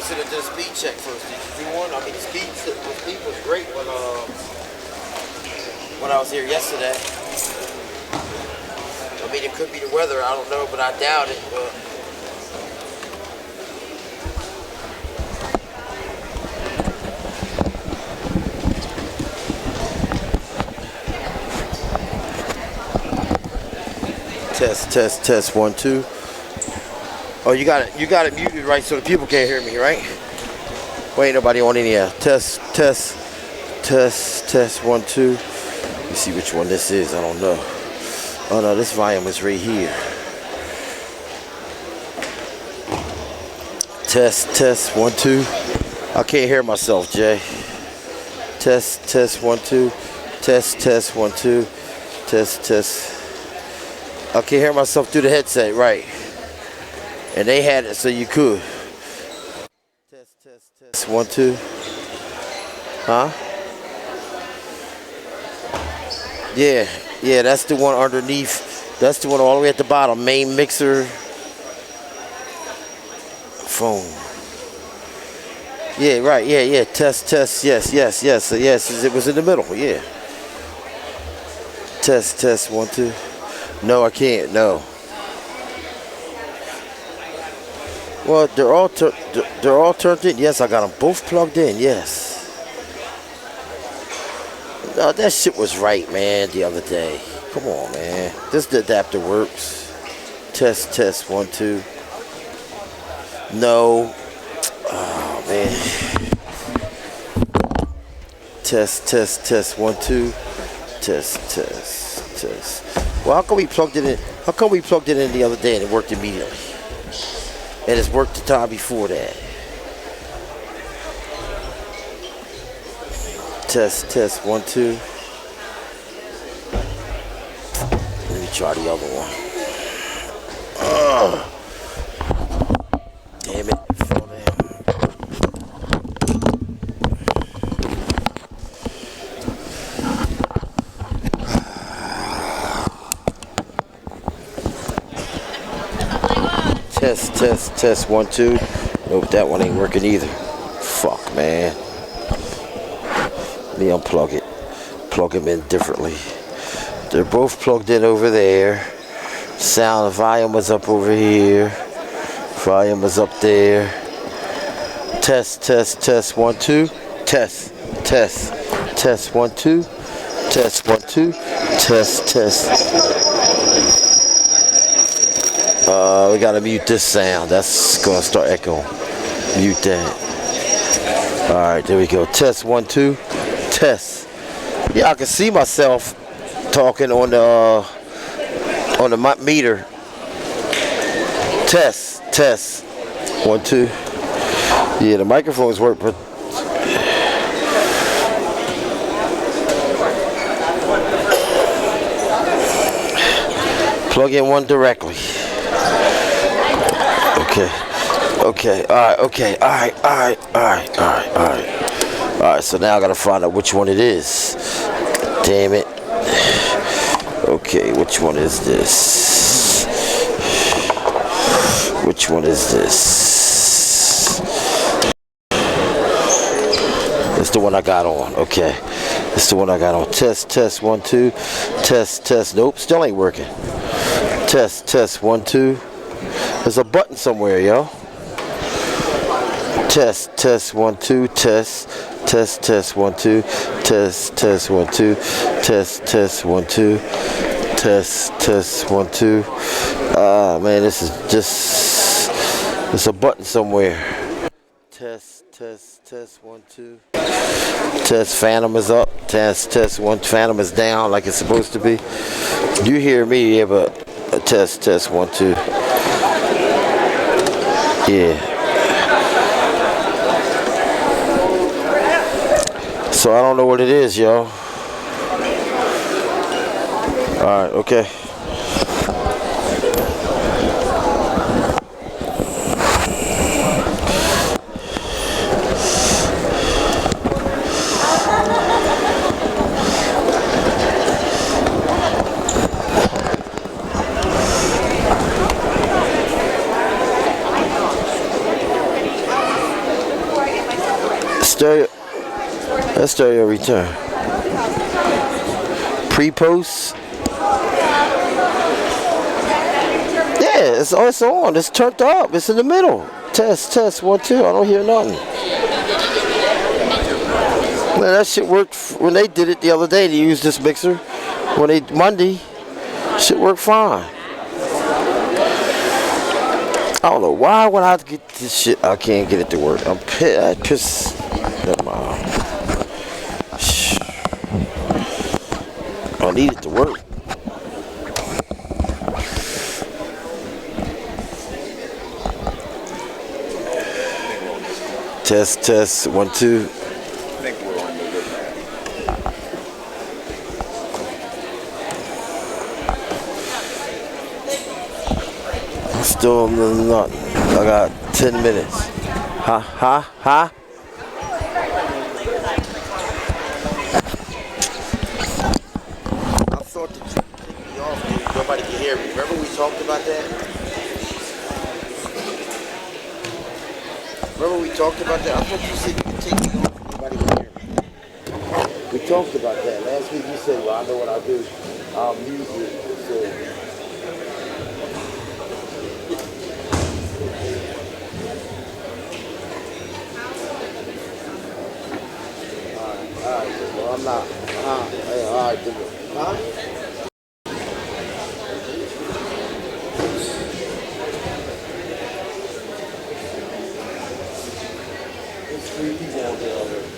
consider the speed check first. Did you do one? I mean, the speed was great when I was here yesterday. I mean, it could be the weather. I don't know, but I doubt it. But test 1 2. Oh, you got it muted right so the people can't hear me, right? Well, ain't nobody on in here. Test 1 2. Let me see which one this is. I don't know. Oh no, this volume is right here. Test 1 2. I can't hear myself, Jay. Test 1 2. Test 1 2. Test. I can't hear myself through the headset, right? And they had it so you could. Test 1 2. Huh? Yeah, that's the one underneath. That's the one all the way at the bottom. Main mixer. Phone. Yeah, right, yeah. Test, yes. It was in the middle, yeah. Test 1 2. No, I can't, no. Well, they're all turned in. Yes, I got them both plugged in, yes. No, that shit was right, man, the other day. Come on, man. This adapter works. Test 1 2. No. Oh, man. Test 1 2. Test. Well, how come we plugged it in? How come we plugged it in the other day and it worked immediately? And it's worked the time before that. Test 1 2. Let me try the other one. Damn it. Fall down. Test 1 2. Nope, that one ain't working either. Fuck, man. Let me unplug it. Plug them in differently. They're both plugged in over there. Sound volume was up over here. Volume was up there. Test 1 2. Test 1 2. Test 1 2. Test. We gotta mute this sound. That's gonna start echoing. Mute that. Alright, there we go. Test 1 2. Test. Yeah, I can see myself talking on the meter. Test 1 2. Yeah, the microphones work, but plug in one directly. Okay. Alright, so now I gotta find out which one it is. Damn it. Okay, which one is this? That's the one I got on. Okay. That's the one I got on. Test 1 2. Test. Nope, still ain't working. Test 1 2. There's a button somewhere, yo. Test 1 2. Test 1 2. Test 1 2. Test 1 2. Test 1 2. Ah, man, this is just. There's a button somewhere. Test 1 2. Test Phantom is up. Test 1 Phantom is down like it's supposed to be. You hear me? Yeah, but test 1 2. Yeah. So I don't know what it is, yo. Alright, okay. That's stereo return. Pre-post. Yeah, it's on. It's turned up. It's in the middle. Test, 1, 2. I don't hear nothing. Man, that shit worked when they did it the other day. They used this mixer. Monday, shit worked fine. I don't know why would I get this shit. I can't get it to work. I'm pissed. Never mind. I need it to work. Test, 1, 2. Still nothing. I got 10 minutes. Ha. I thought that you could take me off, dude. Nobody can hear me. Remember we talked about that? I thought you said you could take me off. Nobody can hear me. We talked about that. Last week you said, well, I know what I'll do. I'll mute it. So, alright, well, I'm not. Hey, alright, do it. Huh? There's 3 people on there already.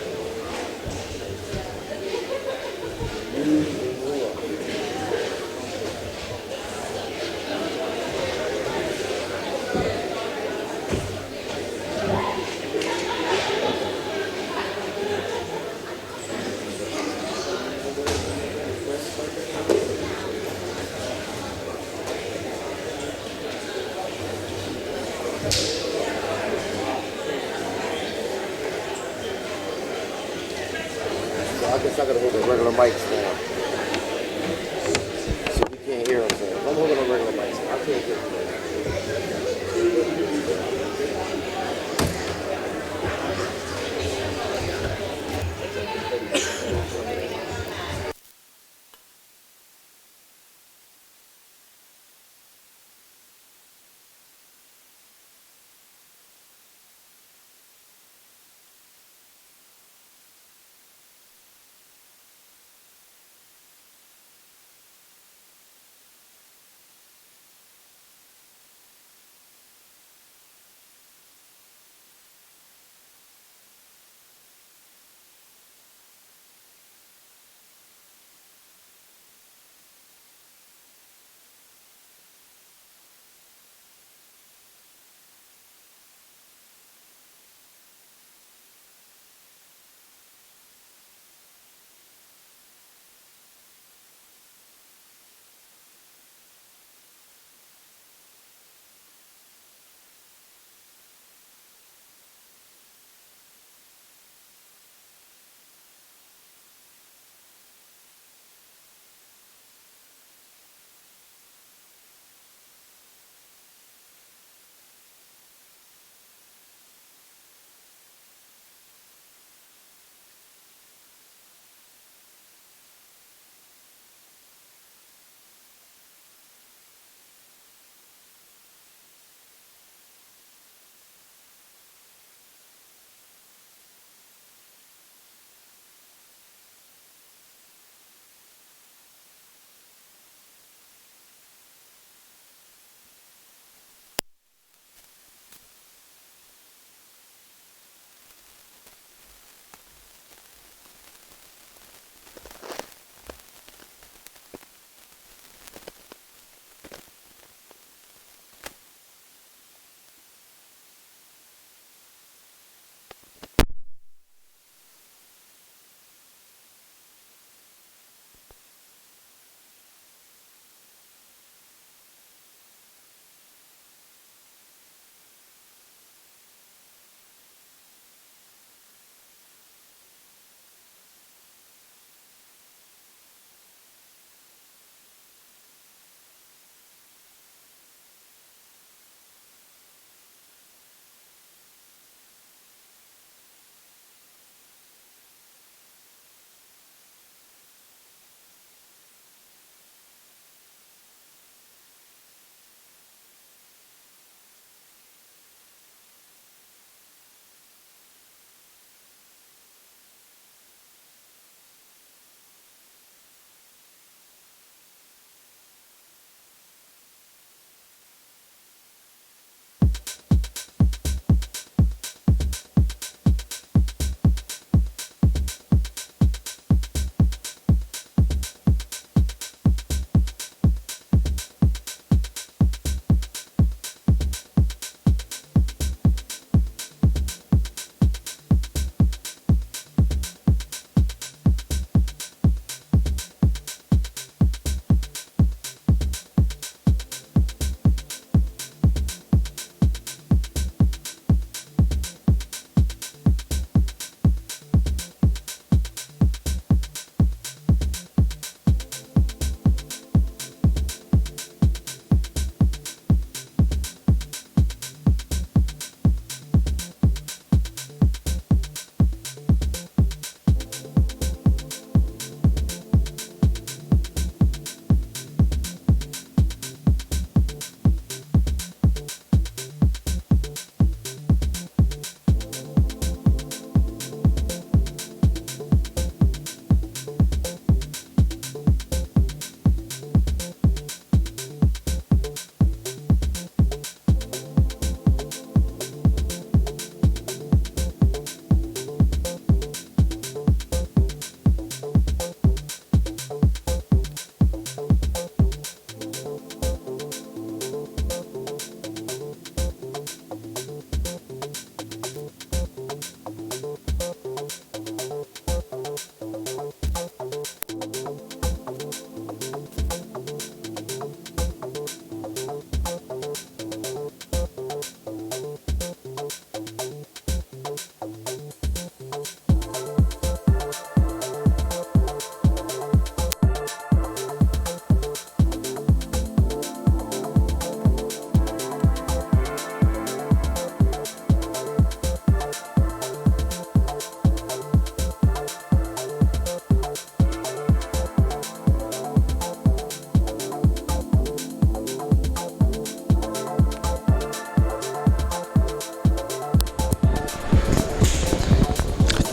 I guess I gotta hold the regular mics now. So we can't hear them. So I'm holding the regular mics now. I can't hear them.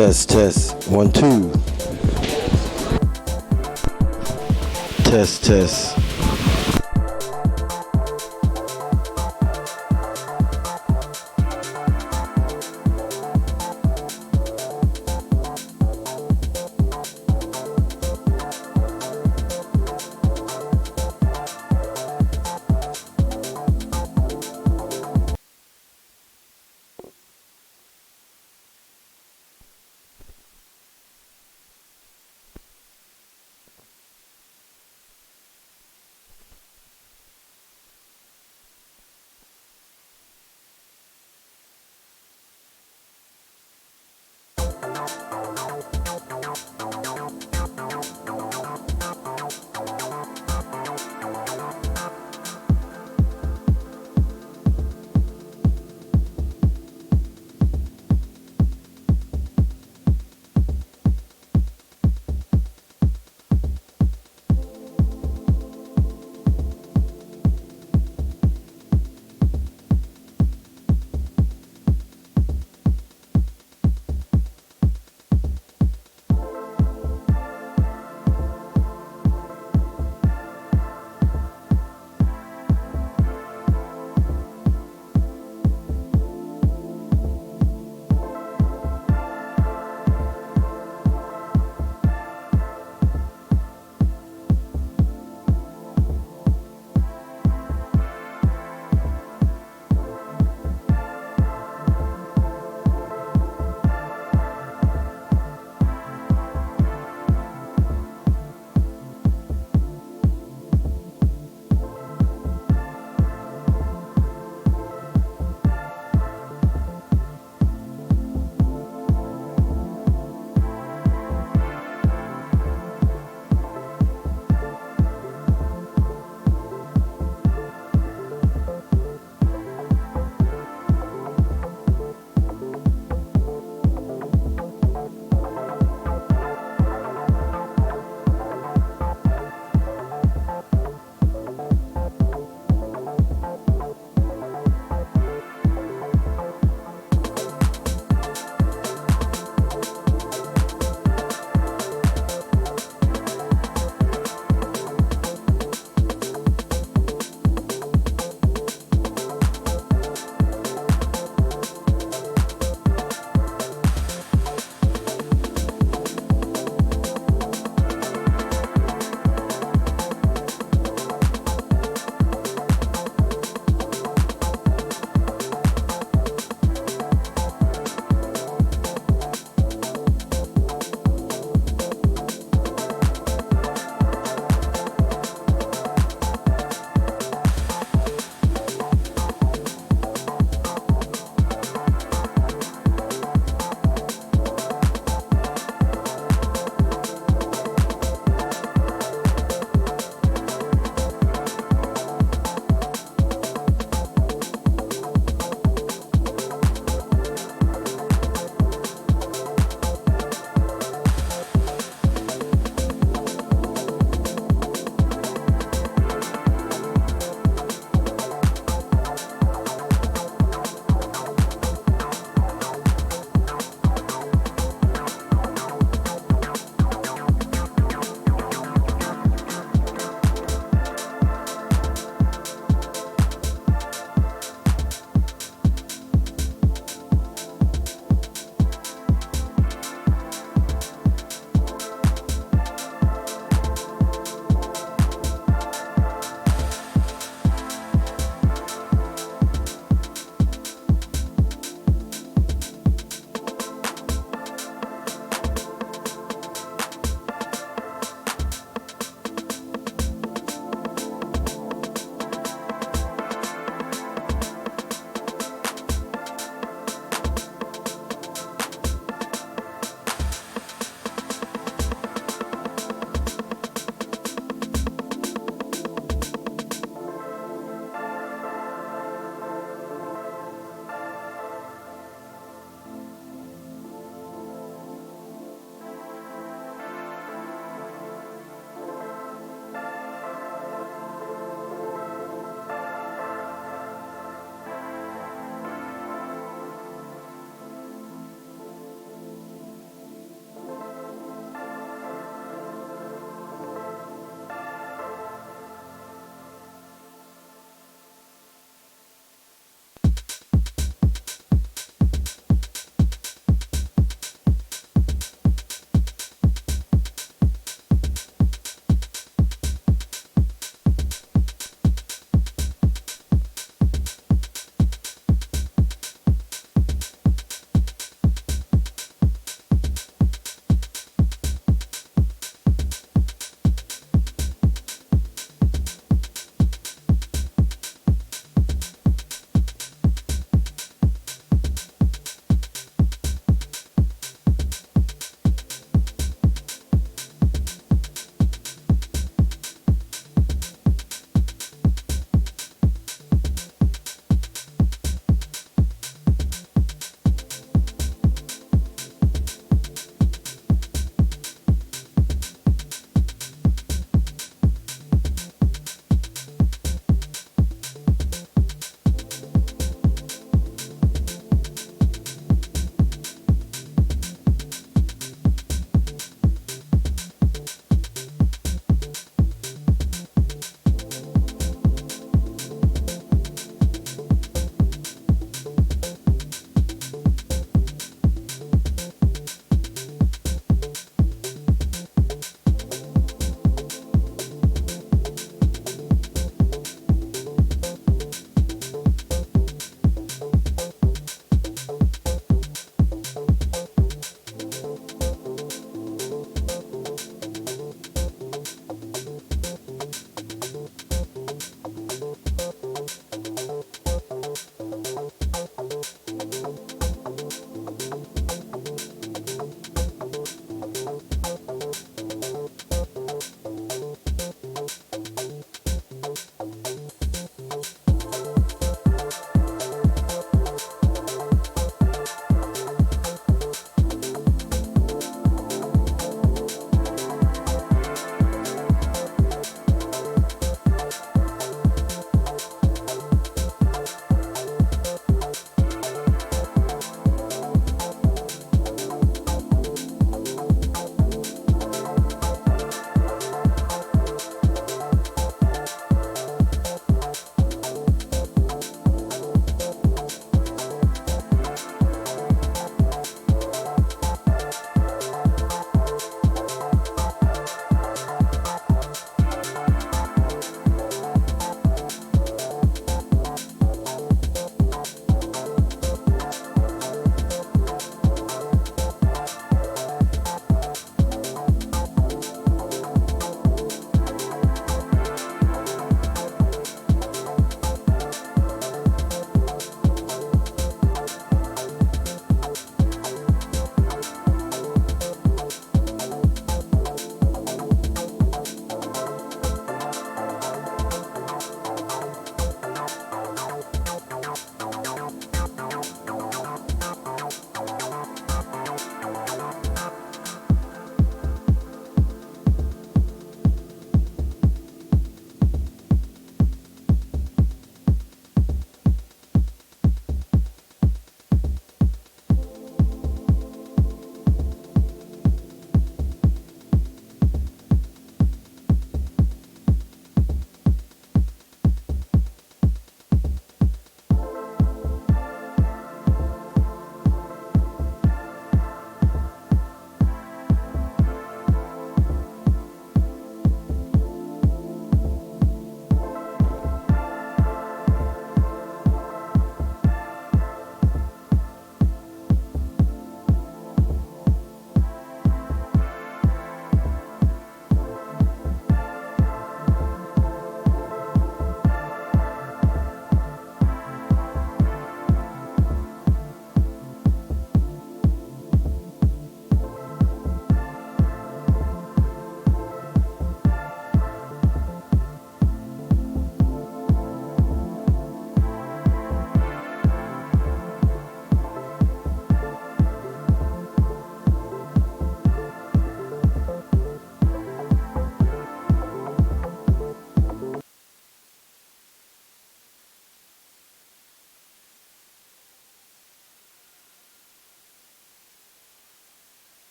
Test, test. 1, 2. Test, test.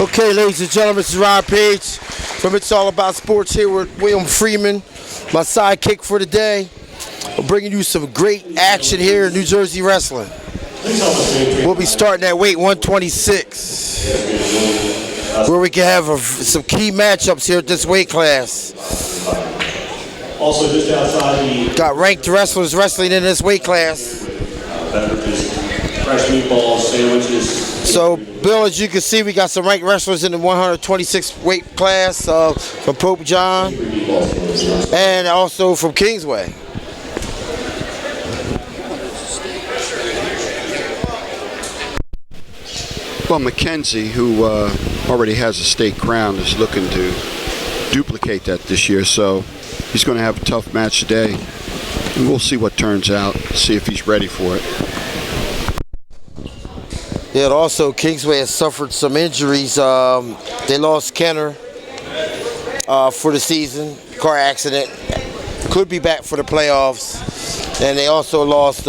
Okay, ladies and gentlemen, this is Rod Page from It's All About Sports here with William Freeman, my sidekick for the day. We're bringing you some great action here in New Jersey wrestling. We'll be starting at weight 126, where we can have some key matchups here at this weight class. Also, just outside the Got ranked wrestlers wrestling in this weight class. beverages, fresh meatballs, sandwiches. So, Bill, as you can see, we got some ranked wrestlers in the 126 weight class from Pope John and also from Kingsway. Well, Mackenzie, who already has a state crown, is looking to duplicate that this year, so he's going to have a tough match today. And we'll see what turns out, see if he's ready for it. Yeah, and also Kingsway has suffered some injuries. They lost Kenner for the season, car accident. Could be back for the playoffs. And they also lost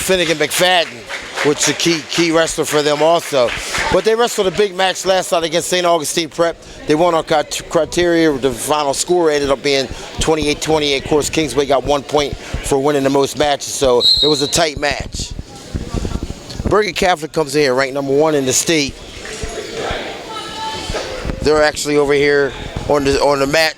Finnegan McFadden, which is a key wrestler for them also. But they wrestled a big match last night against St. Augustine Prep. They won on criteria. The final score ended up being 28-28. Of course, Kingsway got 1 point for winning the most matches, so it was a tight match. Bergen Catholic comes in here ranked number 1 in the state. They're actually over here on the mat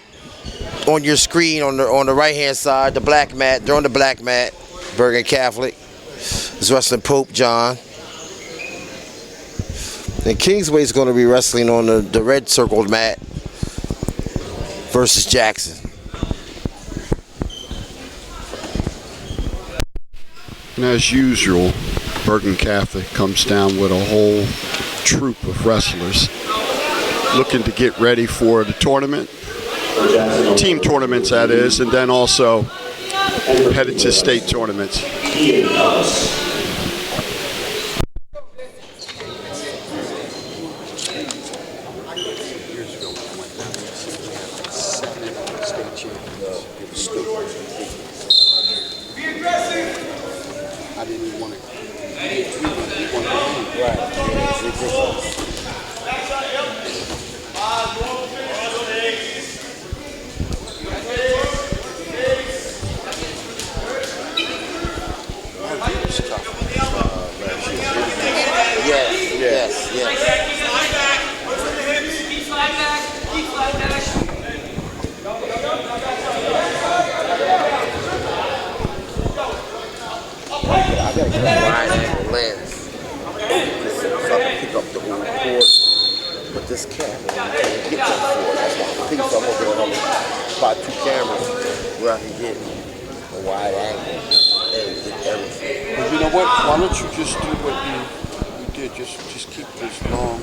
on your screen on the right hand side, the black mat. They're on the black mat. Bergen Catholic is wrestling Pope John. And Kingsway is going to be wrestling on the red circled mat versus Jackson. And as usual, Bergen Catholic comes down with a whole troop of wrestlers looking to get ready for the tournament, team tournaments that is, and then also headed to state tournaments. Why don't you just do what you did? Just keep this long.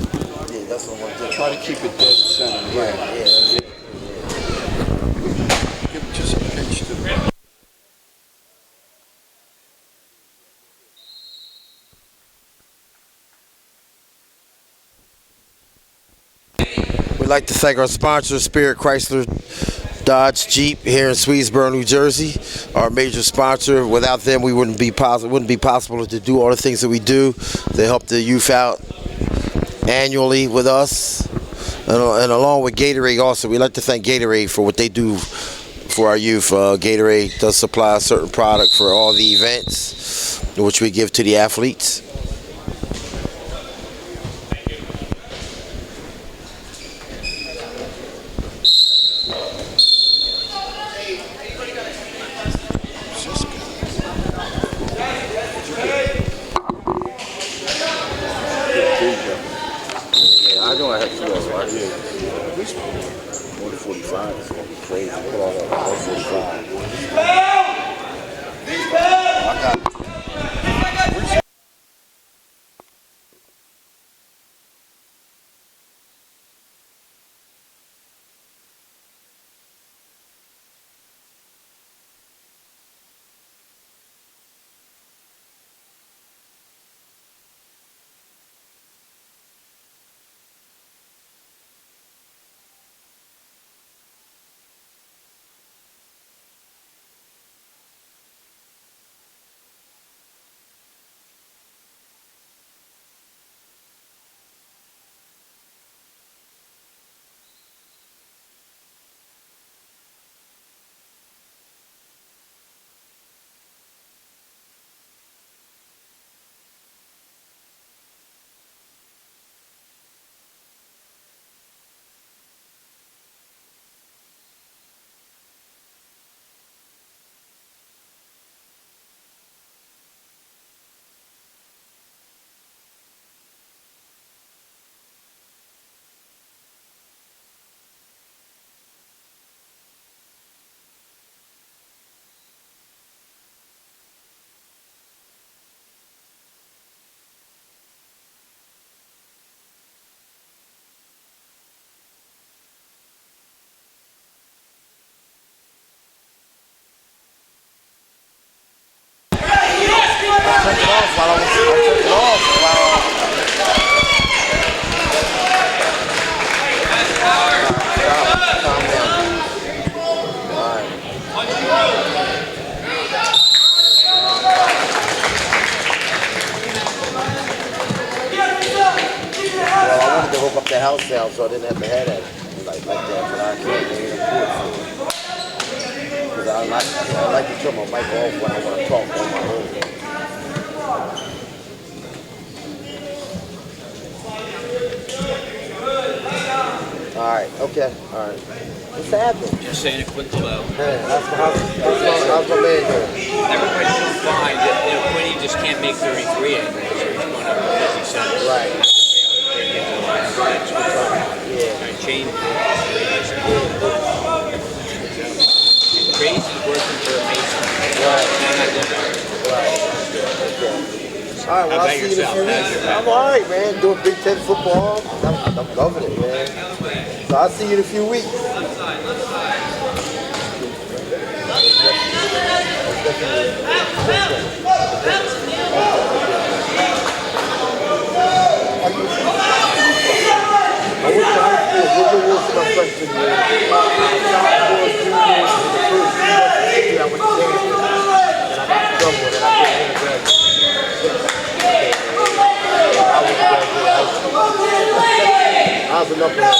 Yeah, that's what I want to do. Try to keep it dead center. Yeah. Give just a pinch to the. We'd like to thank our sponsor, Spirit Chrysler Dodge Jeep here in Swedesboro, New Jersey, our major sponsor. Without them, we wouldn't be possible to do all the things that we do. They help the youth out annually with us, and along with Gatorade also. We'd like to thank Gatorade for what they do for our youth. Gatorade does supply a certain product for all the events, which we give to the athletes. I know I have 2 hours, right? Yeah. 145 is going to be crazy. Put all that 145. I got it. I'll take it off. Calm down. All right. Well, I wanted to hook up the house down so I didn't have to have that like that, but I can't really afford it. Because I like to turn my mic off when I want to talk on my own. Alright, okay, alright. What's happening? Just saying a quick hello. Hey, how's my man doing? Everybody's doing fine. Quinny just can't make 33 anymore, so he's going up to 57. Right. Yeah. I changed it. And Crazy's working for a Mason. Right. And I did that. Right. Okay. Alright, well, I'll see you in a few weeks. I'm alright, man. Doing Big Ten football. I'm loving it, man. So I'll see you in a few weeks. I went to high school, Woodrow Wilson, my freshman year. I went to Kingsway, and I got in trouble, and I couldn't graduate. I was enough of that.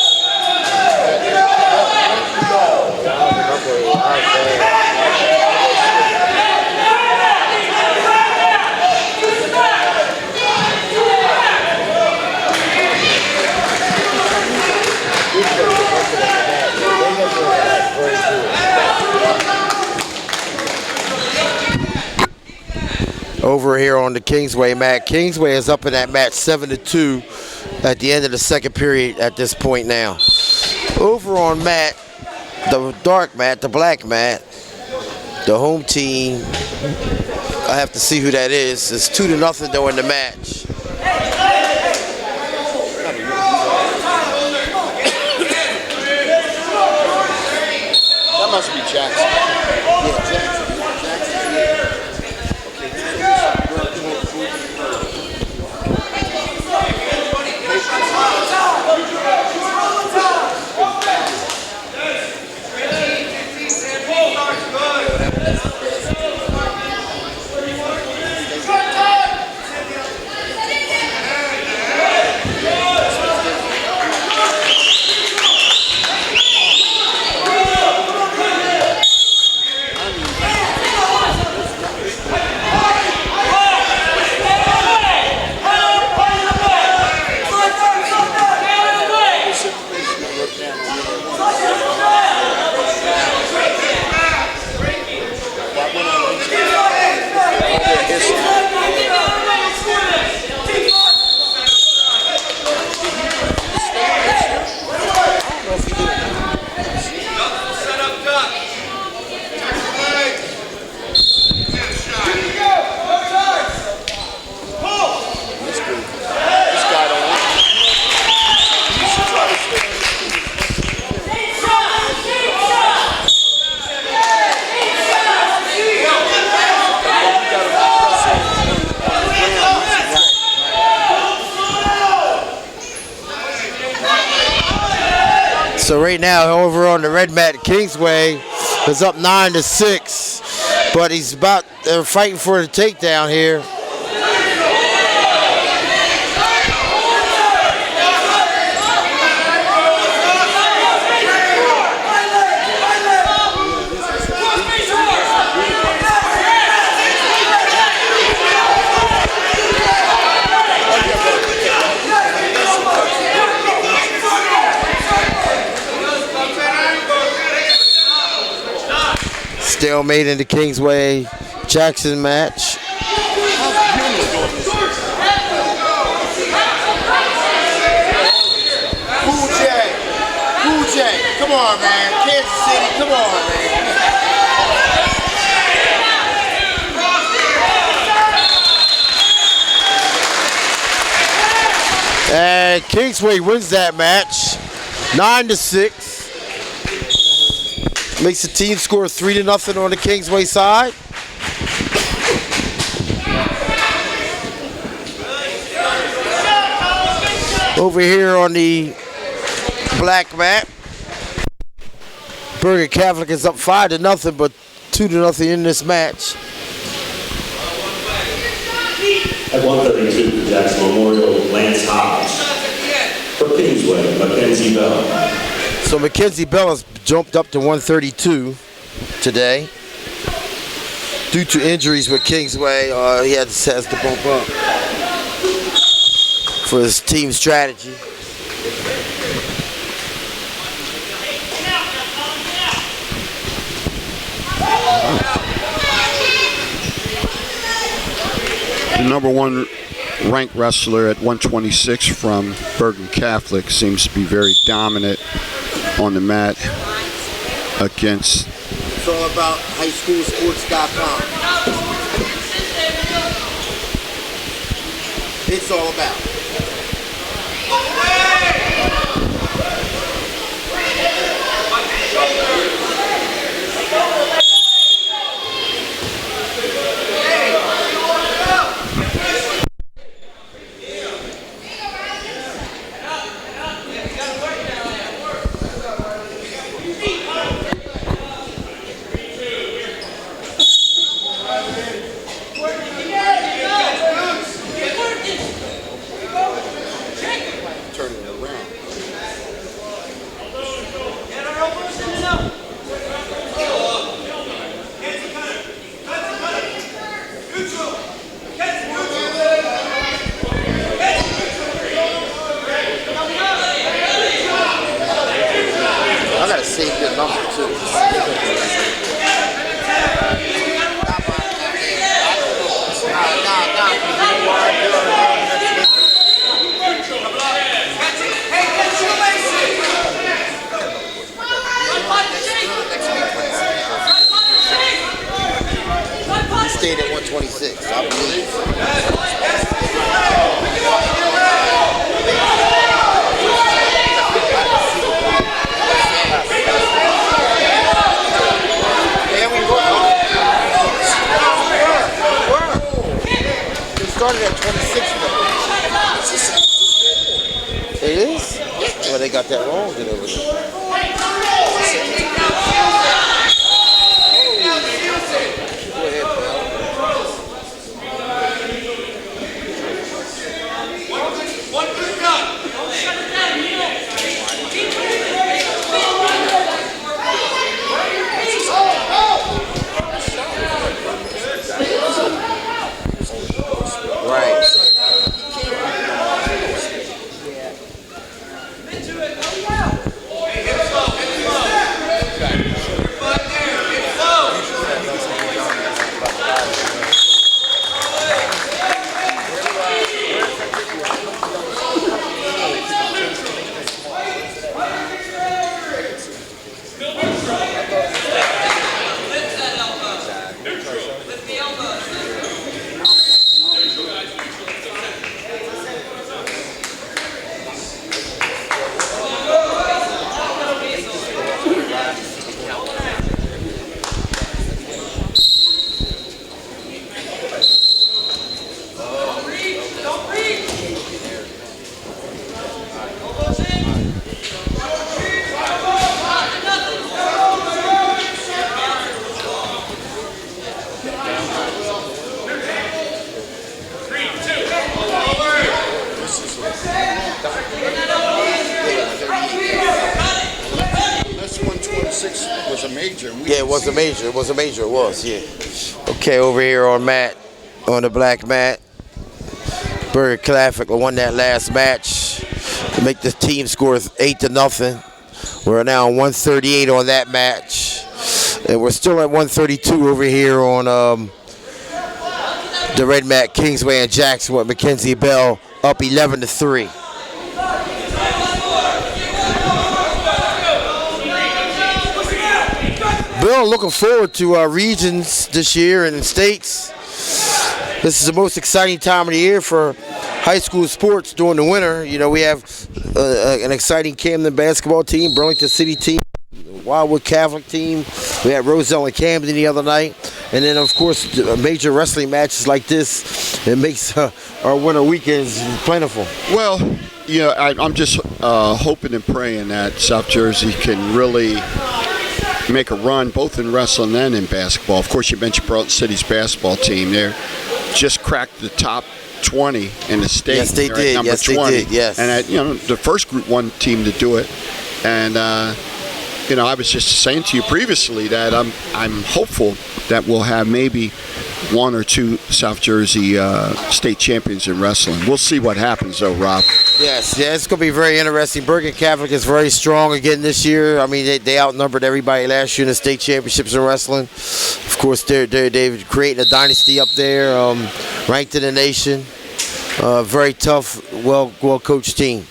Over here on the Kingsway mat. Kingsway is up in that match 7-2 at the end of the second period at this point now. Over on mat, the dark mat, the black mat, the home team, I have to see who that is. It's 2-0 though in the match. That must be Jackson. Yeah, Jackson. So right now, over on the red mat, Kingsway is up 9-6, but they're fighting for the takedown here. Stalemate in the Kingsway Jackson match. Cool J, come on, man. Kansas City, come on, man. And Kingsway wins that match, 9-6. Makes the team score 3-0 on the Kingsway side. Over here on the black mat, Bergen Catholic is up 5-0, but 2-0 in this match. At 132 for Jackson Memorial, Lance Hodge. For Kingsway, Mackenzie Bell. So Mackenzie Bell has jumped up to 132 today. Due to injuries with Kingsway, he has to bump up for his team strategy. The number one ranked wrestler at 126 from Bergen Catholic seems to be very dominant on the mat against. It's all about highschoolsports.com. It's all about. Stayed at 126, I believe. It started at 26 though. It is? Well, they got that wrong then over there. Was a major. Yeah, it was a major. It was a major. It was, yeah. Okay, over here on the black mat, Bergen Catholic won that last match to make the team score 8-0. We're now on 138 on that match, and we're still at 132 over here on the red mat, Kingsway and Jackson with Mackenzie Bell up 11-3. Bill, looking forward to our regions this year and in states. This is the most exciting time of the year for high school sports during the winter. You know, we have an exciting Camden basketball team, Burlington City team, Wildwood Catholic team. We had Roselle and Camden the other night. And then, of course, major wrestling matches like this. It makes our winter weekends plentiful. Well, I'm just hoping and praying that South Jersey can really make a run both in wrestling and in basketball. Of course, you mentioned Broughton City's basketball team. They're just cracked the top 20 in the state. Yes, they did. Number Yes, 20. they did. Yes. And the first Group 1 team to do it. And I was just saying to you previously that I'm hopeful that we'll have maybe one or two South Jersey state champions in wrestling. We'll see what happens, though, Rob. Yes, it's going to be very interesting. Bergen Catholic is very strong again this year. I mean, they outnumbered everybody last year in the state championships in wrestling. Of course, they've created a dynasty up there, ranked in the nation. Very tough, well-coached team.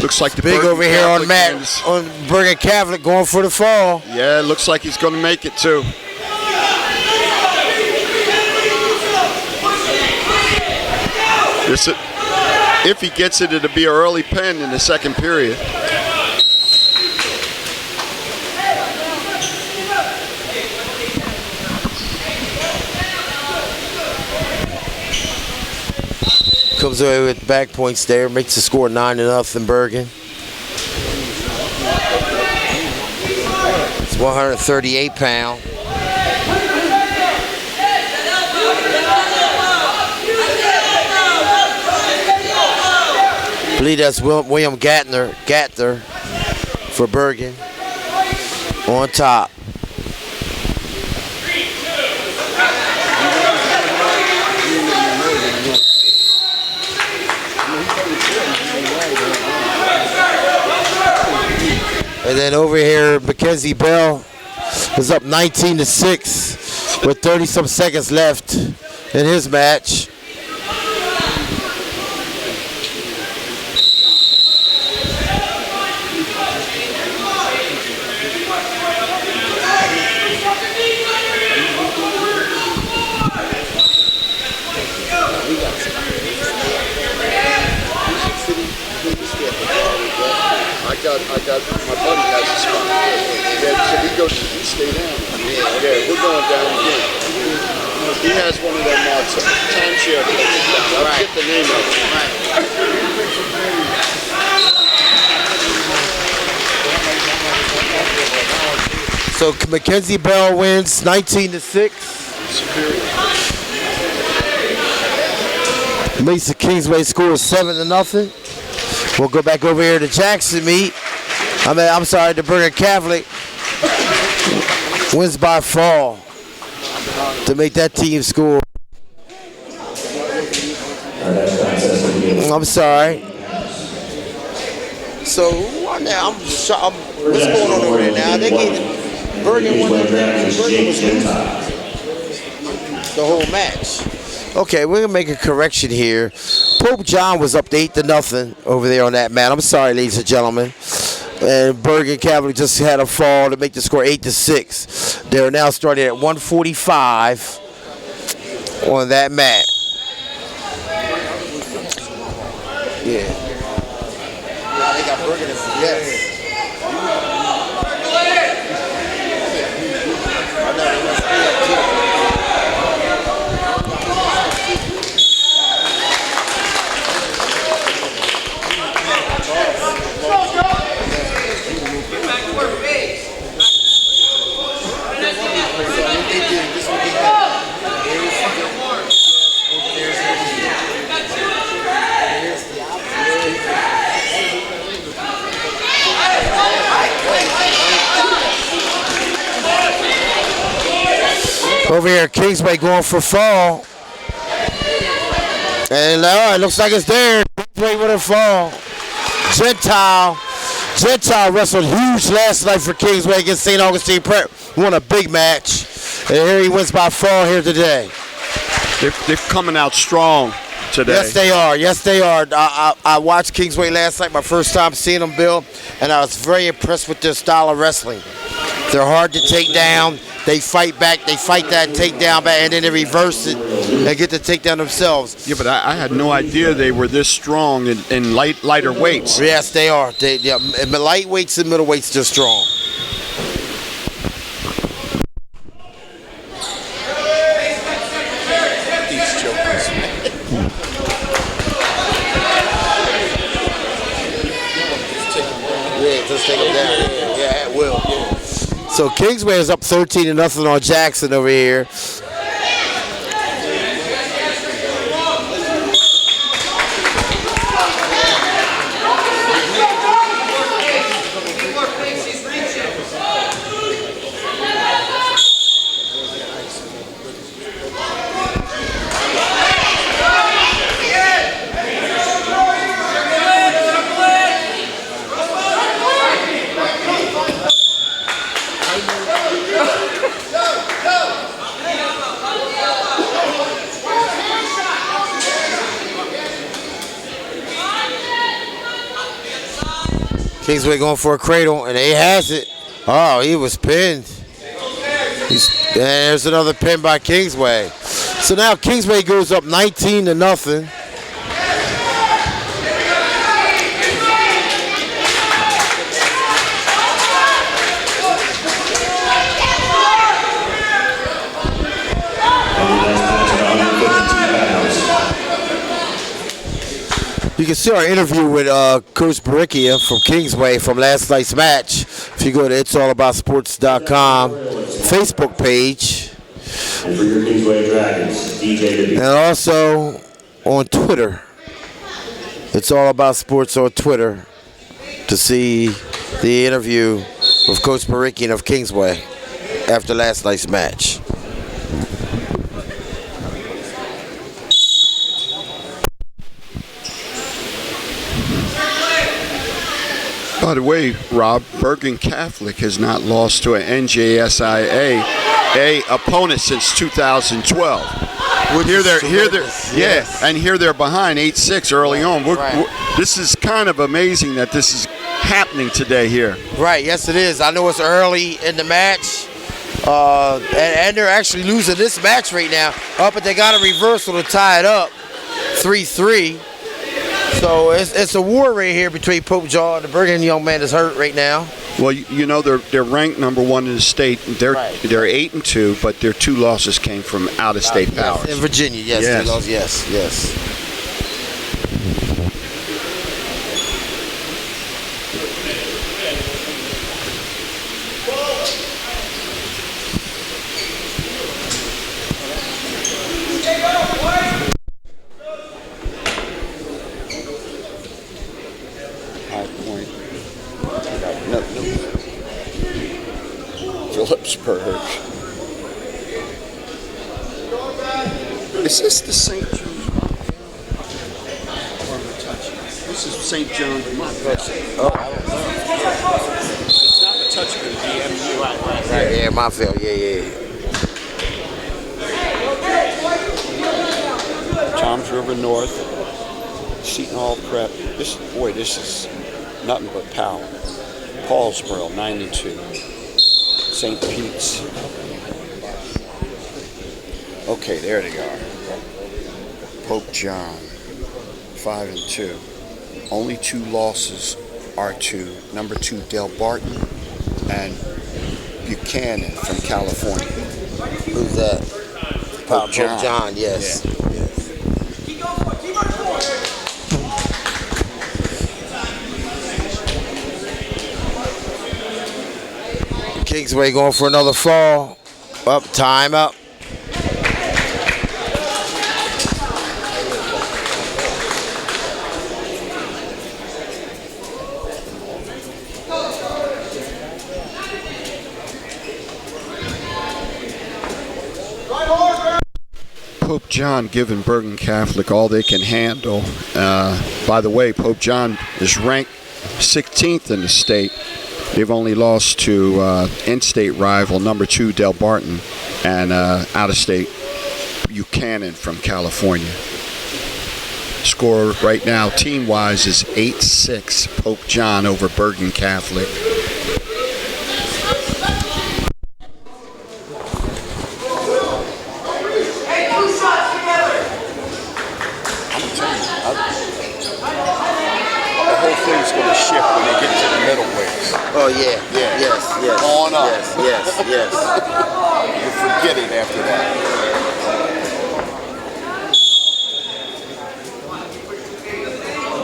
Looks like the Big Bergen over here on Catholic on Bergen Catholic going for the fall. Yeah, it looks like he's going to make it too. If he gets it, it'll be an early pin in the second period. Comes away with back points there, makes the score 9-0 Bergen. It's 138 pound. I believe that's William Gattner for Bergen on top. And then over here, Mackenzie Bell is up 19-6 with 30-some seconds left in his match. My buddy has a spot. Yeah, so we stay down. Yeah, we're going down again. He has one of them marks, timeshare places. I'll get the name of it. So Mackenzie Bell wins 19-6. Makes the Kingsway score 7-0. We'll go back over here to Jackson meet. I'm sorry, the Bergen Catholic wins by fall to make that team score. I'm sorry. So what's going on over there now? They gave Bergen won Bergen was losing the whole match. Okay, we're gonna make a correction here. Pope John was up 8-0 over there on that mat. I'm sorry, ladies and gentlemen. And Bergen Catholic just had a fall to make the score 8-6. They're now starting at 145 on that mat. Yeah. They got Bergen in the yes. Over here, Kingsway going for fall. And it looks like it's there. Kingsway with a fall. Gentile wrestled huge last night for Kingsway against St. Augustine Prep. Won a big match. And here he wins by fall here today. They're coming out strong today. Yes, they are. Yes, they are. I watched Kingsway last night, my first time seeing them, Bill, and I was very impressed with their style of wrestling. They're hard to take down. They fight back. They fight that takedown back, and then they reverse it and get the takedown themselves. Yeah, but I had no idea they were this strong in lighter weights. Yes, they are. Lightweights and middleweights, they're strong. Yeah, just take them down. Yeah, it will. So Kingsway is up 13-0 on Jackson over here. Kingsway going for a cradle, and he has it. Oh, he was pinned. There's another pin by Kingsway. So now Kingsway goes up 19-0. You can see our interview with Coach Baricchia from Kingsway from last night's match. If you go to it'sallaboutsports.com Facebook page. And for your Kingsway Dragons, DJ and also on Twitter. It's All About Sports on Twitter to see the interview with Coach Baricchia of Kingsway after last night's match. By the way, Rob, Bergen Catholic has not lost to an NJSIA opponent since 2012. Here they're yes. and here they're behind 8-6 early on. This is kind of amazing that this is happening today here. Right, yes it is. I know it's early in the match, and they're actually losing this match right now. But they got a reversal to tie it up, 3-3. So it's a war right here between Pope John and the Bergen young man is hurt right now. Well, you know they're ranked number 1 in the state. They're 8-2, but their 2 losses came from out-of-state powers. In Virginia, yes. Yes. Phillipsburg. Is this the St. John's? This is St. John's. It's not the touch for the DMU. Right. Yeah, Montville. Yeah. Toms River North, Seton Hall Prep. This is nothing but power. Paulsboro 9-2. St. Pete's. Okay, there they are. Pope John, 5-2. Only 2 losses are to number 2 Del Barton and Buchanan from California. Who's that? Pope John. Yes. Yeah. Kingsway going for another fall. Time up. Pope John giving Bergen Catholic all they can handle. By the way, Pope John is ranked 16th in the state. They've only lost to in-state rival number 2 Del Barton and out-of-state Buchanan from California. Score right now, team-wise, is 8-6 Pope John over Bergen Catholic. The whole thing's going to shift when they get to the middleweights. Oh yeah. Yeah. Yes. On up. Yes. You forget it after that.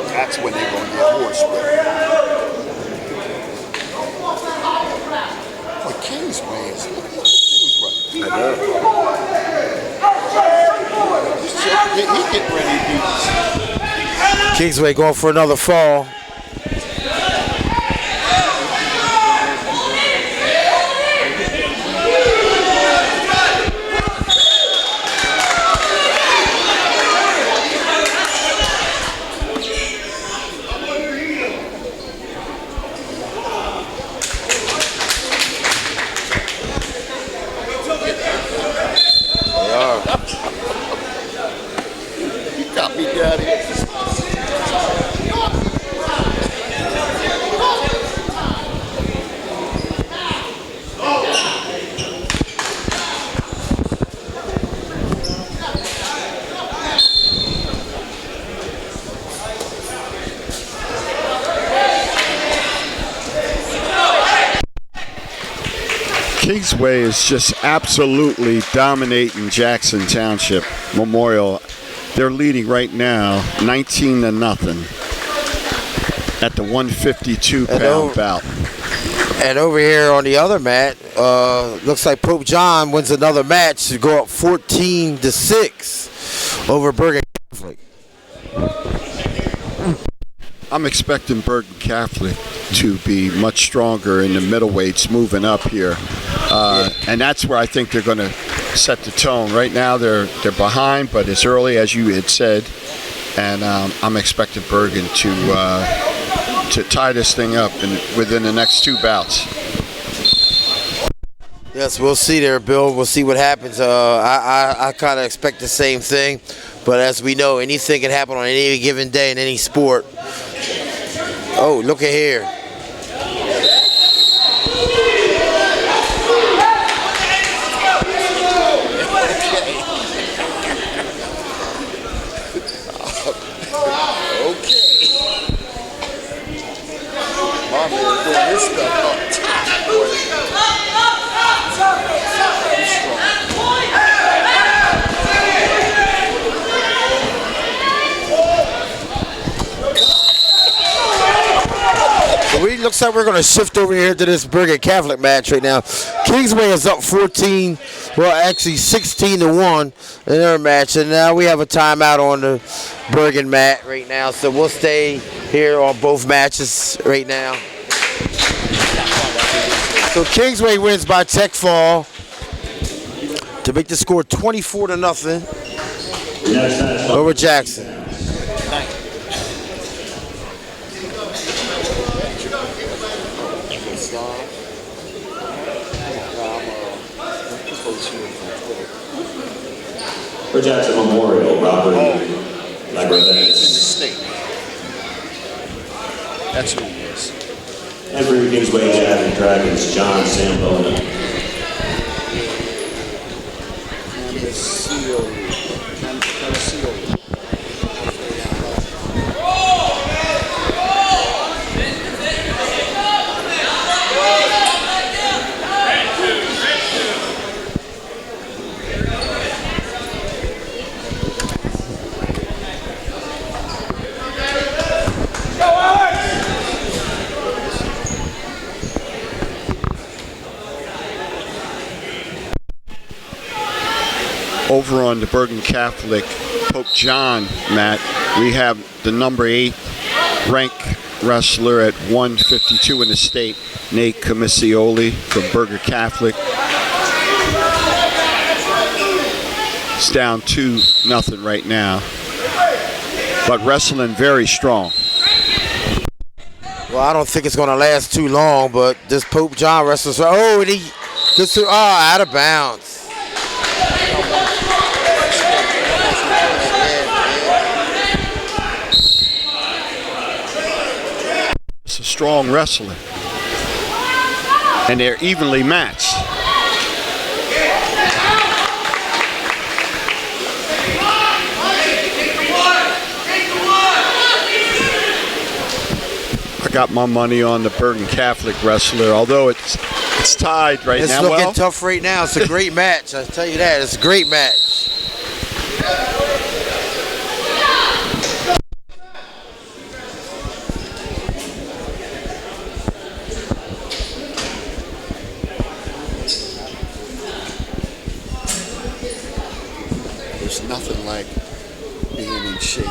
That's when they're going to get horsewhip. But Kingsway is Kingsway. I know. He's getting ready to do this. Kingsway going for another fall. You got me, Daddy. Kingsway is just absolutely dominating Jackson Township Memorial. They're leading right now 19-0 at the 152-pound bout. And over here on the other mat, looks like Pope John wins another match to go up 14-6 over Bergen Catholic. I'm expecting Bergen Catholic to be much stronger in the middleweights moving up here. And that's where I think they're going to set the tone. Right now they're behind, but it's early, as you had said. And I'm expecting Bergen to tie this thing up within the next two bouts. Yes, we'll see there, Bill. We'll see what happens. I kind of expect the same thing. But as we know, anything can happen on any given day in any sport. Oh, look at here. My man doing this stuff up top, boy. He's strong. Looks like we're going to shift over here to this Bergen Catholic match right now. Kingsway is up 14, well actually 16-1 in their match, and now we have a timeout on the Bergen mat right now, so we'll stay here on both matches right now. So Kingsway wins by tech fall to make the score 24-0 over Jackson. For Jackson Memorial, Robert Lagrevens. That's who he is. And for Kingsway Dragons, John Sambona. Over on the Bergen Catholic Pope John mat, we have the number 8 rank wrestler at 152 in the state, Nate Commissioli from Bergen Catholic. It's down 2-0 right now, but wrestling very strong. Well, I don't think it's going to last too long, but this Pope John wrestles. Oh, and out of bounds. strong wrestler. And they're evenly matched. I got my money on the Bergen Catholic wrestler, although it's tied right now. It's looking tough right now. It's a great match. I tell you that. It's a great match. There's nothing like being in shape.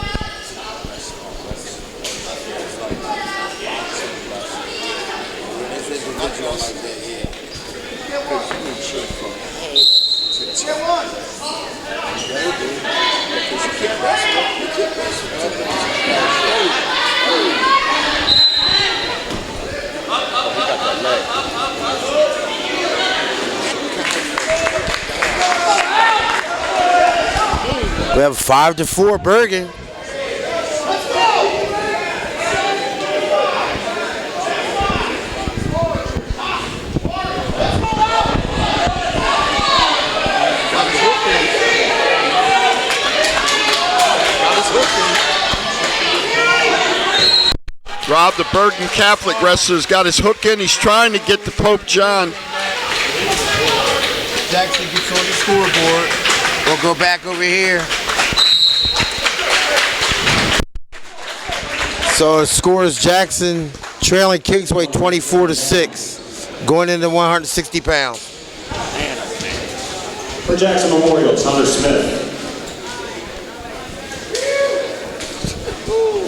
We have 5-4 Bergen. Rob, the Bergen Catholic wrestler's got his hook in. He's trying to get to Pope John. Jackson gets on the scoreboard. We'll go back over here. So the score is Jackson trailing Kingsway 24-6, going into 160 pounds. For Jackson Memorial, Hunter Smith.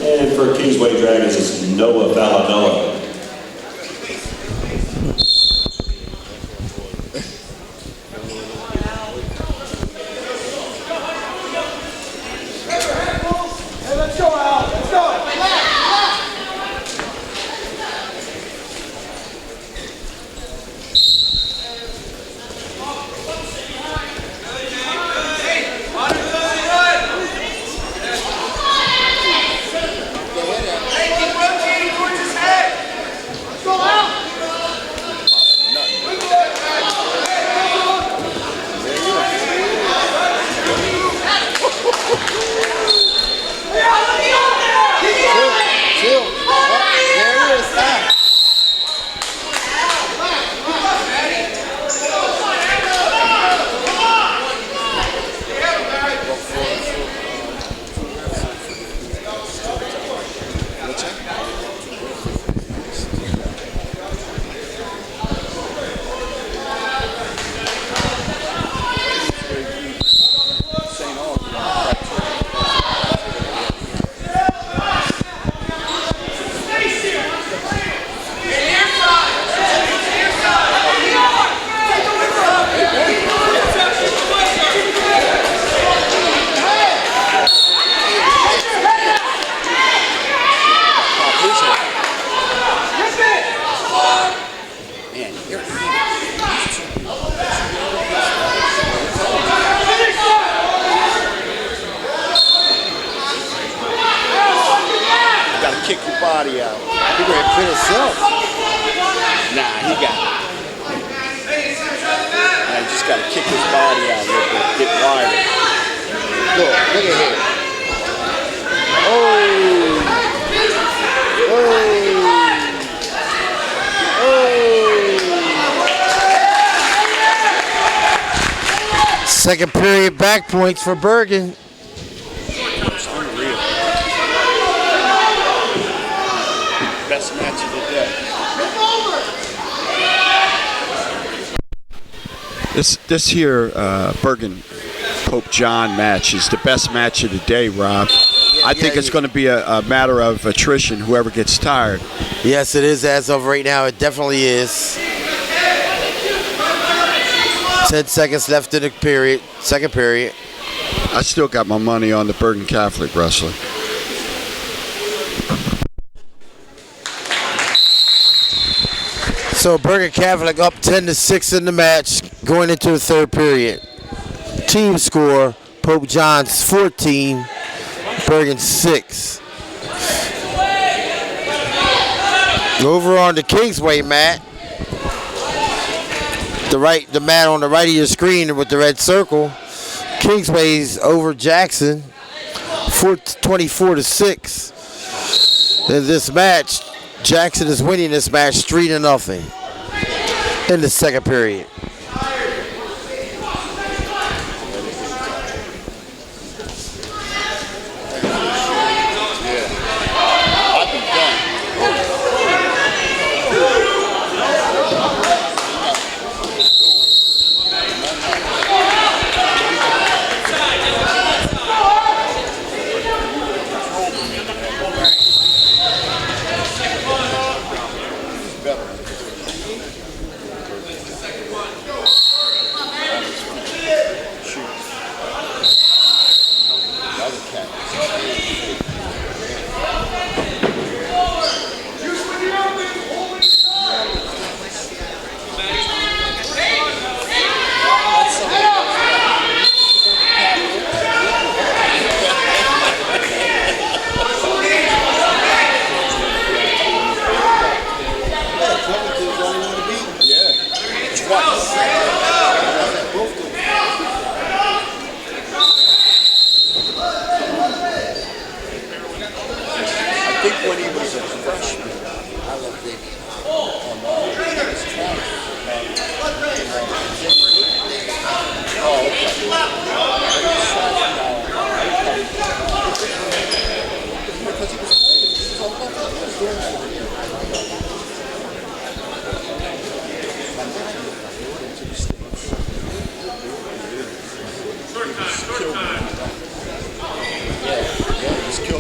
And for Kingsway Dragons, it's Noah Valabella. Kick your body out. He going to quit himself. Nah, he got it. Now you just got to kick his body out a little bit, get wider. Look at him. Second period back points for Bergen. It's unreal. Best match of the day. This here Bergen Pope John match is the best match of the day, Rob. I think it's going to be a matter of attrition, whoever gets tired. Yes, it is as of right now. It definitely is. 10 seconds left in the period, second period. I still got my money on the Bergen Catholic wrestler. So Bergen Catholic up 10-6 in the match, going into the third period. Team score: Pope John's 14, Bergen 6. Over on the Kingsway mat, the mat on the right of your screen with the red circle, Kingsway's over Jackson, 24-6. In this match, Jackson is winning this match 3-0 in the second period.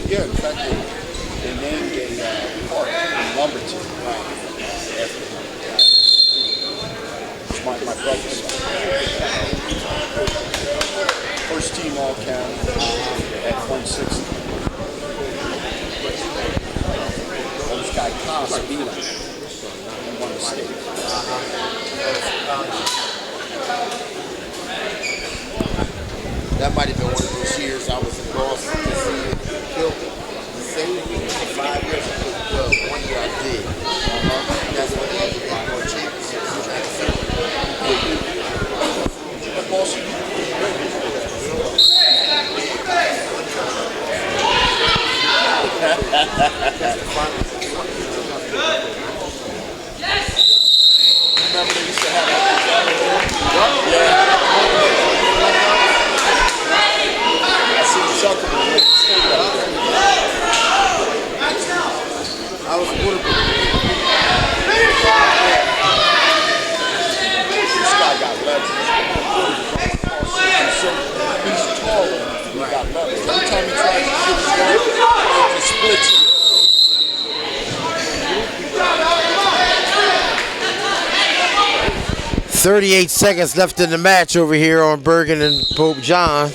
Yeah, in fact, they named a park in Lumberton. It's my brother's son. First team all county at 160. This guy Cost beat him and won the state. That might have been one of those years I was in Boston to see it killed it. The same thing for 5 years I couldn't 1 year I did. That's what they had to more championships. But Boston, remember they used to have that? I was a quarterback. This guy got leverage. He's taller. He got leverage. Every time he tries to shoot his gun, he splits it. 38 seconds left in the match over here on Bergen and Pope John.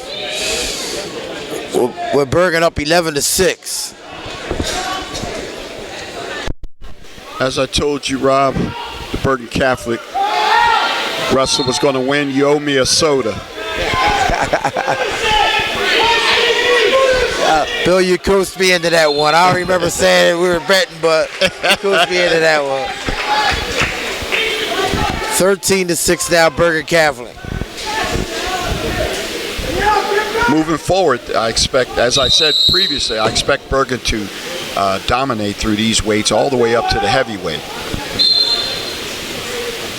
We're Bergen up 11-6. As I told you, Rob, the Bergen Catholic wrestler was going to win. You owe me a soda. Bill, you coached me into that one. I don't remember saying we were betting, but you coached me into that one. 13-6 now, Bergen Catholic. Moving forward, I expect, as I said previously, I expect Bergen to dominate through these weights all the way up to the heavyweight.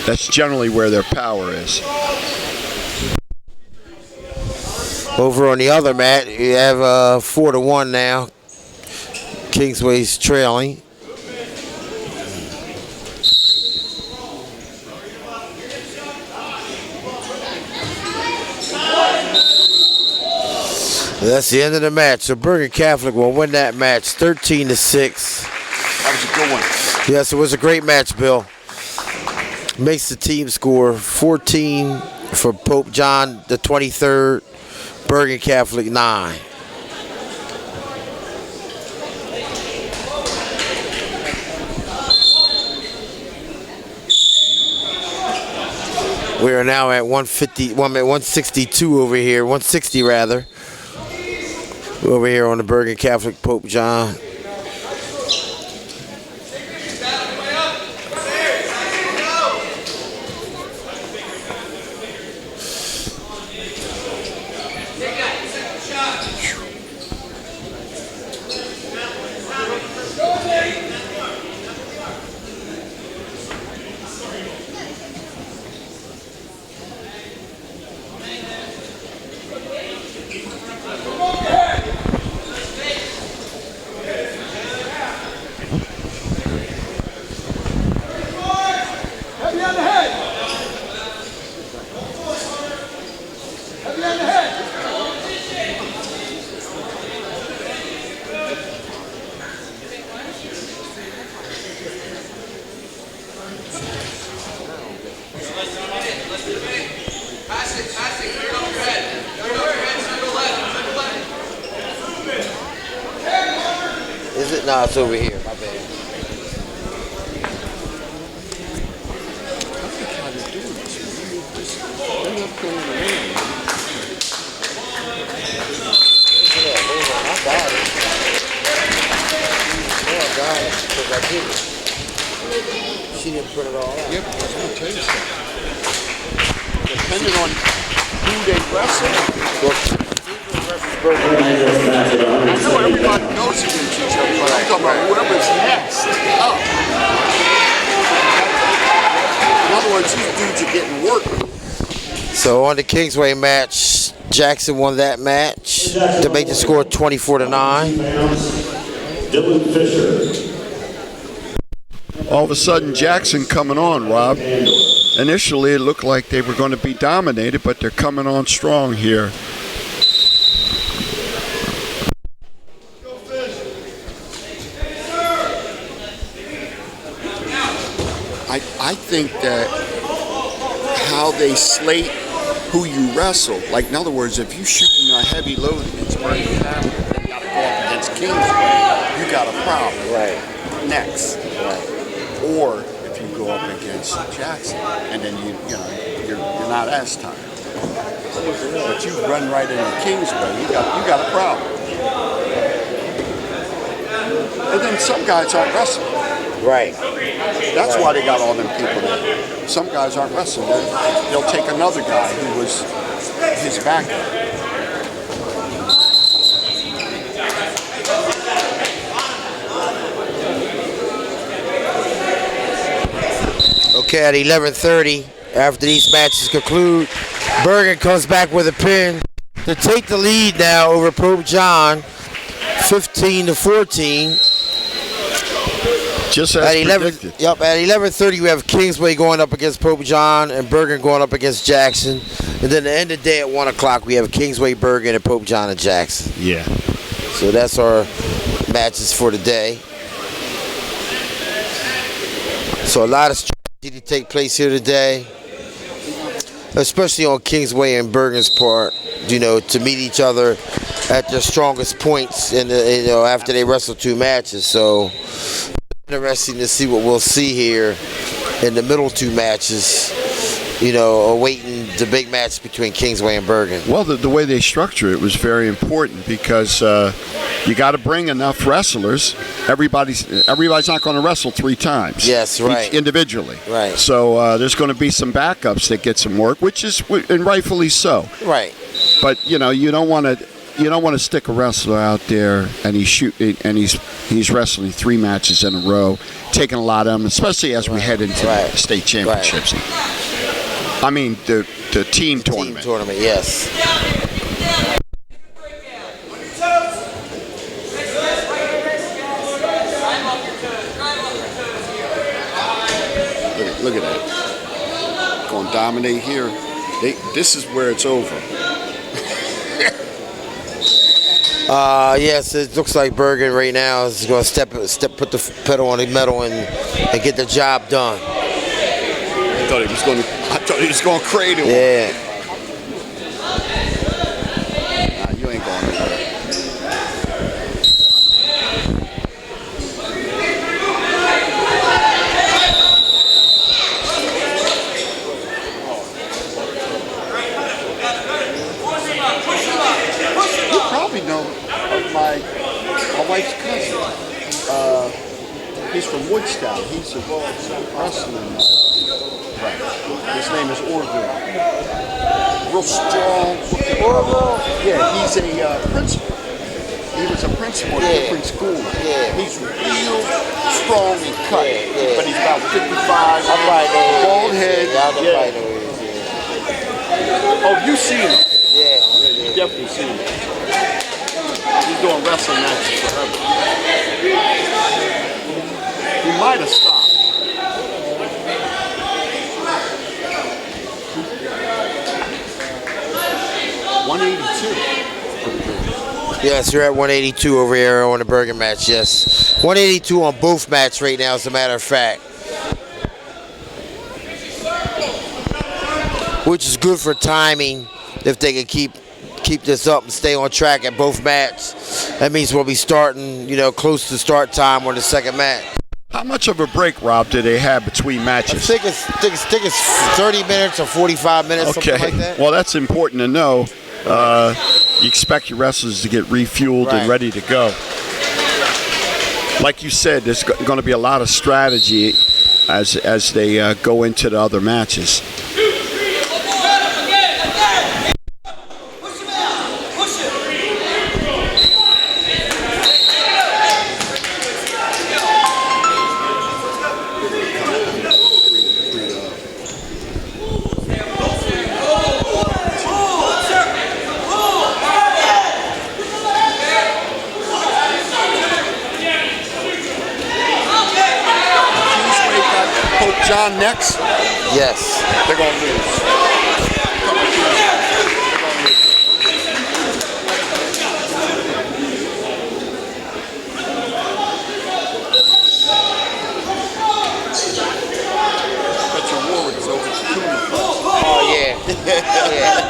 That's generally where their power is. Over on the other mat, you have 4-1 now. Kingsway's trailing. That's the end of the match. So Bergen Catholic will win that match 13-6. That was a good one. Yes, it was a great match, Bill. Makes the team score 14 for Pope John the 23rd, Bergen Catholic 9. We are now at 162 over here, 160 rather. Over here on the Bergen Catholic Pope John. Is it? No, it's over here. My bad. I got it. Oh, I got it. Because I did it. She didn't print it all out. Yep, I was going to tell you something. Depending on who they wrestle, I know everybody knows against each other, but I'm talking about whoever's next up. In other words, these dudes are getting work. So on the Kingsway match, Jackson won that match to make the score 24-9. Dylan Fisher. All of a sudden, Jackson coming on, Rob. Initially, it looked like they were going to be dominated, but they're coming on strong here. I think that how they slate who you wrestle, like in other words, if you're shooting a heavy load against Bergen Catholic, you got to go up against Kingsway, you got a problem. Right. Next. Right. Or if you go up against Jackson, and then you're not as tired. But you run right into Kingsway, you got a problem. And then some guys aren't wrestling. Right. That's why they got all them people there. Some guys aren't wrestling. They'll take another guy who was his backup. Okay, at 11:30, after these matches conclude, Bergen comes back with a pin to take the lead now over Pope John, 15-14. Just as At 11, predicted. yep. At 11:30, we have Kingsway going up against Pope John and Bergen going up against Jackson, and then at the end of the day at 1 o'clock, we have Kingsway, Bergen, and Pope John and Jackson. Yeah. So that's our matches for the day. So a lot of strategy to take place here today, especially on Kingsway and Bergen's part. To meet each other at their strongest points in the, after they wrestle 2 matches. So interesting to see what we'll see here in the middle 2 matches, awaiting the big match between Kingsway and Bergen. Well, the way they structure it was very important because you got to bring enough wrestlers. Everybody's not going to wrestle 3 times. Yes, right. Individually. Right. So there's going to be some backups that get some work, and rightfully so. Right. But you don't want to stick a wrestler out there and he's wrestling 3 matches in a row, taking a lot of them, especially as we head into the state championships. I mean the team tournament. Team tournament, yes. Look at that. Going to dominate here. This is where it's over. Yes, it looks like Bergen right now is going to put the pedal on the metal and get the job done. I thought he was going to create it. Yeah. Nah, you ain't going anywhere. You probably know of my wife's cousin. He's from Woodstown. He's involved in wrestling. Right. His name is Orville. real strong. Yeah, he's a principal. He was a principal at different schools. Yeah. He's real strong and cut. Yeah. But he's about 55. I probably know who Bald he is. head. Yeah, I probably Yeah. know who he is. Oh, you've seen him. Yeah. You've definitely seen him. He's doing wrestling matches forever. He might have stopped. Yes, you're at 182 over here on the Bergen match, yes. 182 on both match right now, as a matter of fact. Which is good for timing if they can keep this up and stay on track at both matches. That means we'll be starting, close to start time on the second match. How much of a break, Rob, do they have between matches? I think it's 30 minutes or 45 minutes, something like that. Well, that's important to know. You expect your wrestlers to get refueled and ready to go. Like you said, there's going to be a lot of strategy as they go into the other matches. John next? Yes. They're going to lose. Bet your Warwick is over 2. Oh, yeah. Yeah.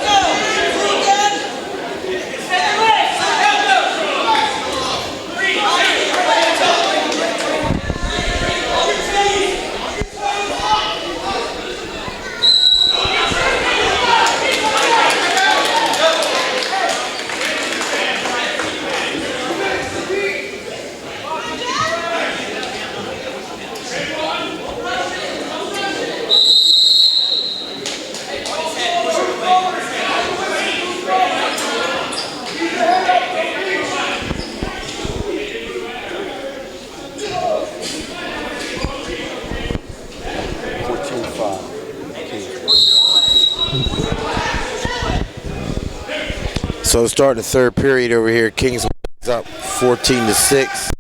So starting the third period over here, Kingsway is up 14-6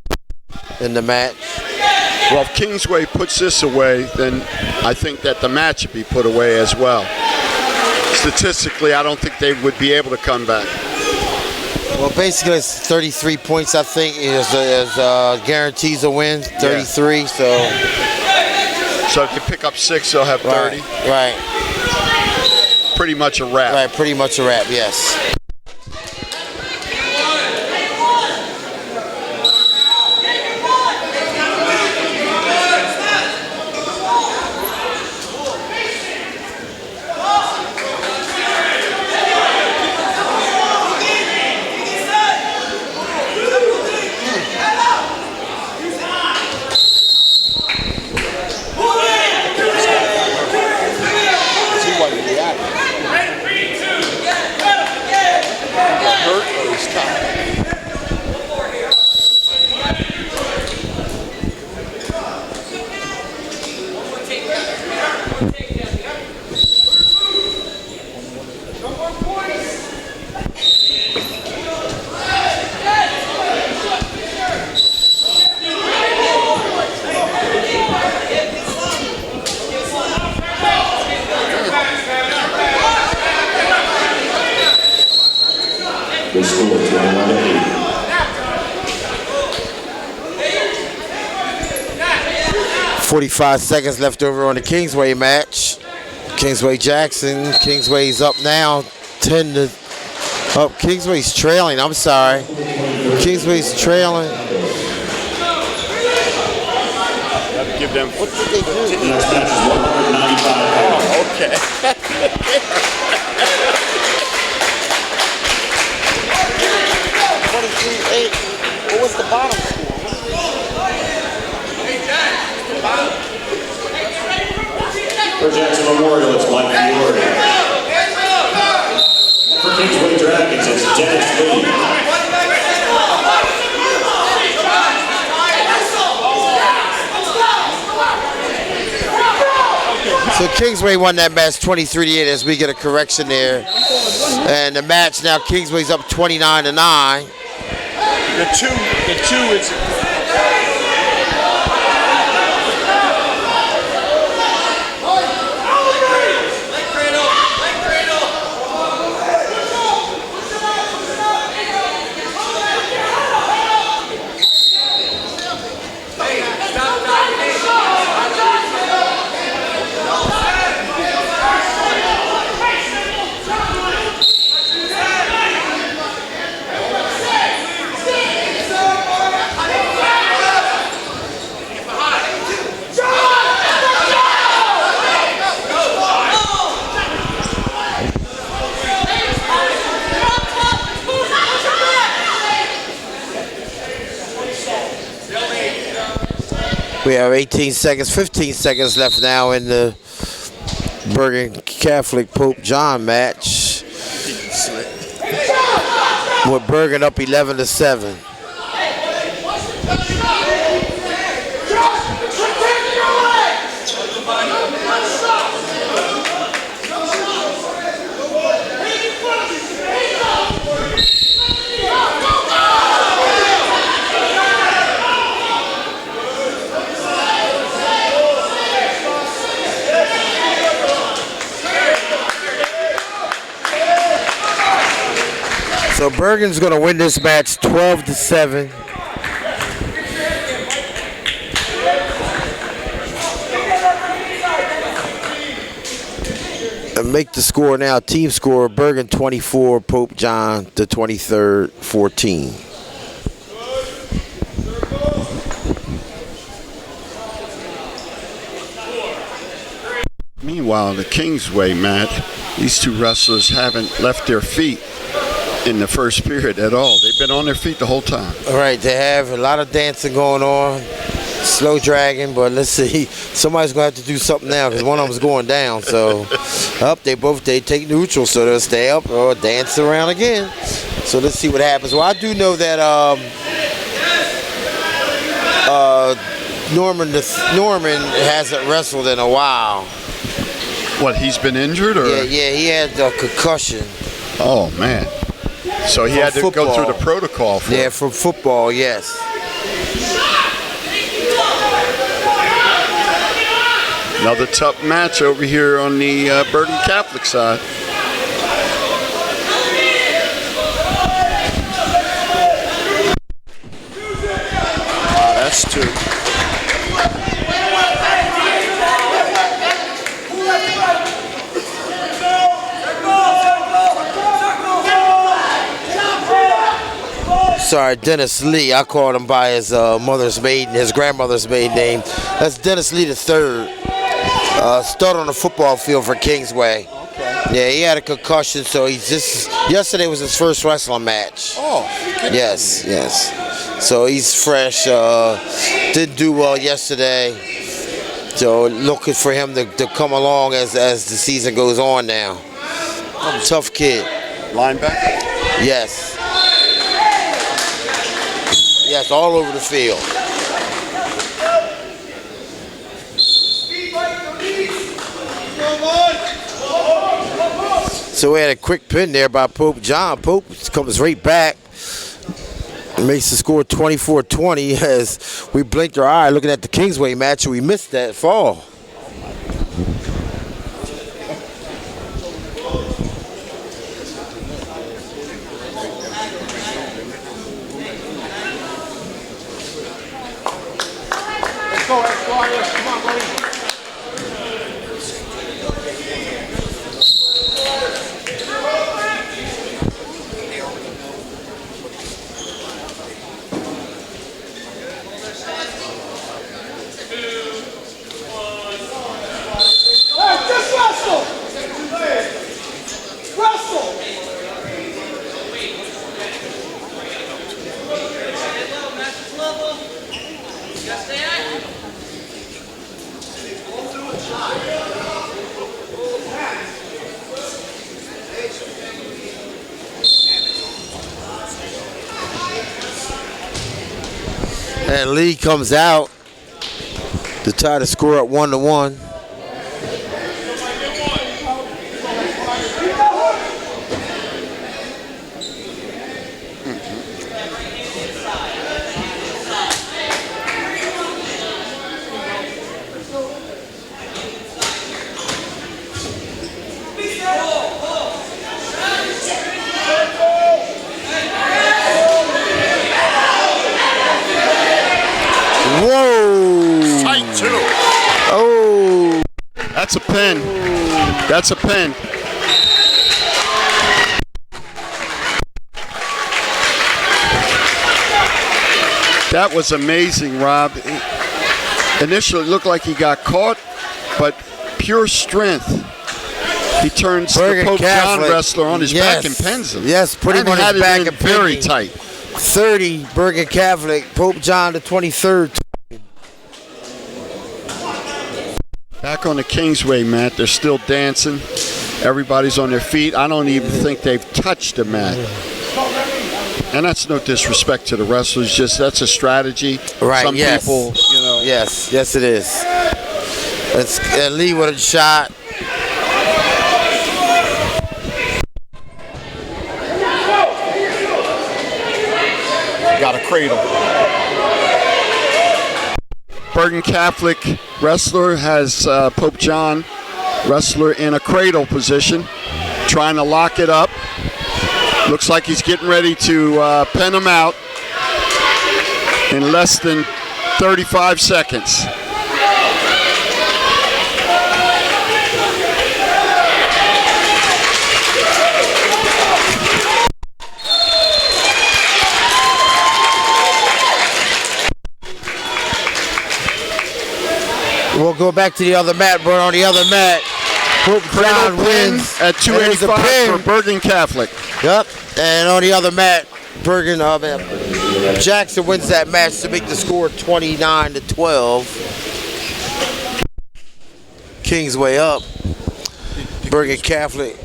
in the match. Well, if Kingsway puts this away, then I think that the match should be put away as well. Statistically, I don't think they would be able to come back. Well, basically, it's 33 points, I think, is guarantees a win, 33, So if you pick up 6, they'll have 30. Right. Pretty much a wrap. Right, pretty much a wrap, yes. The score 21-8. 45 seconds left over on the Kingsway match. Kingsway Jackson. Kingsway's up now, 10 to. Oh, Kingsway's trailing. I'm sorry. Kingsway's trailing. Give them. What did they do? Next match is 195 pounds. Oh, okay. What was the bottom score? For Jackson Memorial, it's Mike Fiore. Kingsway Dragons, it's Dennis Lee. So Kingsway won that match 23-8 as we get a correction there. And the match now, Kingsway's up 29-9. The two is. We have 18 seconds, 15 seconds left now in the Bergen Catholic Pope John match. With Bergen up 11-7. So Bergen's going to win this match 12-7. And make the score now. Team score, Bergen 24, Pope John the 23rd, 14. Meanwhile, the Kingsway, Matt, these two wrestlers haven't left their feet in the first period at all. They've been on their feet the whole time. All right, they have a lot of dancing going on, slow dragging, but let's see. Somebody's going to have to do something now because one of them's going down. So up, they take neutral, so they'll stay up or dance around again. So let's see what happens. Well, I do know that Norman hasn't wrestled in a while. What, he's been injured? Or? Yeah, he had a concussion. Oh, man. So he had to go through the protocol for it. Yeah, from football, yes. Another tough match over here on the Bergen Catholic side. That's two. Sorry, Dennis Lee. I called him by his grandmother's maiden name. That's Dennis Lee the third. Started on the football field for Kingsway. Okay. Yeah, he had a concussion, so yesterday was his first wrestling match. Oh. Yes. So he's fresh. Didn't do well yesterday. So looking for him to come along as the season goes on now. Tough kid. Linebacker? Yes. Yes, all over the field. So we had a quick pin there by Pope John. Pope comes right back. Makes the score 24-20 as we blinked our eye looking at the Kingsway match and we missed that fall. Come on, buddy. And Lee comes out to try to score up 1-1. Whoa! Tight too. Oh! That's a pin. That's a pin. That was amazing, Rob. Initially, it looked like he got caught, but pure strength. He turns the Pope John wrestler on his back and pins him. Yes, put him on his back and very tight. 30, Bergen Catholic, Pope John the 23rd. Back on the Kingsway mat, they're still dancing. Everybody's on their feet. I don't even think they've touched the mat. And that's no disrespect to the wrestlers, just that's a strategy. Right, some people, you know. Yes, yes it is. It's Lee with a shot. Got a cradle. Bergen Catholic wrestler has Pope John wrestler in a cradle position, trying to lock it up. Looks like he's getting ready to pin him out in less than 35 seconds. We'll go back to the other mat, but on the other mat, Pope John wins at 285 for Bergen Catholic. Yep, and on the other mat, Jackson wins that match to make the score 29-12. Kingsway up. Bergen Catholic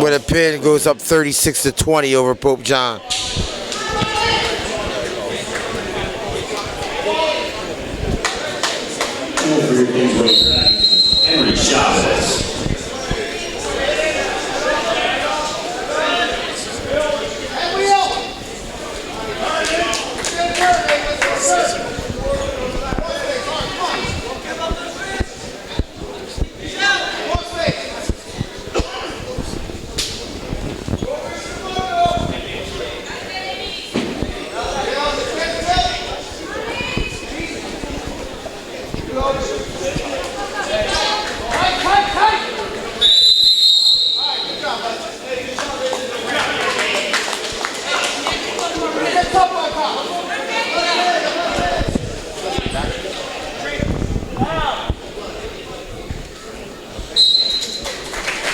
with a pin goes up 36-20 over Pope John. For your Kingsway Henry Chavez.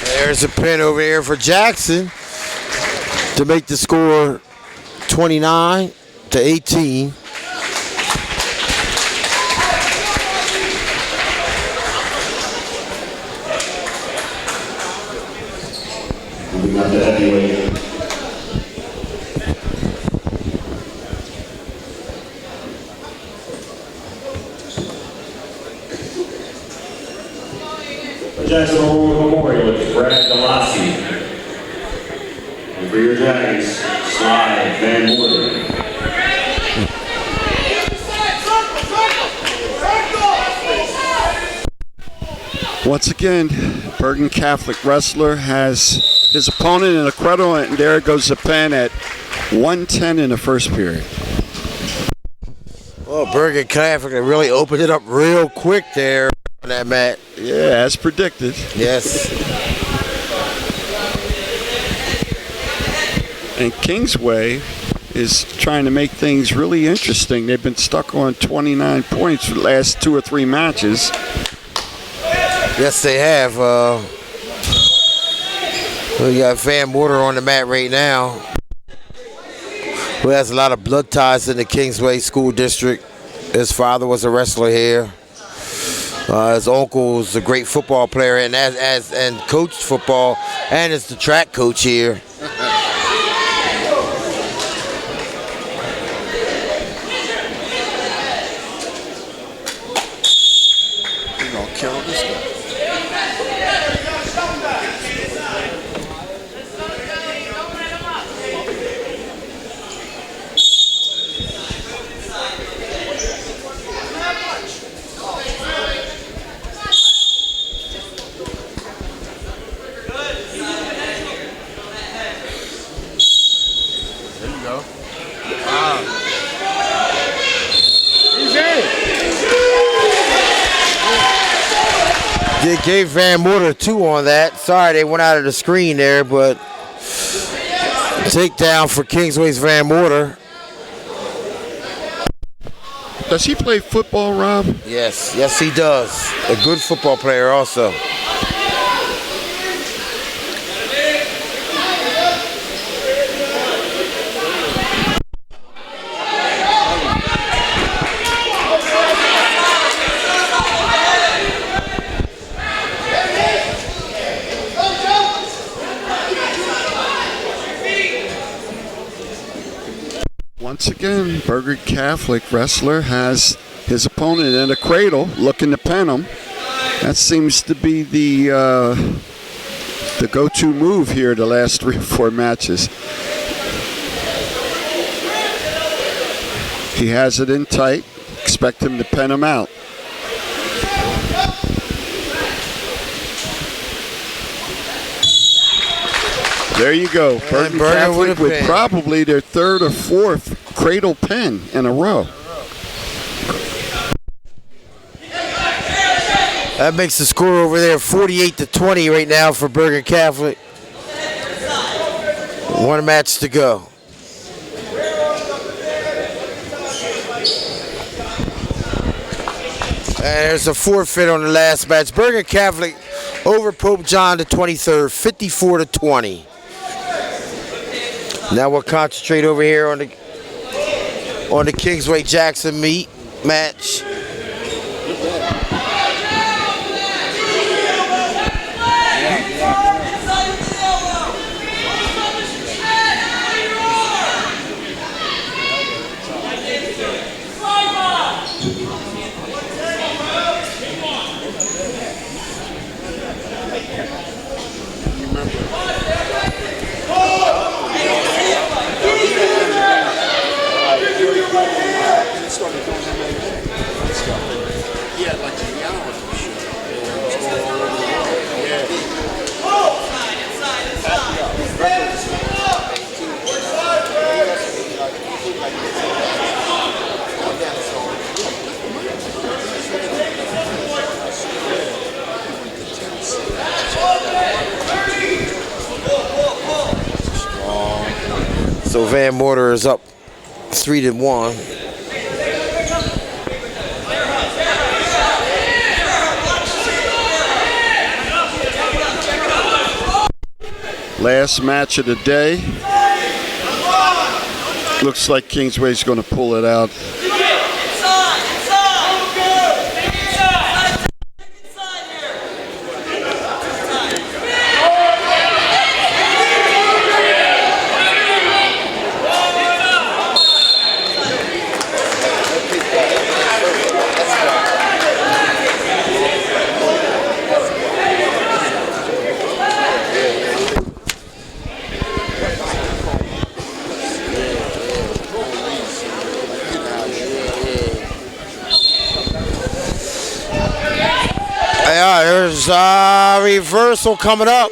There's a pin over here for Jackson to make the score 29-18. Moving up to heavyweight. Jackson Memorial with Brad Galassi. And for your Dragons, Sly Van Morton. Once again, Bergen Catholic wrestler has his opponent in a cradle, and there goes the pin at 1:10 in the first period. Well, Bergen Catholic really opened it up real quick there on that mat. Yeah, as predicted. Yes. And Kingsway is trying to make things really interesting. They've been stuck on 29 points for the last 2 or 3 matches. Yes, they have. We got Van Morter on the mat right now, who has a lot of blood ties in the Kingsway School District. His father was a wrestler here. His uncle is a great football player and coached football, and is the track coach here. They gave Van Morter 2 on that. Sorry, they went out of the screen there, but takedown for Kingsway's Van Morter. Does he play football, Rob? Yes, yes he does. A good football player also. Once again, Bergen Catholic wrestler has his opponent in a cradle, looking to pin him. That seems to be the go-to move here the last 3 or 4 matches. He has it in tight. Expect him to pin him out. There you go. Bergen Catholic with probably their 3rd or 4th cradle pin in a row. That makes the score over there 48-20 right now for Bergen Catholic. 1 match to go. And there's a forfeit on the last match. Bergen Catholic over Pope John the 23rd, 54-20. Now we'll concentrate over here on the Kingsway Jackson match. So Van Morter is up 3-1. Last match of the day. Looks like Kingsway's going to pull it out. Yeah, there's reversal coming up.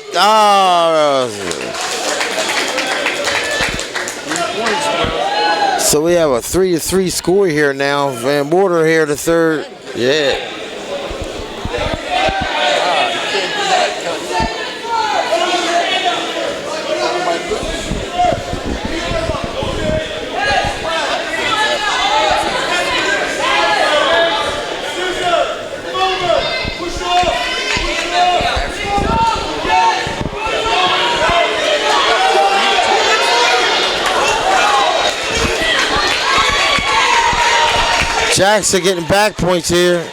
So we have a 3-3 score here now. Van Morter here, the 3rd. Yeah. Jackson getting back points here.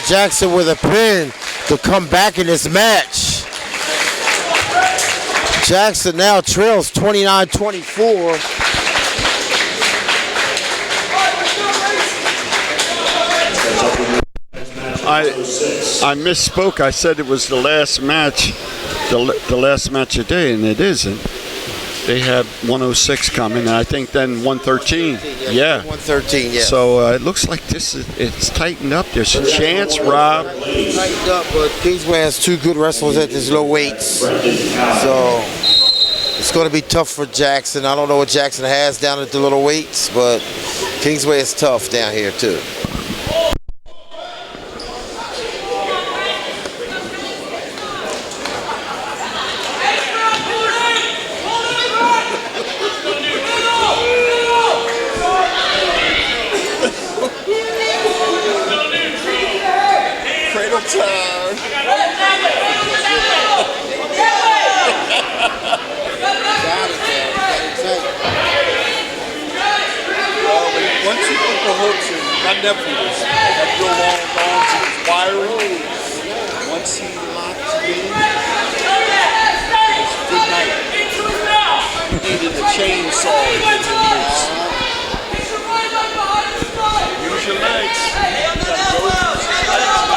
Jackson with a pin to come back in this match. Jackson now trails 29-24. I misspoke. I said it was the last match, the last match of the day, and it isn't. They had 106 coming, and I think then 113. Yeah. 113, yeah. So it looks like it's tightened up. There's a chance, Rob. Tightened up, but Kingsway has two good wrestlers at these low weights. So it's going to be tough for Jackson. I don't know what Jackson has down at the little weights, but Kingsway is tough down here too. Cradle time. Once you put the hooks in, my nephew was that real long arms and his wiring. Once he locked you in, it was good night. You needed a chainsaw to get him loose. Use your legs. You gotta go use your legs.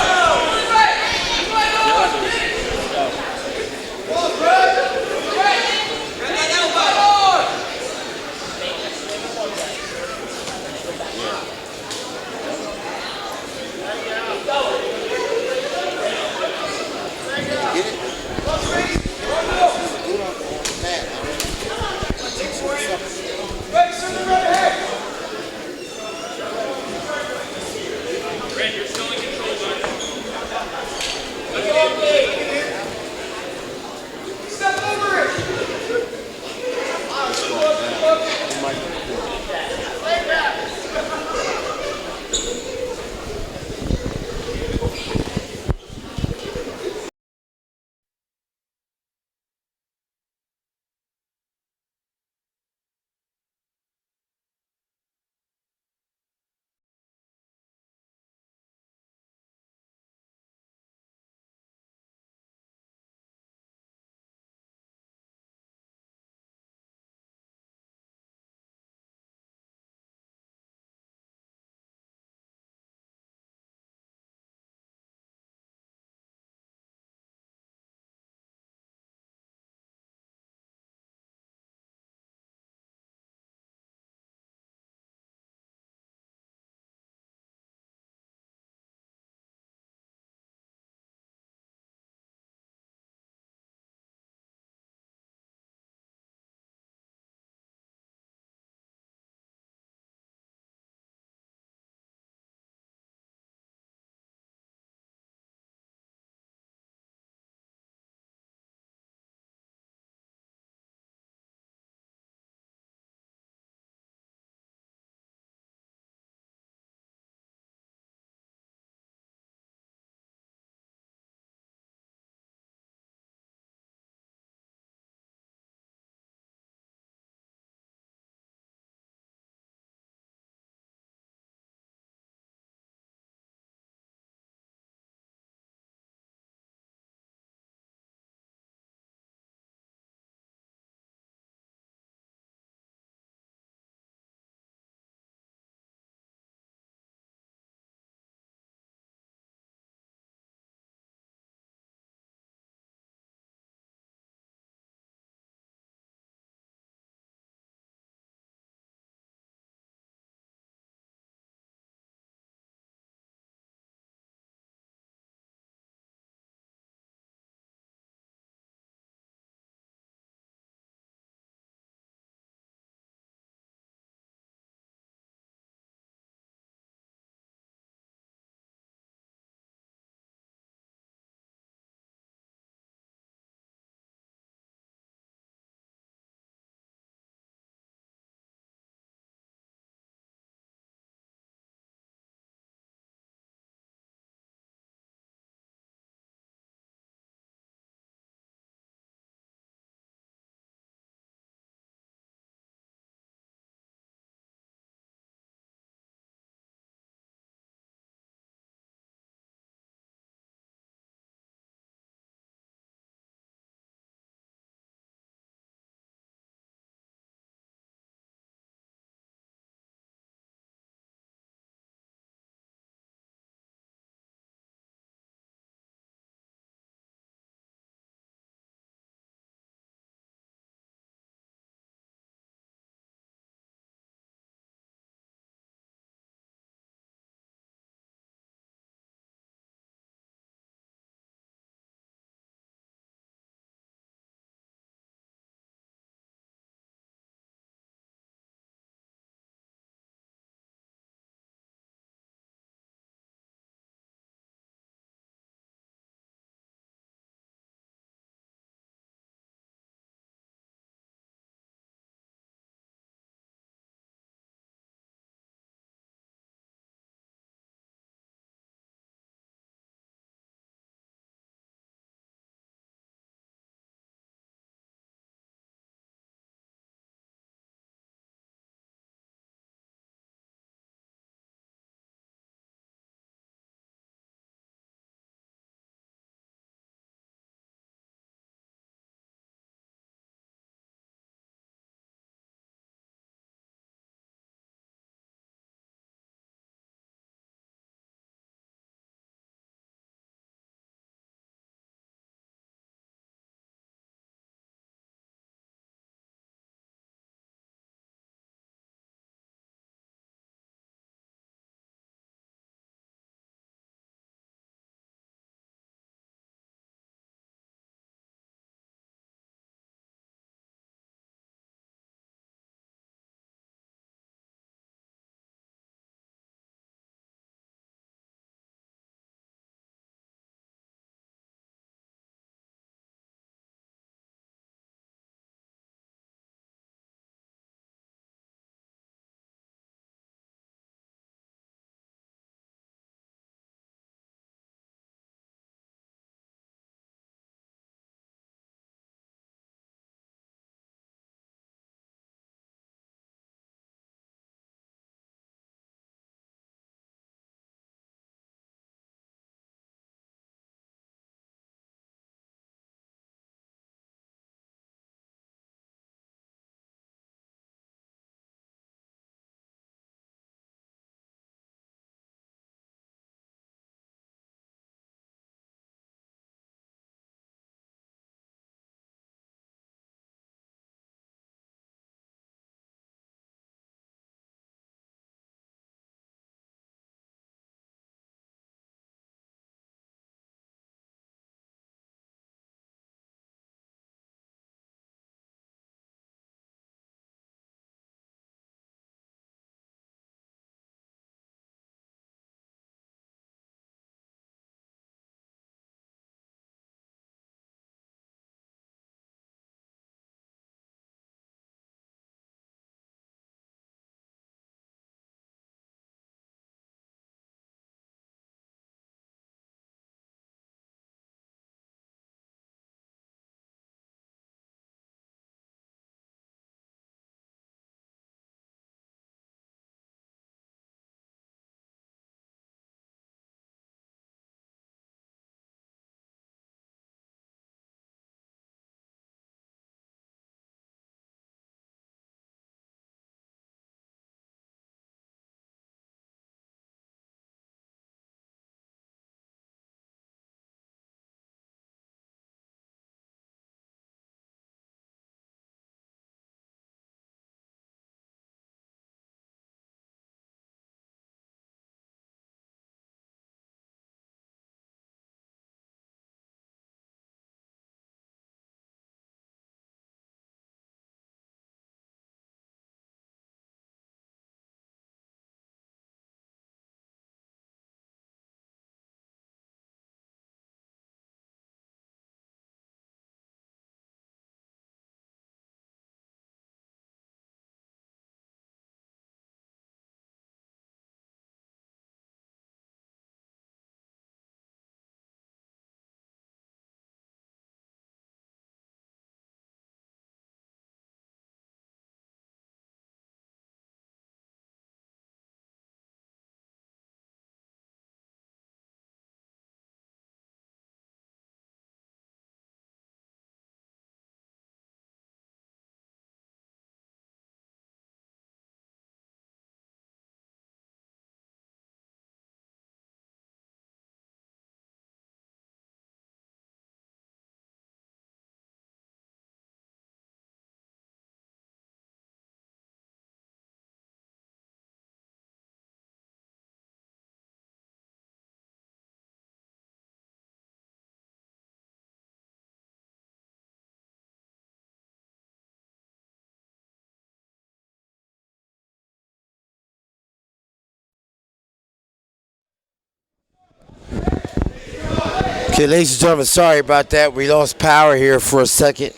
Okay, ladies and gentlemen, sorry about that. We lost power here for a second.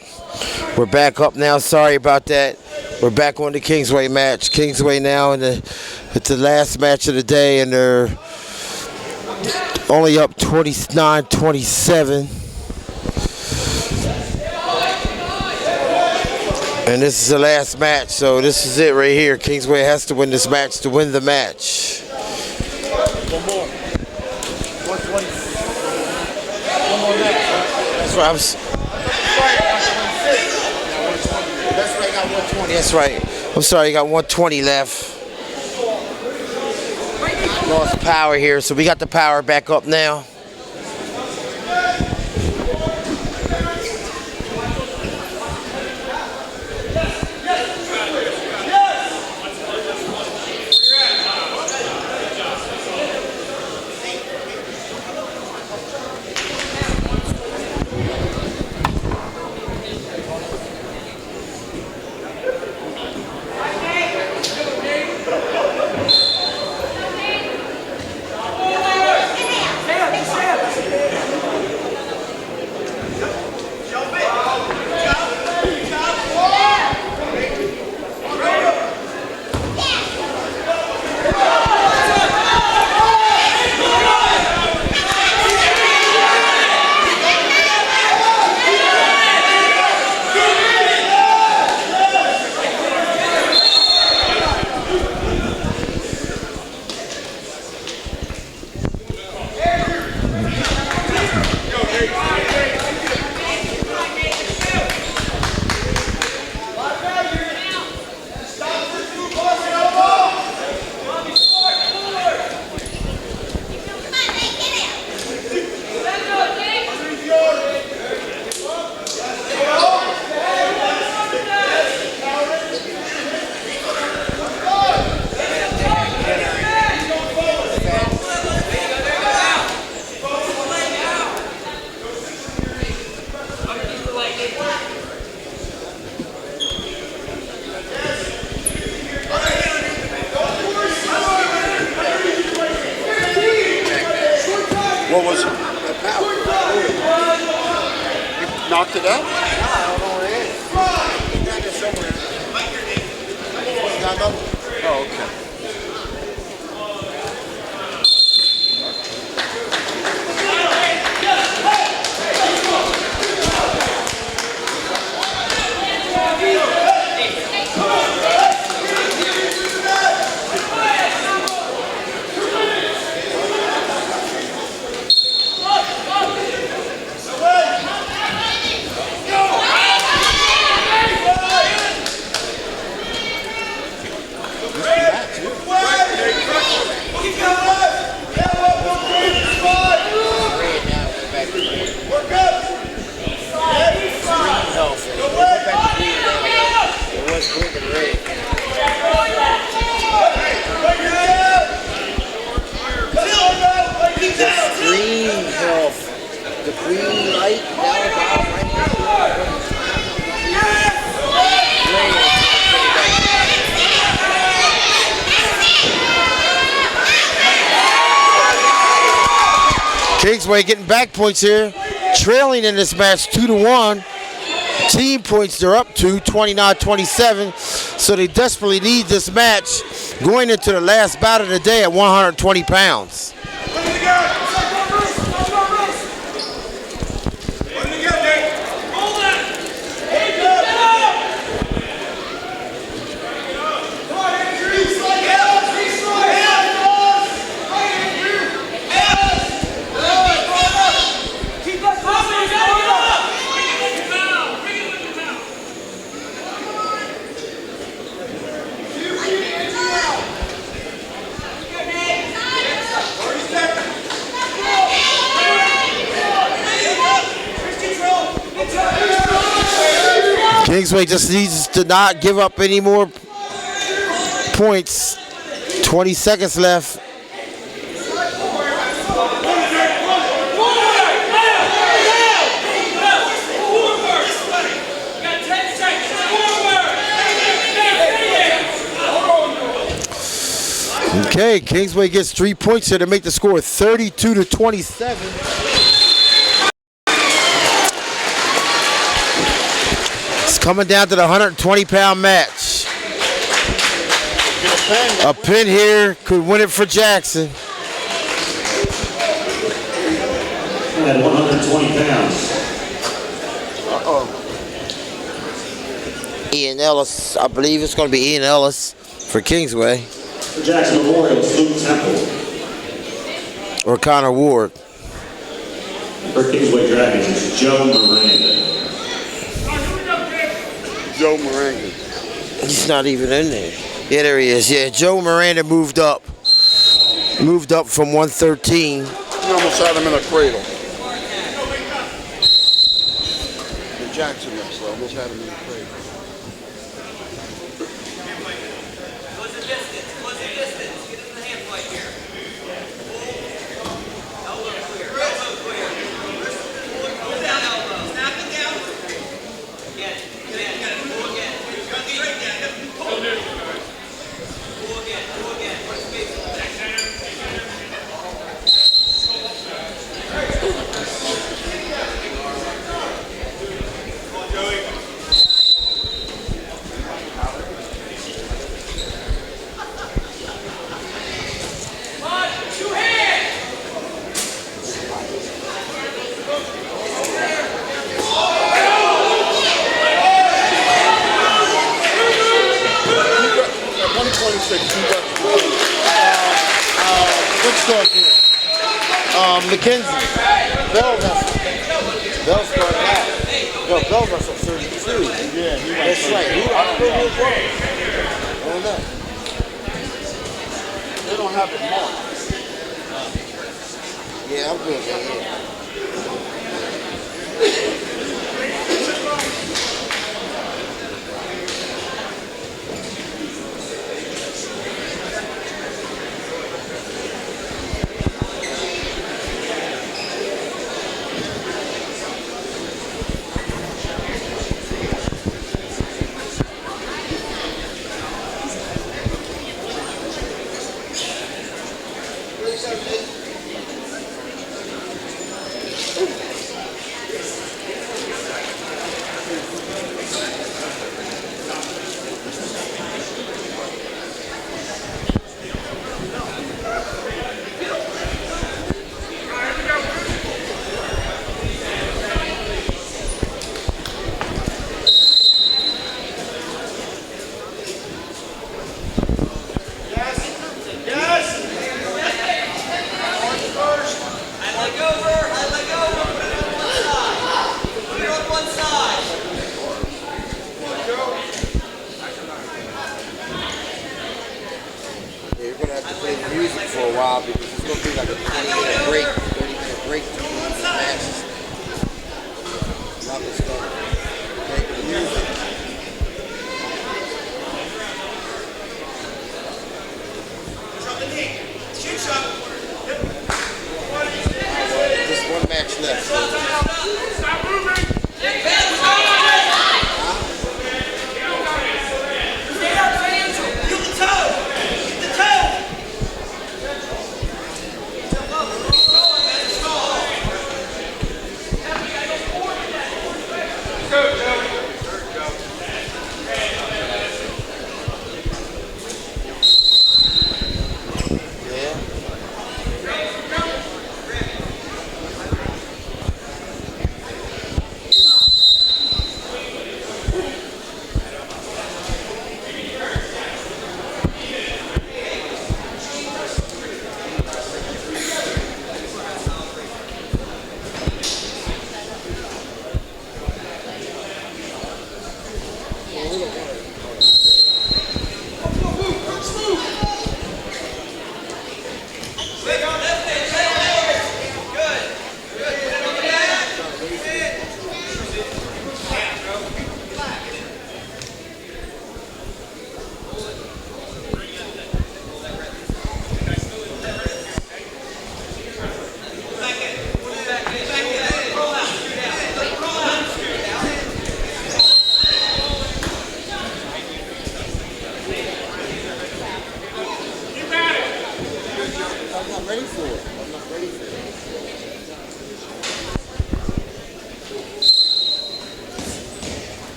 We're back up now. Sorry about that. We're back on the Kingsway match. Kingsway now it's the last match of the day, and they're only up 29-27. And this is the last match, so this is it right here. Kingsway has to win this match to win the match. One more. 120. One more match. That's right. That's right, I got 120. That's right. I'm sorry, you got 120 left. Lost power here, so we got the power back up now. What was it? You knocked it out? Oh, okay. Kingsway getting back points here, trailing in this match 2-1. Team points they're up to 29-27, so they desperately need this match going into the last bout of the day at 120 pounds. Kingsway just needs to not give up any more points. 20 seconds left. Okay, Kingsway gets 3 points here to make the score 32-27. It's coming down to the 120-pound match. A pin here could win it for Jackson. At 120 pounds. Ian Ellis, I believe it's going to be Ian Ellis for Kingsway. For Jackson Memorial, Luke Temple. Or Connor Ward. For Kingsway Dragons, it's Joe Miranda. Joe Miranda. He's not even in there. Yeah, there he is. Yeah, Joe Miranda moved up. Moved up from 113. You almost had him in a cradle. The Jackson so almost had him in a cradle. Close the distance. Close the distance. Get in the hand fight here. Elbow clear. Elbow clear. Pull down elbow. Snap it down. Again. Again. Pull again. Straight down. Pull. Pull again. Pull again. Put space on that. McKenzie. Bell wrestled. Bell started out. No, Bell wrestled 32. Yeah, That's right. I don't know who it was. I don't know. they don't have it marked. Yeah, I'm good, man.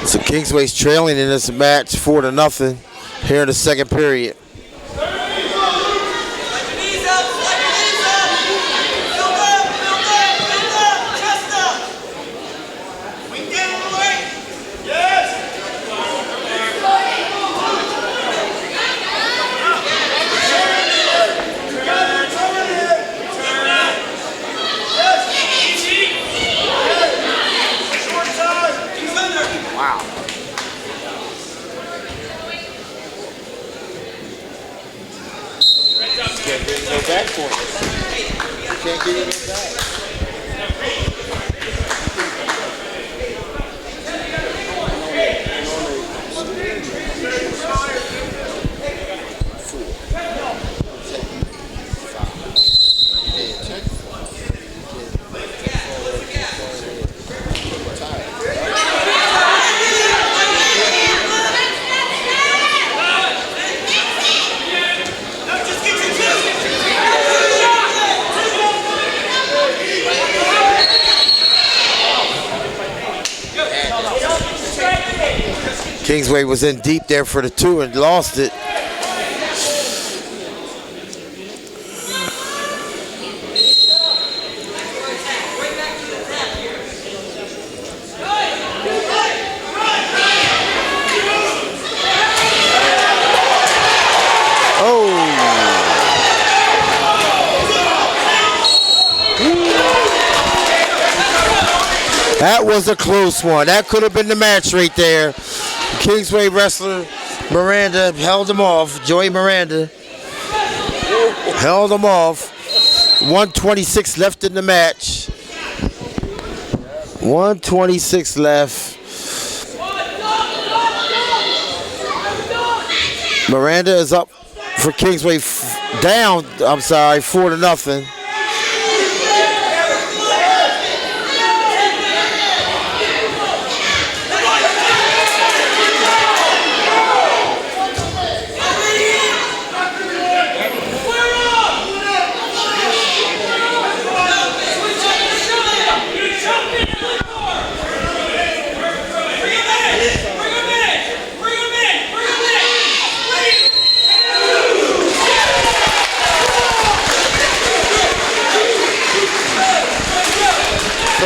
So Kingsway's trailing in this match 4-0 here in the second period. Kingsway was in deep there for the 2 and lost it. That was a close one. That could have been the match right there. Kingsway wrestler Miranda held him off. Joey Miranda held him off. 1:26 left in the match. 1:26 left. Miranda is up for Kingsway down, 4-0.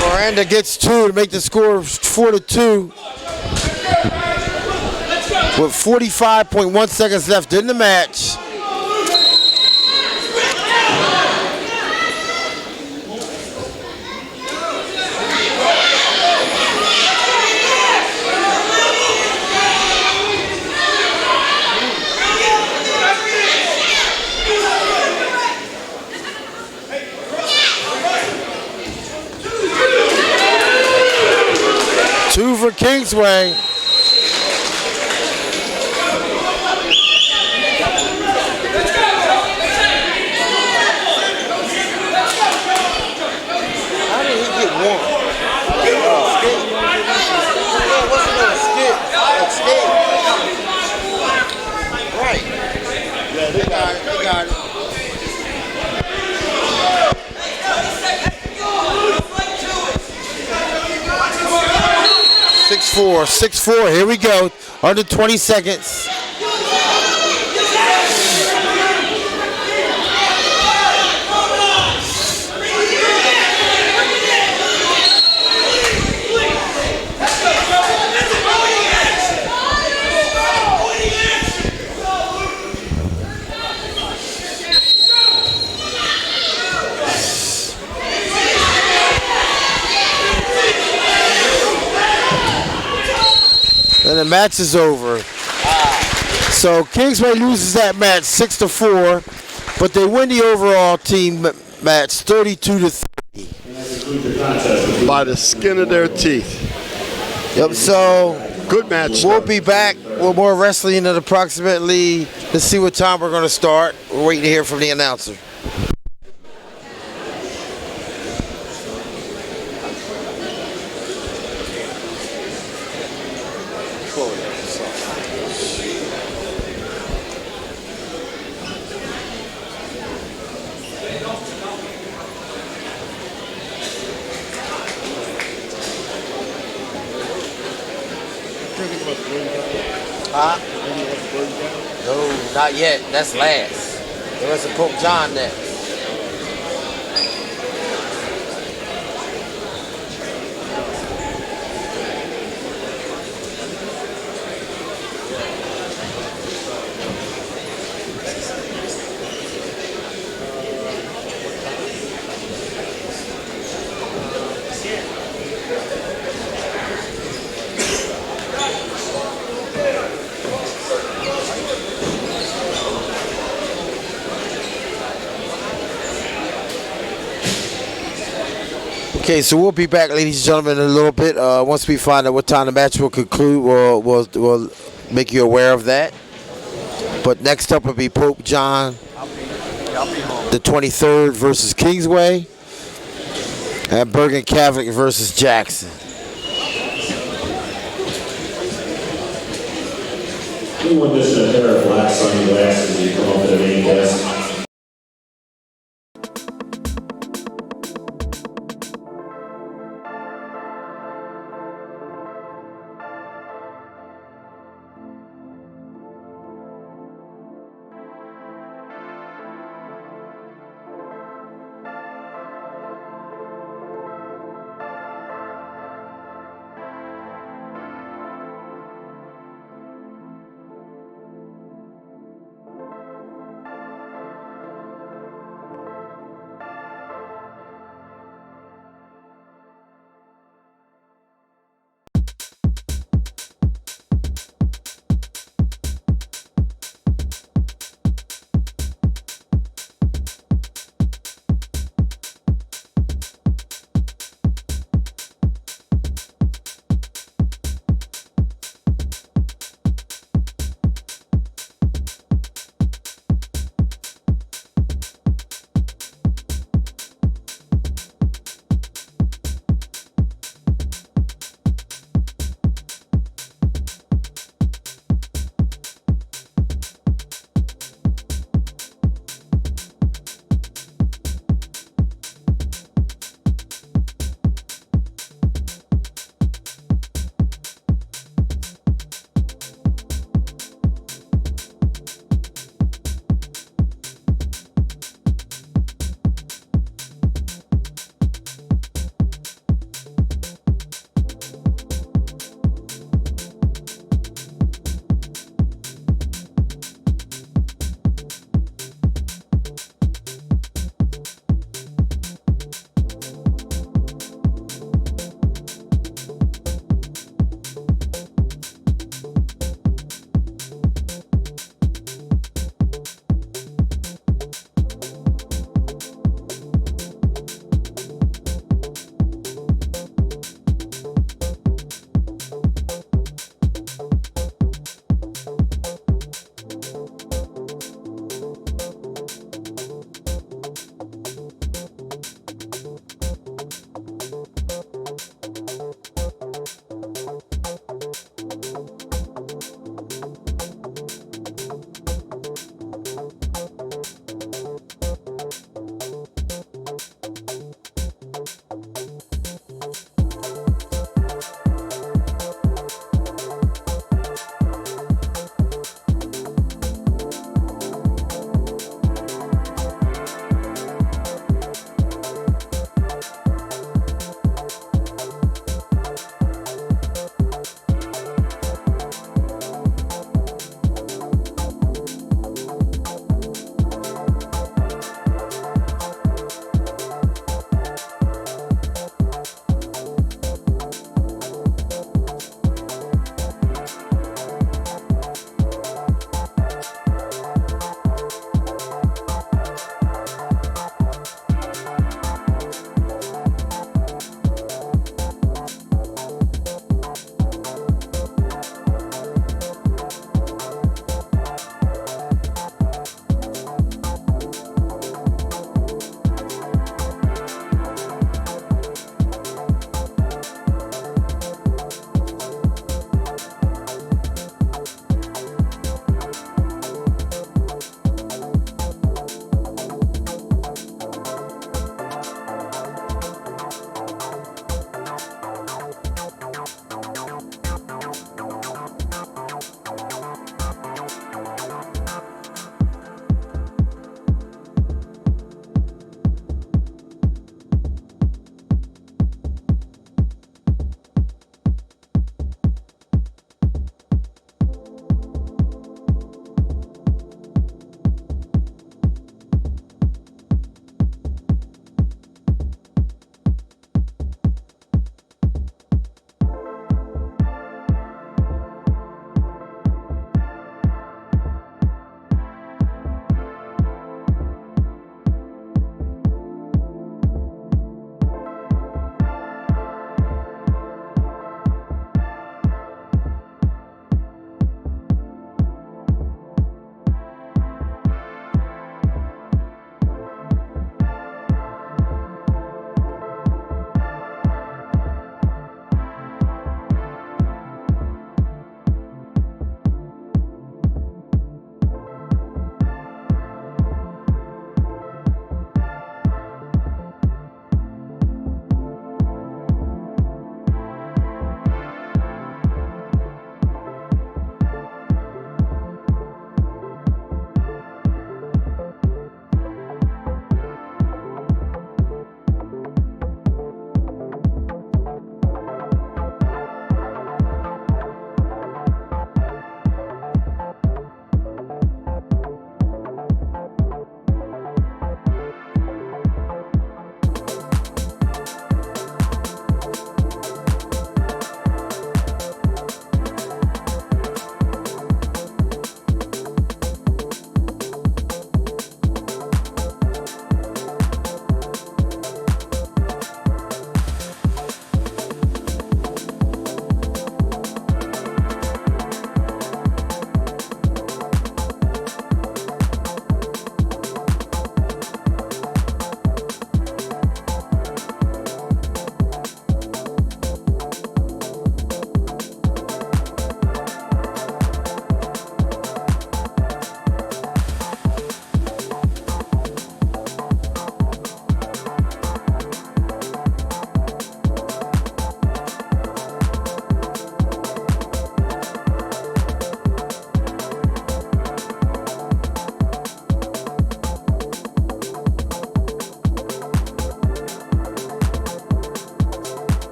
Miranda gets 2 to make the score 4-2 with 45.1 seconds left in the match. Two for Kingsway. How did he get 1? It wasn't a skip. Right. Yeah, they got it. They got it. 6-4, 6-4, here we go, under 20 seconds. And the match is over. So Kingsway loses that match 6-4, but they win the overall team match 32-30. By the skin of their teeth. Yep. So good match. We'll be back with more wrestling at approximately. Let's see what time we're going to start. We're waiting to hear from the announcer. Huh? No, not yet. That's last. There was a Pope John next. Okay, so we'll be back, ladies and gentlemen, in a little bit. Once we find out what time the match will conclude, we'll make you aware of that. But next up will be Pope John, the 23rd versus Kingsway, and Bergen Catholic versus Jackson. Anyone missing a pair of black sunglasses, you come up to the main desk.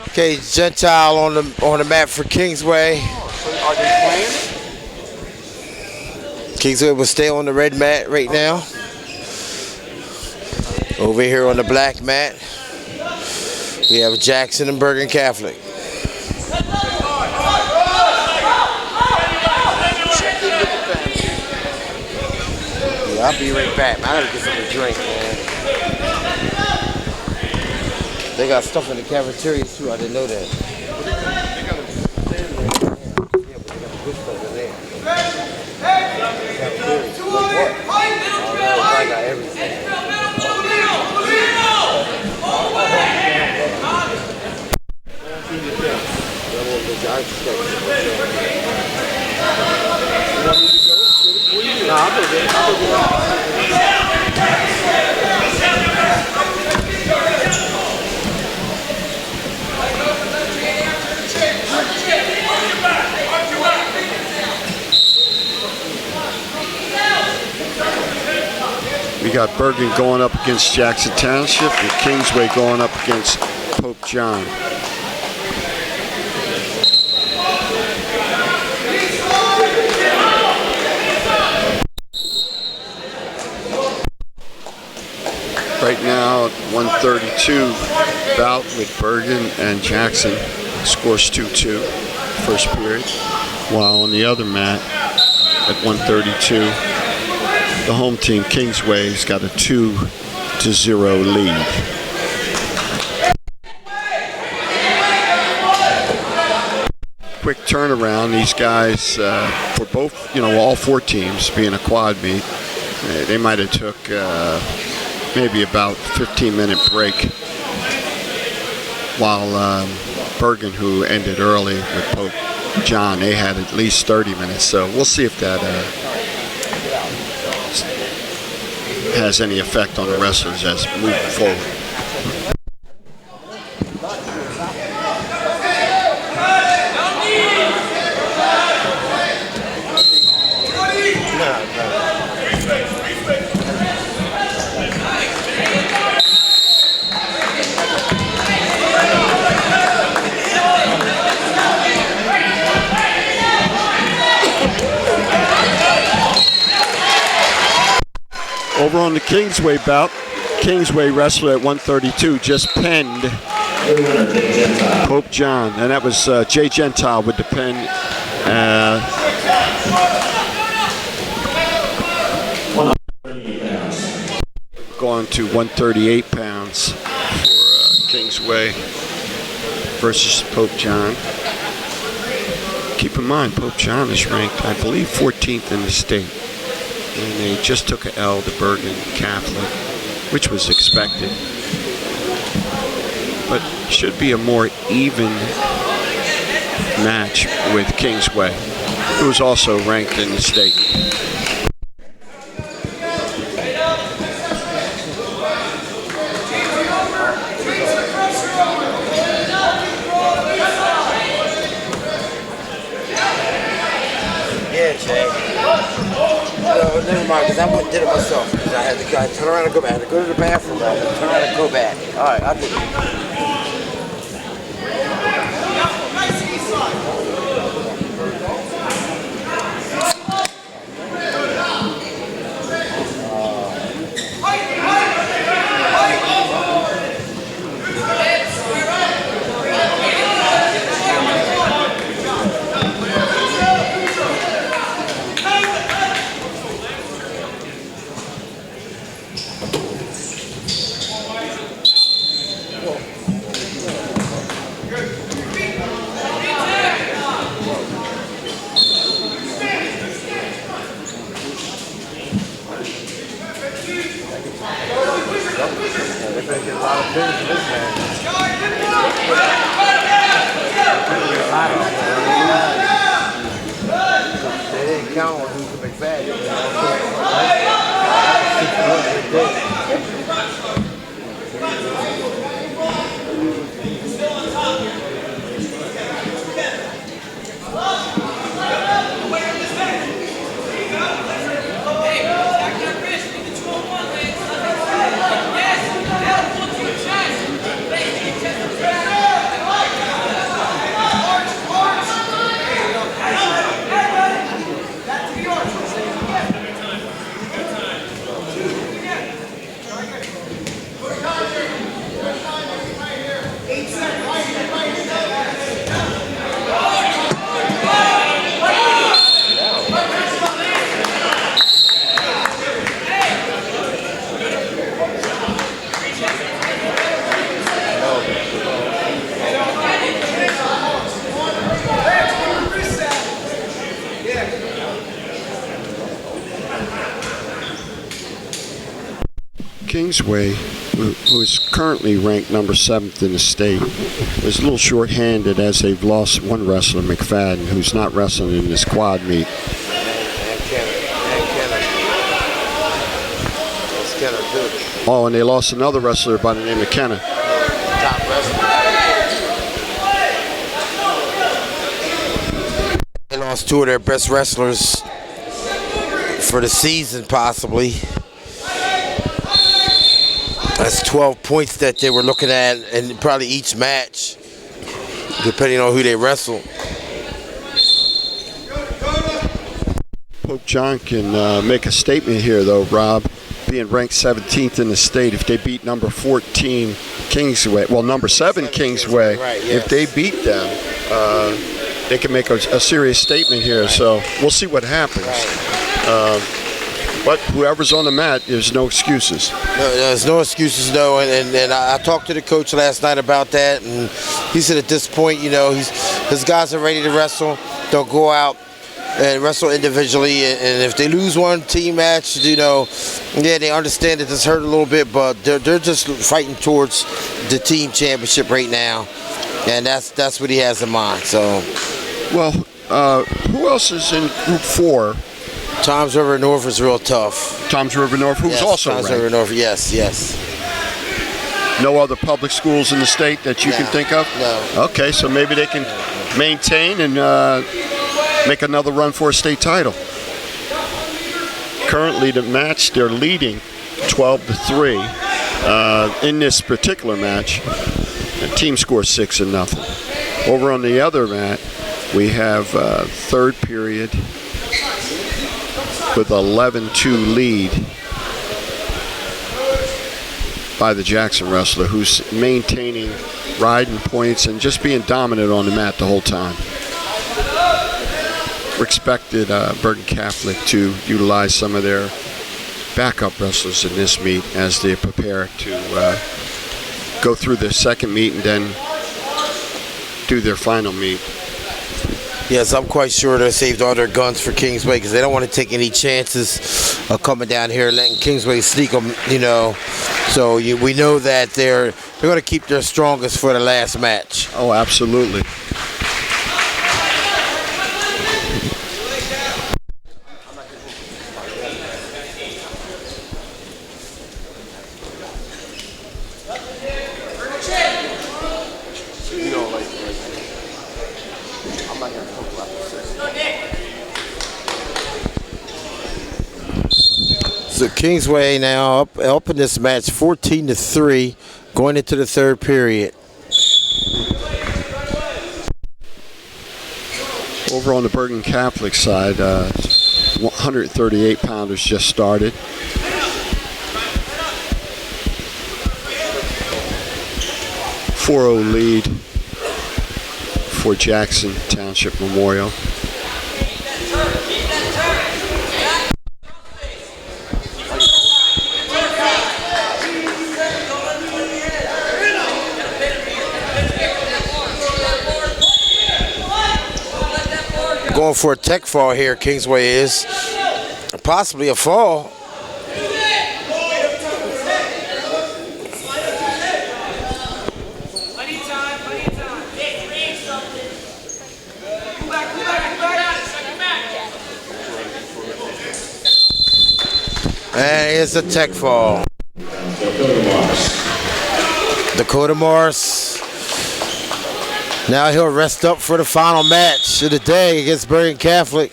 Okay, Gentile on the mat for Kingsway. Are they playing? Kingsway will stay on the red mat right now. Over here on the black mat, we have Jackson and Bergen Catholic. Yeah, I'll be right back. I gotta get something to drink, man. They got stuff in the cafeteria too. I didn't know that. Yeah, but they got the good stuff in there. I got everything. We got Bergen going up against Jackson Township and Kingsway going up against Pope John. Right now, 132 bout with Bergen and Jackson. Scores 2-2 first period. While on the other mat at 132, the home team, Kingsway's got a 2-0 lead. Quick turnaround. These guys, for both, all four teams being a quad meet, they might have took maybe about 15-minute break. While Bergen, who ended early with Pope John, they had at least 30 minutes. So we'll see if that has any effect on the wrestlers as moving forward. Over on the Kingsway bout, Kingsway wrestler at 132 just penned Pope John, and that was Jay Gentile with the pen. Going to 138 pounds for Kingsway versus Pope John. Keep in mind, Pope John is ranked, I believe, 14th in the state. And they just took an L to Bergen Catholic, which was expected. But should be a more even match with Kingsway, who is also ranked in the state. Yeah, Jay. No, never mind, because I went and did it myself. Because I had to turn around and go back. I had to go to the bathroom, I had to turn around and go back. All right, I did it. They didn't count on who's the McFadden. Kingsway, who is currently ranked number 7th in the state, is a little short-handed as they've lost one wrestler, McFadden, who's not wrestling in this quad meet. Oh, and they lost another wrestler by the name of Kenna. Top wrestler. They lost 2 of their best wrestlers for the season, possibly. That's 12 points that they were looking at in probably each match, depending on who they wrestle. Pope John can make a statement here, though, Rob. Being ranked 17th in the state, if they beat number 14 Kingsway, well, number 7 Kingsway, right, yes. if they beat them, they can make a serious statement here. Right. So we'll see what happens. Right. But whoever's on the mat, there's no excuses. No, there's no excuses, no. And I talked to the coach last night about that, and he said at this point, you know, his guys are ready to wrestle. They'll go out and wrestle individually, and if they lose one team match, you know, yeah, they understand that this hurt a little bit, but they're just fighting towards the team championship right now, and that's what he has in mind. So, well, who else is in Group 4? Toms River North is real tough. Toms River North, who's also Toms ranked. River North, yes. No other public schools in the state that you can think of? No. Okay, so maybe they can maintain and make another run for a state title. Currently, the match, they're leading 12-3. In this particular match, the team scores 6-0. Over on the other mat, we have third period with 11-2 lead by the Jackson wrestler, who's maintaining riding points and just being dominant on the mat the whole time. We expected Bergen Catholic to utilize some of their backup wrestlers in this meet as they prepare to go through their second meet and then do their final meet. Yes, I'm quite sure they saved all their guns for Kingsway because they don't want to take any chances of coming down here and letting Kingsway sneak them, you know. So we know that they're going to keep their strongest for the last match. Oh, absolutely. So Kingsway now up in this match 14-3 going into the third period. Over on the Bergen Catholic side, 138 pounders just started. .40 lead for Jackson Township Memorial. Going for a tech fall here, Kingsway is. Possibly a fall. And it's a tech fall. Dakota Morris. Now he'll rest up for the final match of the day against Bergen Catholic,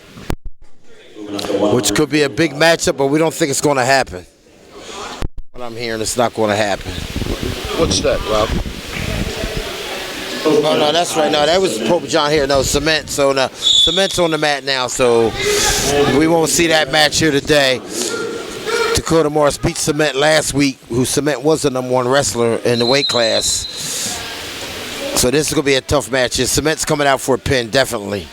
which could be a big matchup, but we don't think it's going to happen. What I'm hearing, it's not going to happen. What's that, Rob? Oh, no, that's right. No, that was Pope John here. No, Cement. So, no, Cement's on the mat now, so we won't see that match here today. Dakota Morris beat Cement last week, who Cement was the #1 wrestler in the weight class. So this is going to be a tough match. Cement's coming out for a pin, definitely.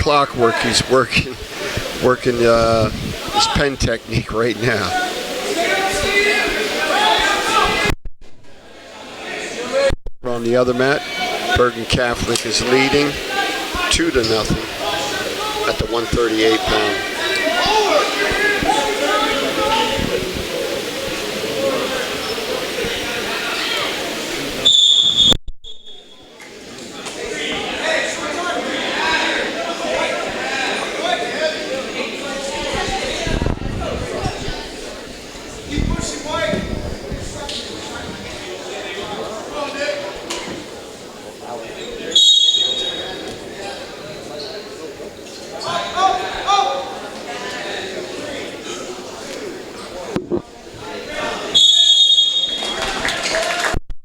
clockwork. He's working his pen technique right now. On the other mat, Bergen Catholic is leading 2-0 at the 138 pound.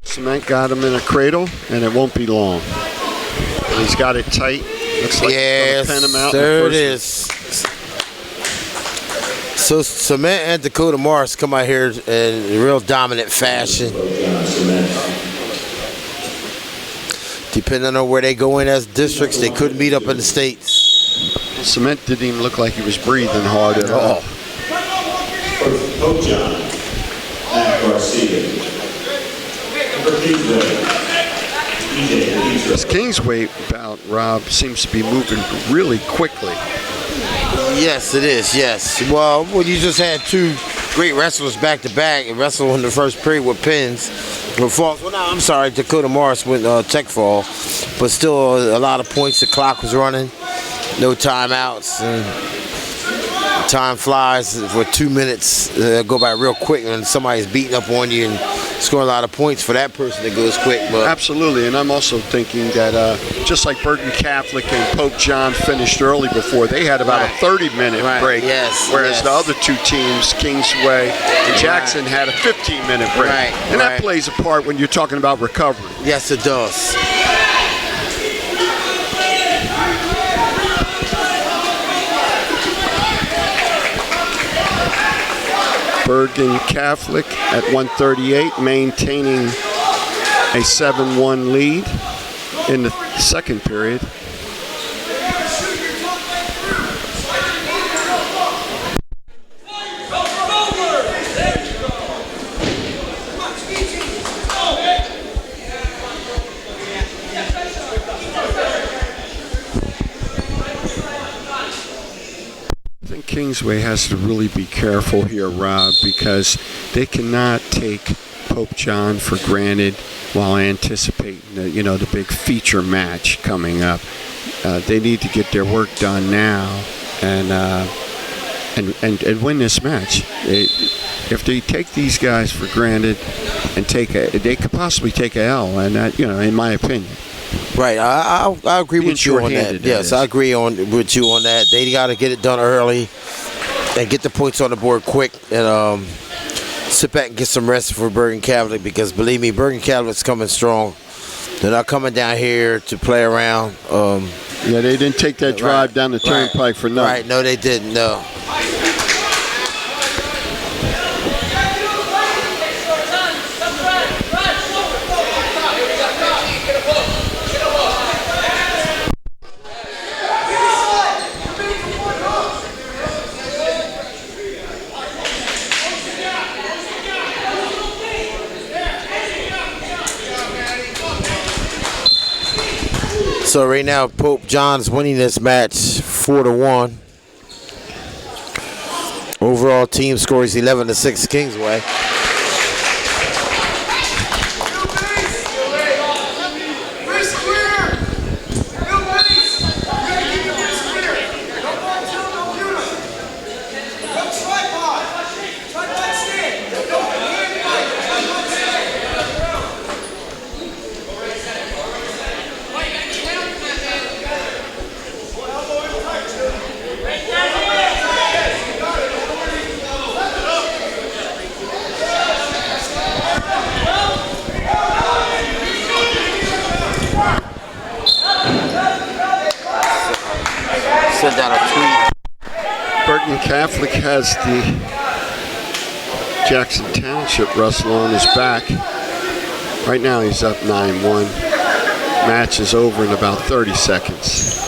Cement got him in a cradle, and it won't be long. And he's got it tight. Looks like yes, he's going to pen him out. There it is. So Cement and Dakota Morris come out here in real dominant fashion. Depending on where they go in as districts, they could meet up in the states. Cement didn't even look like he was breathing hard at all. Pope John at Garcia. This Kingsway bout, Rob, seems to be moving really quickly. Yes, it is, yes. Well, you just had two great wrestlers back-to-back and wrestled in the first period with pins. Falls. Well, no, I'm sorry, Dakota Morris went tech fall, but still a lot of points. The clock was running, no timeouts. Time flies for 2 minutes. Go by real quick when somebody's beating up on you and scoring a lot of points. For that person, it goes quick. But absolutely, and I'm also thinking that just like Bergen Catholic and Pope John finished early before, they had about a 30-minute break. Yes, whereas the other two teams, Kingsway and Jackson, had a 15-minute break. And that plays a part when you're talking about recovery. Yes, it does. Bergen Catholic at 138, maintaining a 7-1 lead in the second period. Kingsway has to really be careful here, Rob, because they cannot take Pope John for granted while anticipating the big feature match coming up. They need to get their work done now and win this match. If they take these guys for granted and they could possibly take a L, and that, in my opinion. Right, I agree with you on that. Yes, I agree with you on that. They got to get it done early and get the points on the board quick and sit back and get some rest for Bergen Catholic, because believe me, Bergen Catholic's coming strong. They're not coming down here to play around. Yeah, they didn't take that drive down the turnpike for nothing. Right, no, they didn't, no. So right now, Pope John's winning this match 4-1. Overall team score is 11-6 Kingsway. Send out a tweet. Bergen Catholic has the Jackson Township wrestler on his back. Right now he's up 9-1. Match is over in about 30 seconds.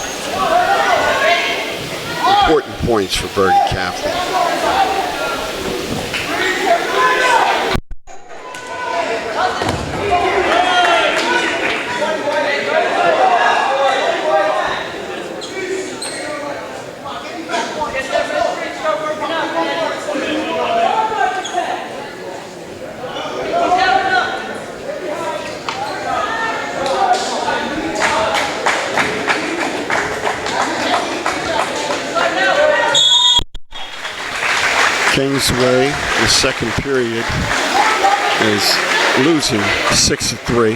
points for Bergen Catholic. Kingsway, the second period, is losing 6-3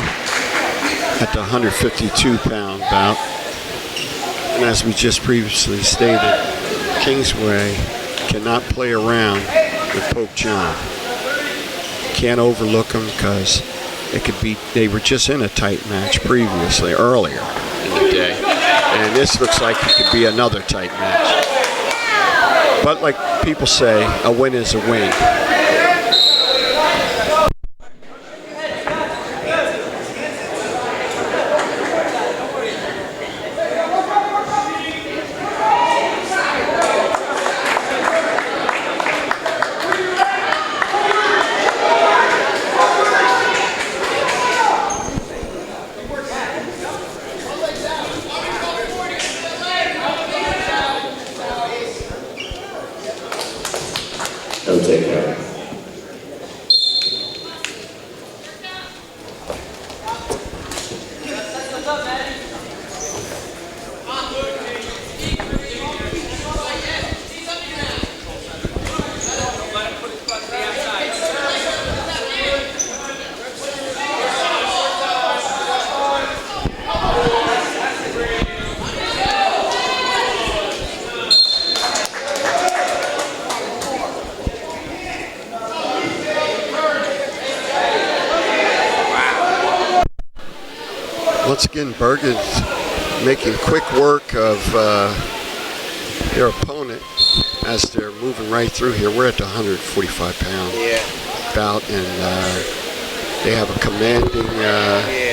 at the 152-pound bout. And as we just previously stated, Kingsway cannot play around with Pope John. Can't overlook them because it could be, they were just in a tight match previously, earlier in the day. And this looks like it could be another tight match. But like people say, a win is a win. No takeout. Once again, Bergen's making quick work of their opponent as they're moving right through here. We're at the 145-pound bout, and they have a commanding,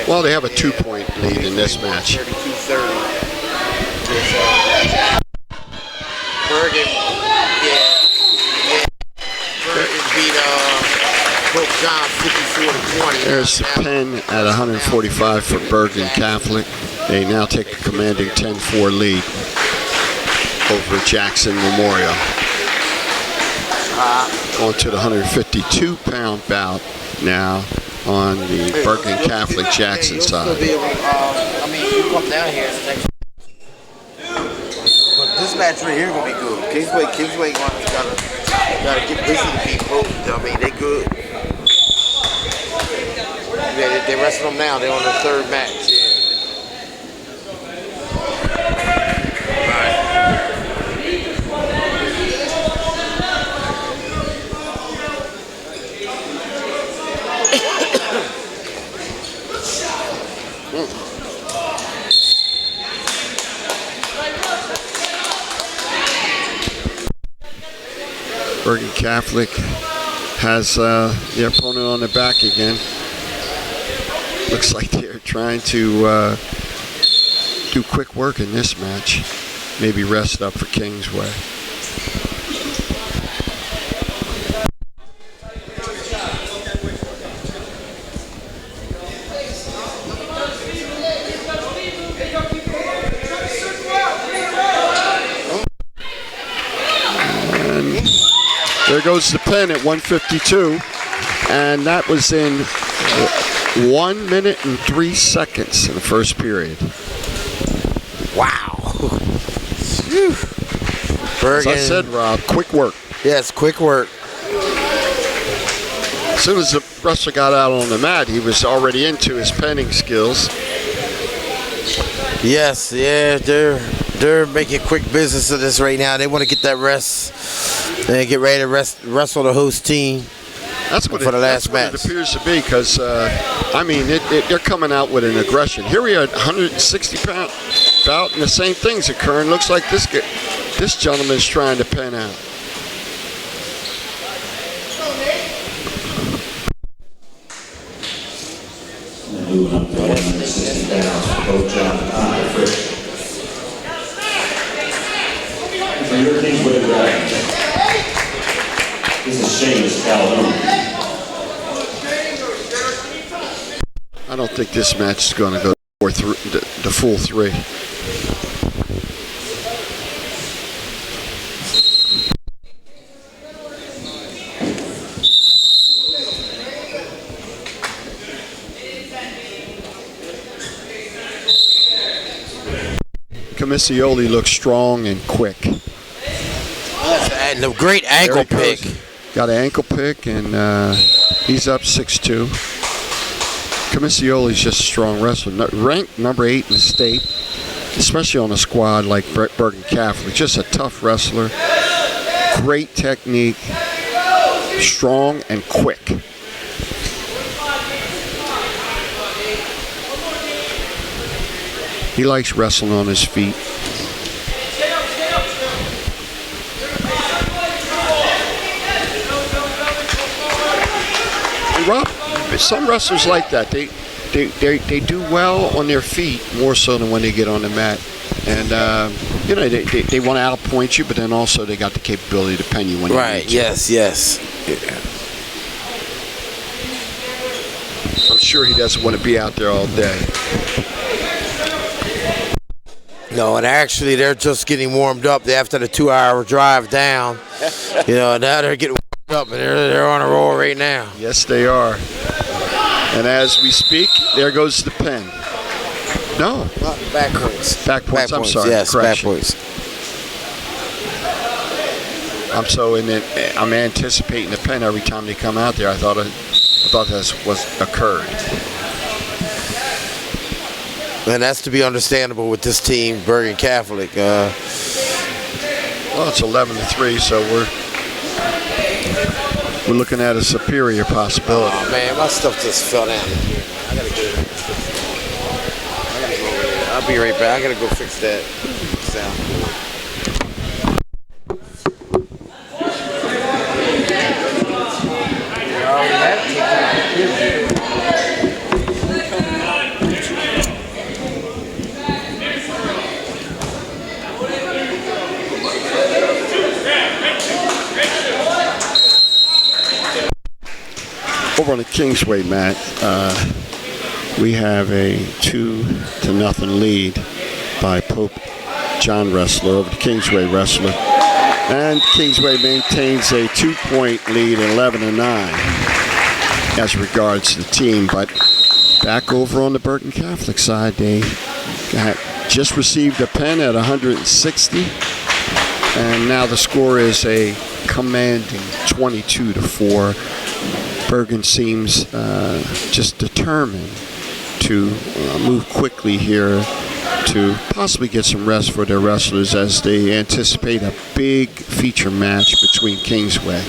well, they have a 2-point lead in this match. 32-30. Bergen, Bergen beat Pope John 54-20. There's the pen at 145 for Bergen Catholic. They now take a commanding 10-4 lead over Jackson Memorial. On to the 152-pound bout now on the Bergen Catholic Jackson side. I mean, you come down here, it's next. But this match right here gonna be good. Kingsway gotta get busy to beat Pope. I mean, they good. Yeah, they're resting them now. They're on their third match. Yeah. Bergen Catholic has the opponent on the back again. Looks like they're trying to do quick work in this match. Maybe rest up for Kingsway. There goes the pen at 152, and that was in 1 minute and 3 seconds in the first period. Wow. As I said, Rob, quick work. Yes, quick work. As soon as the wrestler got out on the mat, he was already into his penning skills. Yes, yeah, they're making quick business of this right now. They want to get that rest and get ready to wrestle the host team. That's what for the last match. match. It appears to be because, I mean, they're coming out with an aggression. Here we are, 160-pound bout, and the same thing's occurring. Looks like this gentleman's trying to pen out. Moving up to 160 pounds for Pope John. for your Kingsway Dragons. This is Seamus Calhoun. I don't think this match is going to go the full 3. Commissioli looks strong and quick. And a great ankle pick. Got an ankle pick, and he's up 6'2". Commissioli's just a strong wrestler. Ranked number 8 in the state, especially on a squad like Bergen Catholic. Just a tough wrestler. Great technique. Strong and quick. He likes wrestling on his feet. Rob, some wrestlers like that. They do well on their feet more so than when they get on the mat. And you know, they want to outpoint you, but then also they got the capability to pen you when you need to. Yes. Yeah. I'm sure he doesn't want to be out there all day. No, and actually they're just getting warmed up after the 2-hour drive down. You know, now they're getting warmed up and they're on a roll right now. Yes, they are. And as we speak, there goes the pen. No. Back points. Back points. I'm sorry. Yes, correction. back points. I'm anticipating the pen every time they come out there. I thought that was occurred. And that's to be understandable with this team, Bergen Catholic. Well, it's 11-3, so we're looking at a superior possibility. Oh man, my stuff just fell down here. I gotta go over there. I'll be right back. I gotta go fix that sound. Over on the Kingsway mat, we have a 2-0 lead by Pope John wrestler over the Kingsway wrestler. And Kingsway maintains a 2-point lead at 11-9 as regards the team. But back over on the Bergen Catholic side, they just received a pen at 160. And now the score is a commanding 22-4. Bergen seems just determined to move quickly here to possibly get some rest for their wrestlers as they anticipate a big feature match between Kingsway.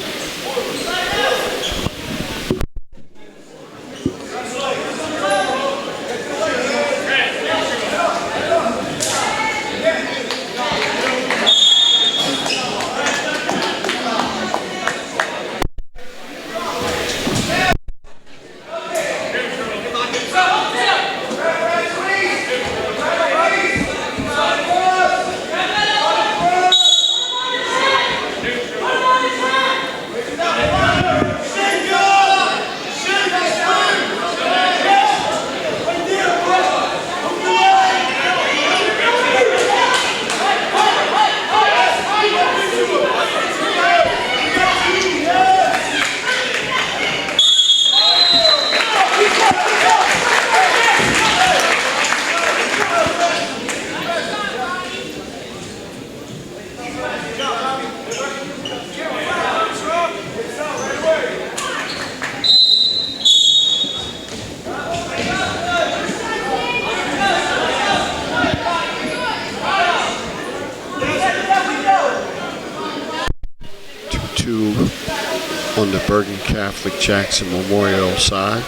On the Bergen Catholic Jackson Memorial side,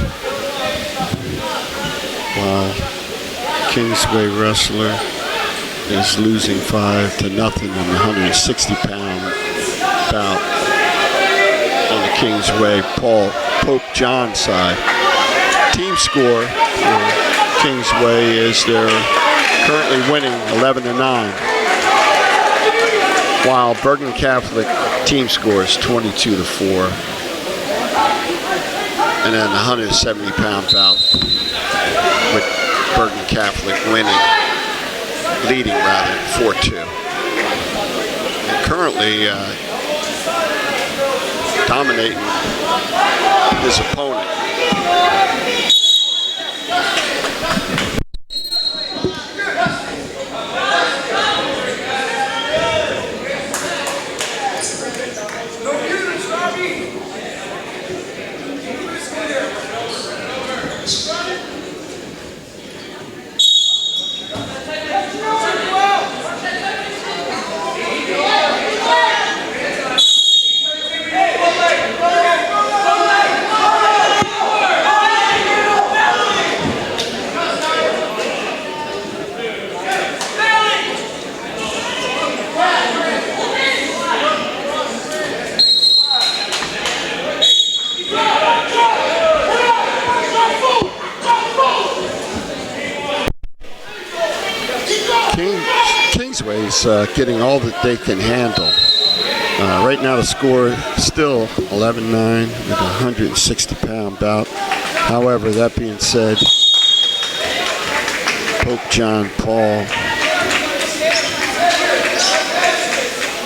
while Kingsway wrestler is losing 5-0 in the 160-pound bout on the Kingsway Pope John side. Team score for Kingsway is they're currently winning 11-9. while Bergen Catholic team scores 22-4. And then the 170-pound bout with Bergen Catholic leading 4-2. And currently dominating his opponent. Kingsway's getting all that they can handle. Right now the score is still 11-9 with a 160-pound bout. However, that being said, Pope John Paul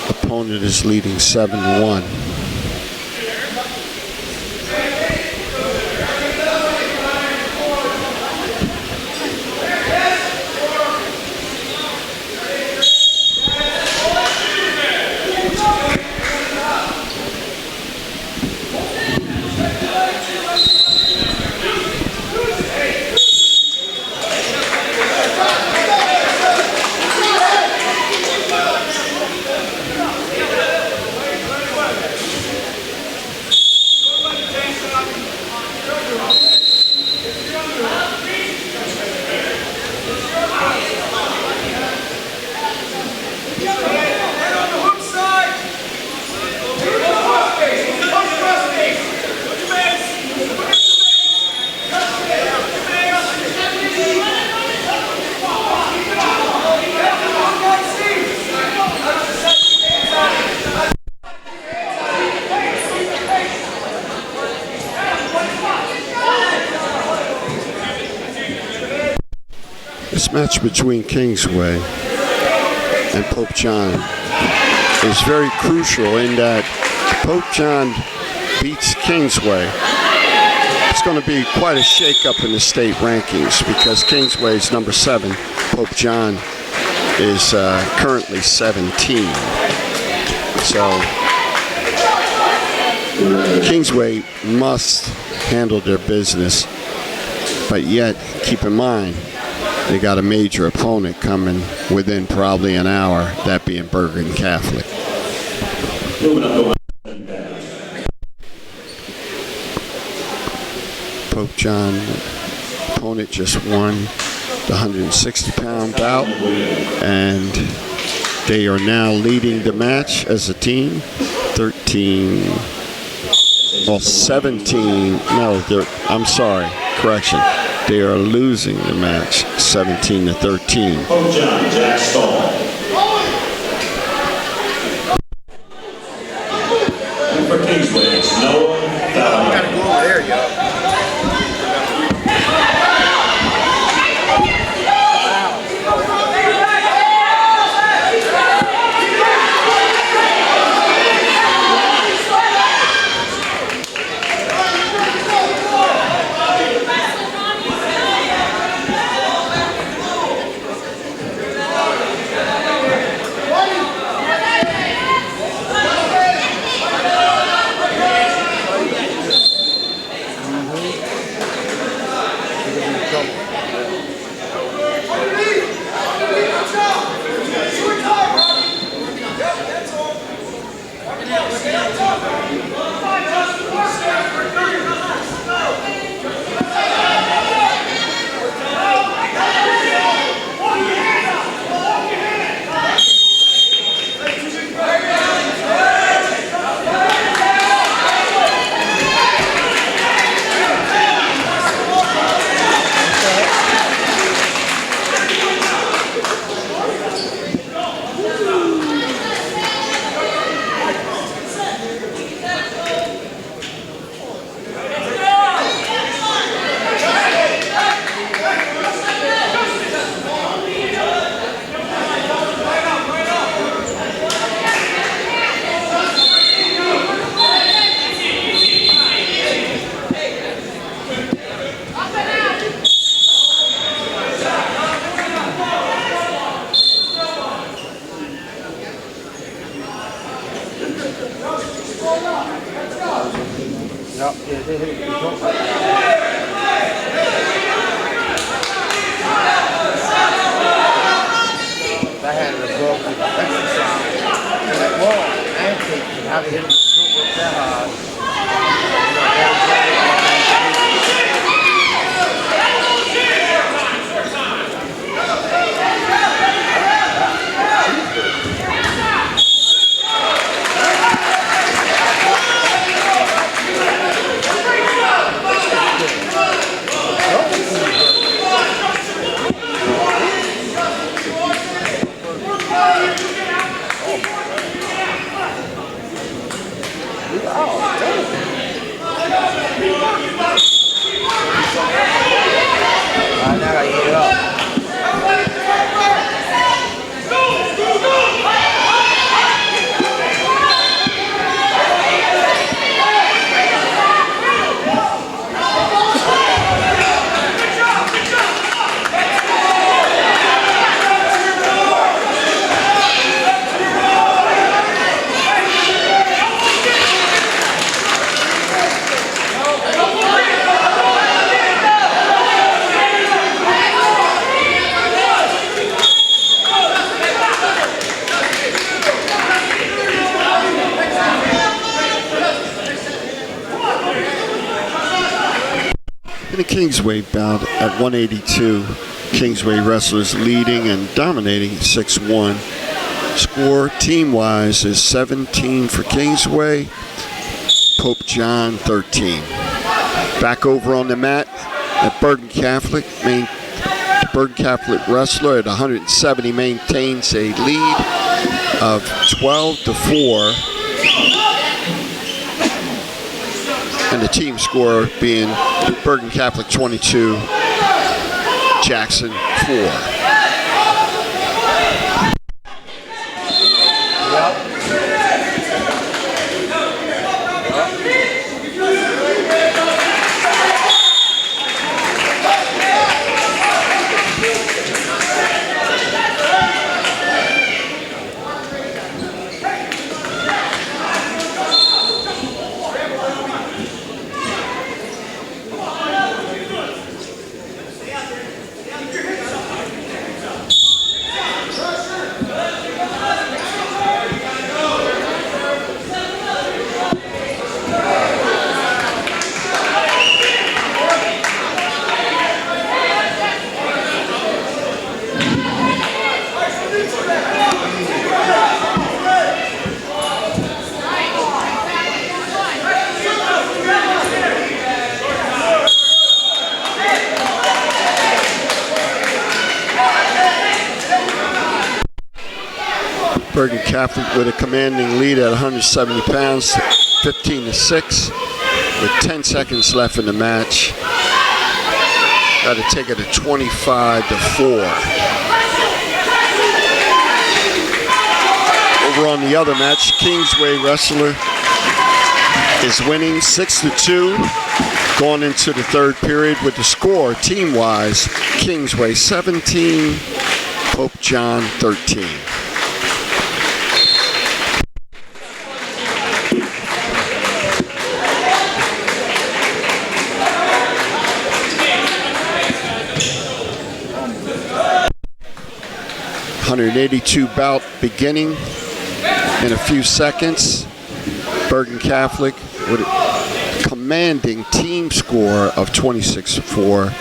opponent is leading 7-1. This match between Kingsway and Pope John is very crucial in that Pope John beats Kingsway. It's going to be quite a shake-up in the state rankings because Kingsway is number 7. Pope John is currently 17. So Kingsway must handle their business, but yet keep in mind they got a major opponent coming within probably an hour, that being Bergen Catholic. Pope John opponent just won the 160-pound bout, and they are now leading the match as a team. 17. No, I'm sorry. Correction. They are losing the match 17-13. Pope John, Jack Stahl. And for Kingsway, it's Noah Fowler. Gotta go over there, yo. I had it above the exercise. Like, whoa, and how they hit him that hard. In the Kingsway bout at 182, Kingsway wrestlers leading and dominating 6-1. Score team-wise is 17 for Kingsway, Pope John 13. Back over on the mat at Bergen Catholic. Bergen Catholic wrestler at 170 maintains a lead of 12-4. And the team score being Bergen Catholic 22, Jackson 4. Bergen Catholic with a commanding lead at 170 pounds, 15-6, with 10 seconds left in the match. Got to take it to 25-4. Over on the other match, Kingsway wrestler is winning 6-2, going into the third period with the score team-wise, Kingsway 17, Pope John 13. .182 bout beginning in a few seconds. Bergen Catholic with a commanding team score of 26-4.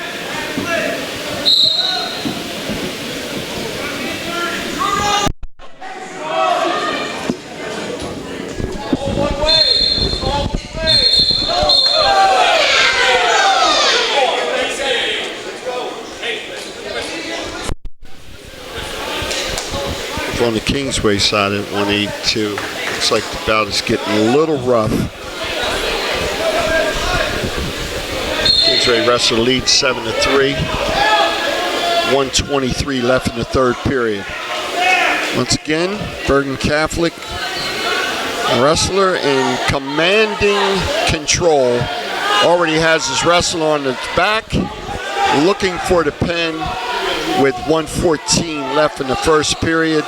On the Kingsway side at 182, looks like the bout is getting a little rough. Kingsway wrestler leads 7-3. 1:23 left in the third period. Once again, Bergen Catholic wrestler in commanding control. Already has his wrestler on his back, looking for the pin with 1:14 left in the first period.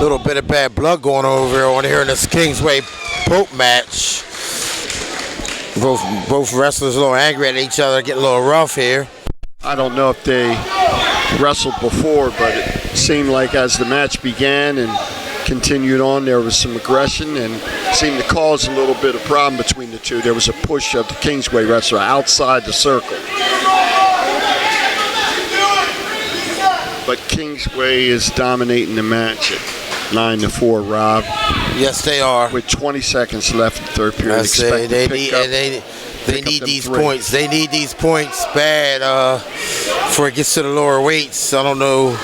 little bit of bad blood going on here in this Kingsway Pope match. Both wrestlers a little angry at each other, getting a little rough here. I don't know if they wrestled before, but it seemed like as the match began and continued on, there was some aggression and seemed to cause a little bit of problem between the two. There was a push of the Kingsway wrestler outside the circle. But Kingsway is dominating the match at 9-4, Rob. Yes, they are. With 20 seconds left in the third period. They need these points. They need these points bad before it gets to the lower weights. I don't know.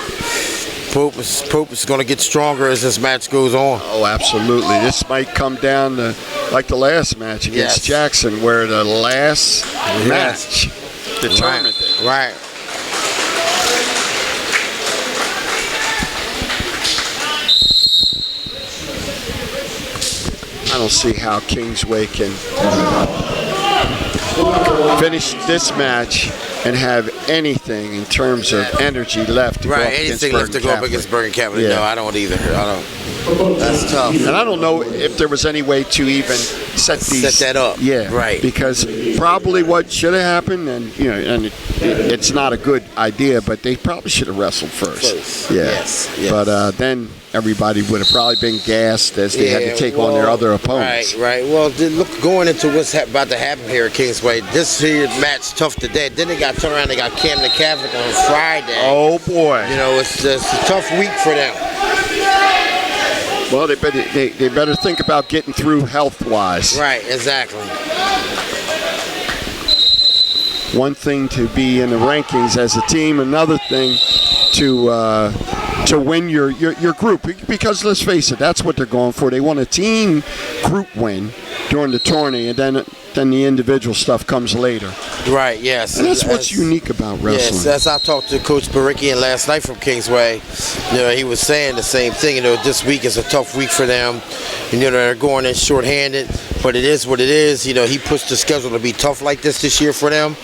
Pope is going to get stronger as this match goes on. Oh, absolutely. This might come down to like the last match against Jackson, where the last match determined it. Right. I don't see how Kingsway can finish this match and have anything in terms of energy left to go up against anything left to go up against Bergen Catholic. No, I don't either. That's tough. And I don't know if there was any way to even set that up. Yeah, right. Because probably what should have happened, and it's not a good idea, but they probably should have wrestled first. Yeah. Yes. But then everybody would have probably been gassed as they had to take on their other opponents. Right. Well, look, going into what's about to happen here at Kingsway, this here match tough today. Then they got turned around. They got Camden Catholic on Friday. Oh boy. It's a tough week for them. Well, they better think about getting through health-wise. Right, exactly. One thing to be in the rankings as a team, another thing to win your group. Because let's face it, that's what they're going for. They want a team group win during the tourney, and then the individual stuff comes later. Right, yes. And that's what's unique about wrestling. Yes, as I talked to Coach Barikian last night from Kingsway, he was saying the same thing. This week is a tough week for them. They're going in shorthanded, but it is what it is. He pushed the schedule to be tough like this year for them,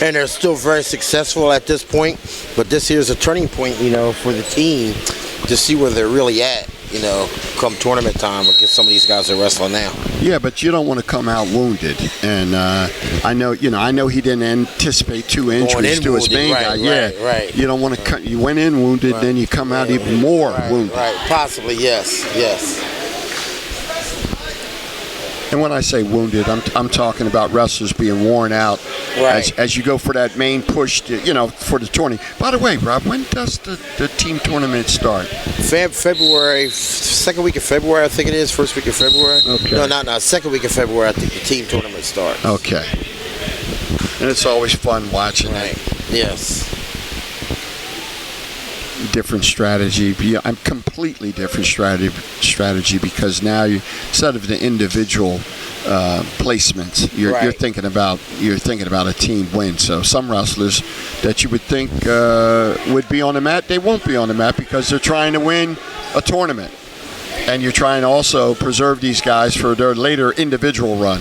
and they're still very successful at this point. But this year is a turning point, for the team to see where they're really at. Come tournament time against some of these guys that are wrestling now. Yeah, but you don't want to come out wounded. And I know he didn't anticipate 2 injuries to his main guy. Right. You don't want to cut. You went in wounded, then you come out even more wounded. Right. Possibly, yes. And when I say wounded, I'm talking about wrestlers being worn out as you go for that main push, for the tourney. By the way, Rob, when does the team tournament start? February, second week of February, I think it is. First week of February. Okay. No, second week of February, I think the team tournament starts. Okay. And it's always fun watching it. Yes. Different strategy. I'm completely different strategy because now instead of the individual placements, you're thinking about a team win. So some wrestlers that you would think would be on the mat, they won't be on the mat because they're trying to win a tournament, and you're trying to also preserve these guys for their later individual run.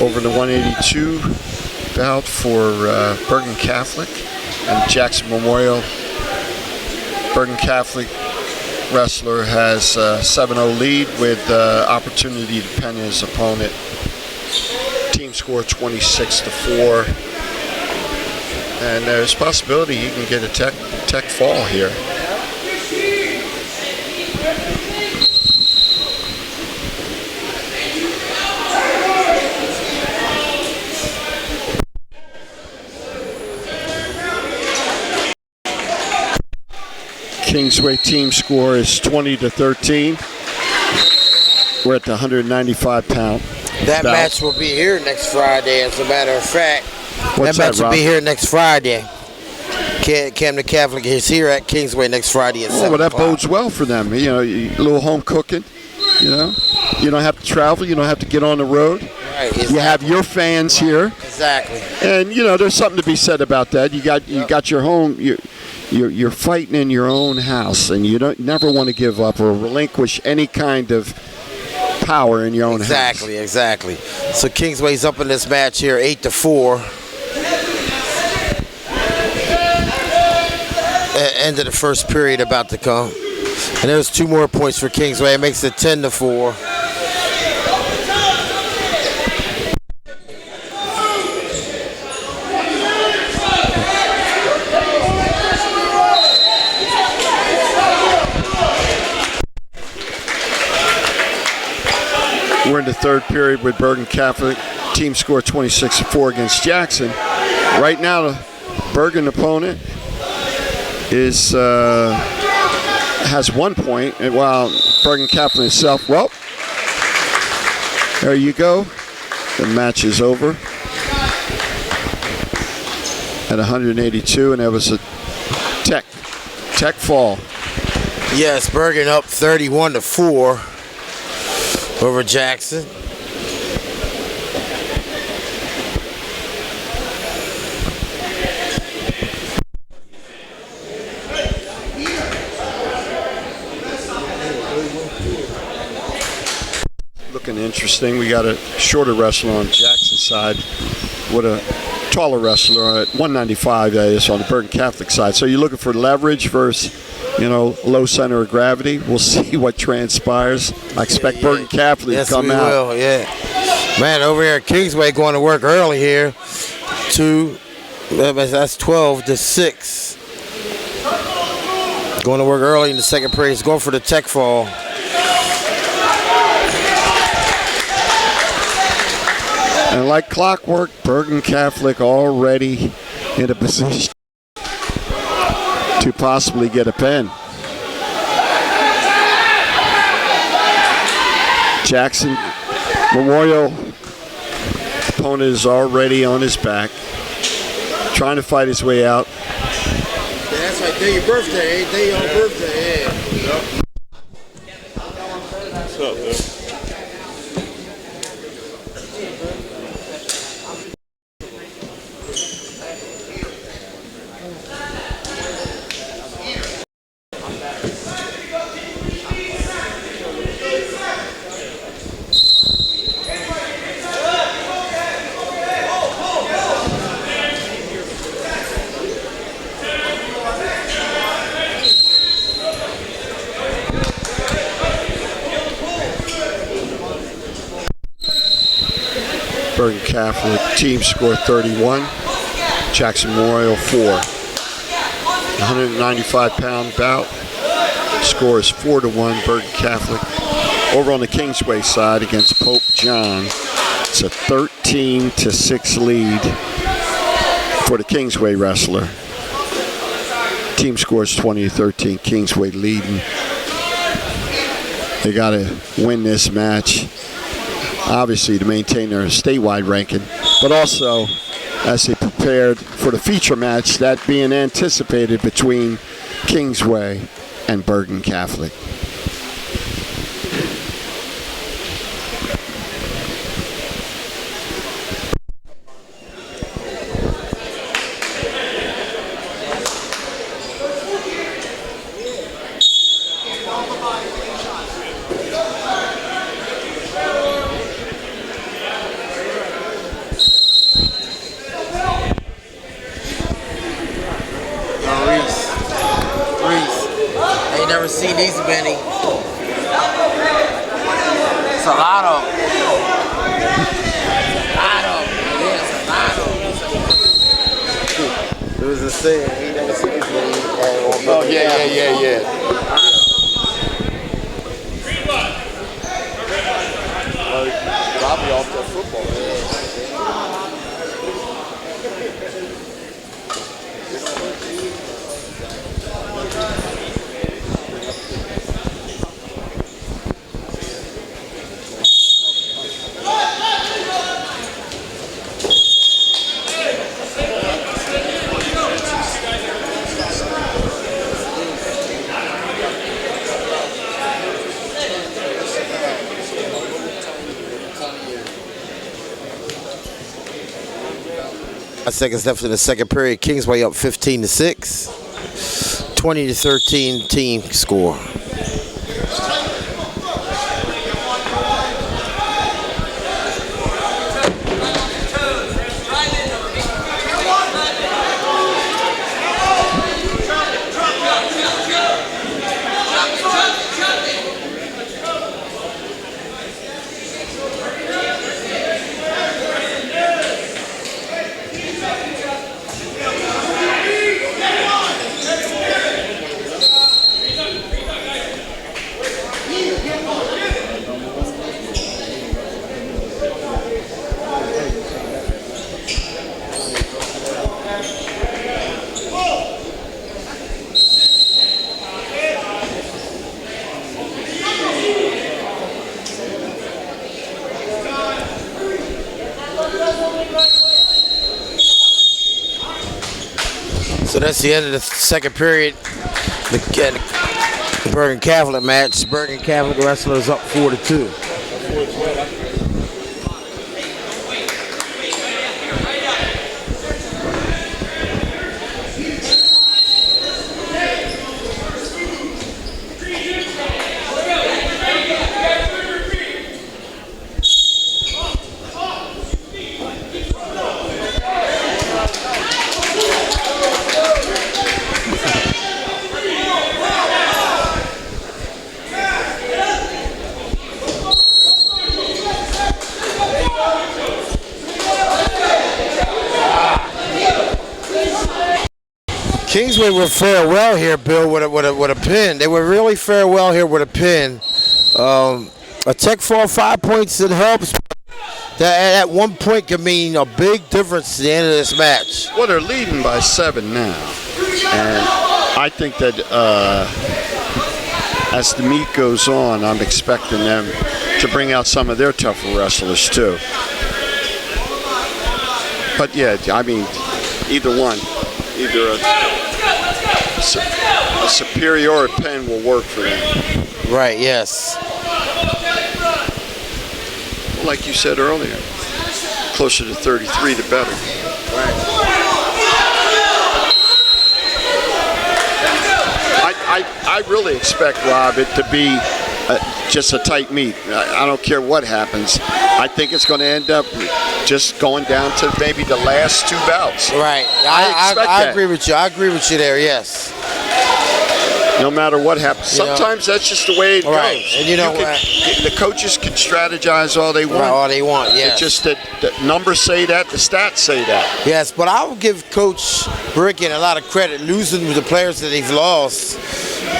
Over the 182 bout for Bergen Catholic and Jackson Memorial. Bergen Catholic wrestler has a 7-0 lead with opportunity to pin his opponent. Team score 26-4. And there's a possibility he can get a tech fall here. Kingsway team score is 20-13. We're at the 195-pound. That match will be here next Friday, as a matter of fact. What's that match that, will be Rob? here next Friday. Camden Catholic is here at Kingsway next Friday at 7 well, that o'clock. bodes well for them. A little home cooking. You don't have to travel. You don't have to get on the road. Right, exactly. You have your fans here. Exactly. And there's something to be said about that. You got your home. you're fighting in your own house, and you never want to give up or relinquish any kind of power in your own house. Exactly. So Kingsway's up in this match here, 8-4. End of the first period about to come, and there's 2 more points for Kingsway. It makes it 10-4. We're in the third period with Bergen Catholic. Team scored 26-4 against Jackson. Right now, the Bergen opponent has 1 point, and while Bergen Catholic itself, well, there you go. The match is over at 182, and that was a tech fall. Yes, Bergen up 31-4 over Jackson. Looking interesting. We got a shorter wrestler on Jackson's side with a taller wrestler at 195, that is, on the Bergen Catholic side. So you're looking for leverage versus, low center of gravity. We'll see what transpires. I expect Bergen Catholic to come out. Yes, we will, yeah. Man, over here at Kingsway going to work early here. That's 12-6. Going to work early in the second period. He's going for the tech fall. And like clockwork, Bergen Catholic already in a position to possibly get a pin. Jackson Memorial opponent is already on his back, trying to fight his way out. Yeah, that's right. Day your birthday, ain't day your birthday. Yeah. What's up, man? Bergen Catholic team score 31, Jackson Memorial 4. 195-pound bout. Score is 4-1 Bergen Catholic. Over on the Kingsway side against Pope John, it's a 13-6 lead for the Kingsway wrestler. Team scores 20-13. Kingsway leading. They got to win this match, obviously, to maintain their statewide ranking, but also as they prepared for the feature match that being anticipated between Kingsway and Bergen Catholic. Never seen these many. It's a lot of them. It was a thing. He never seen these many. Oh, yeah. Probably off the football. Seconds left in the second period. Kingsway up 15-6. 20-13 team score. So that's the end of the second period. The Bergen Catholic match. Bergen Catholic wrestlers up 4-2. Kingsway would fare well here, Bill, with a pin. They would really fare well here with a pin. A tech fall 5 points, it helps. That at 1 point can mean a big difference at the end of this match. Well, they're leading by 7 now. And I think that as the meet goes on, I'm expecting them to bring out some of their tougher wrestlers, too. But, yeah, I mean, either one. Either a superior pen will work for them. Right, yes. Like you said earlier, closer to 33, the better. I really expect, Rob, it to be just a tight meet. I don't care what happens. I think it's going to end up just going down to maybe the last 2 bouts. Right. I agree with you. I agree with you there, yes. No matter what happens. Sometimes that's just the way it goes. And the coaches can strategize all they want. Right, all they want, yes. It's just that the numbers say that, the stats say that. Yes, but I will give Coach Bricken a lot of credit, losing with the players that they've lost,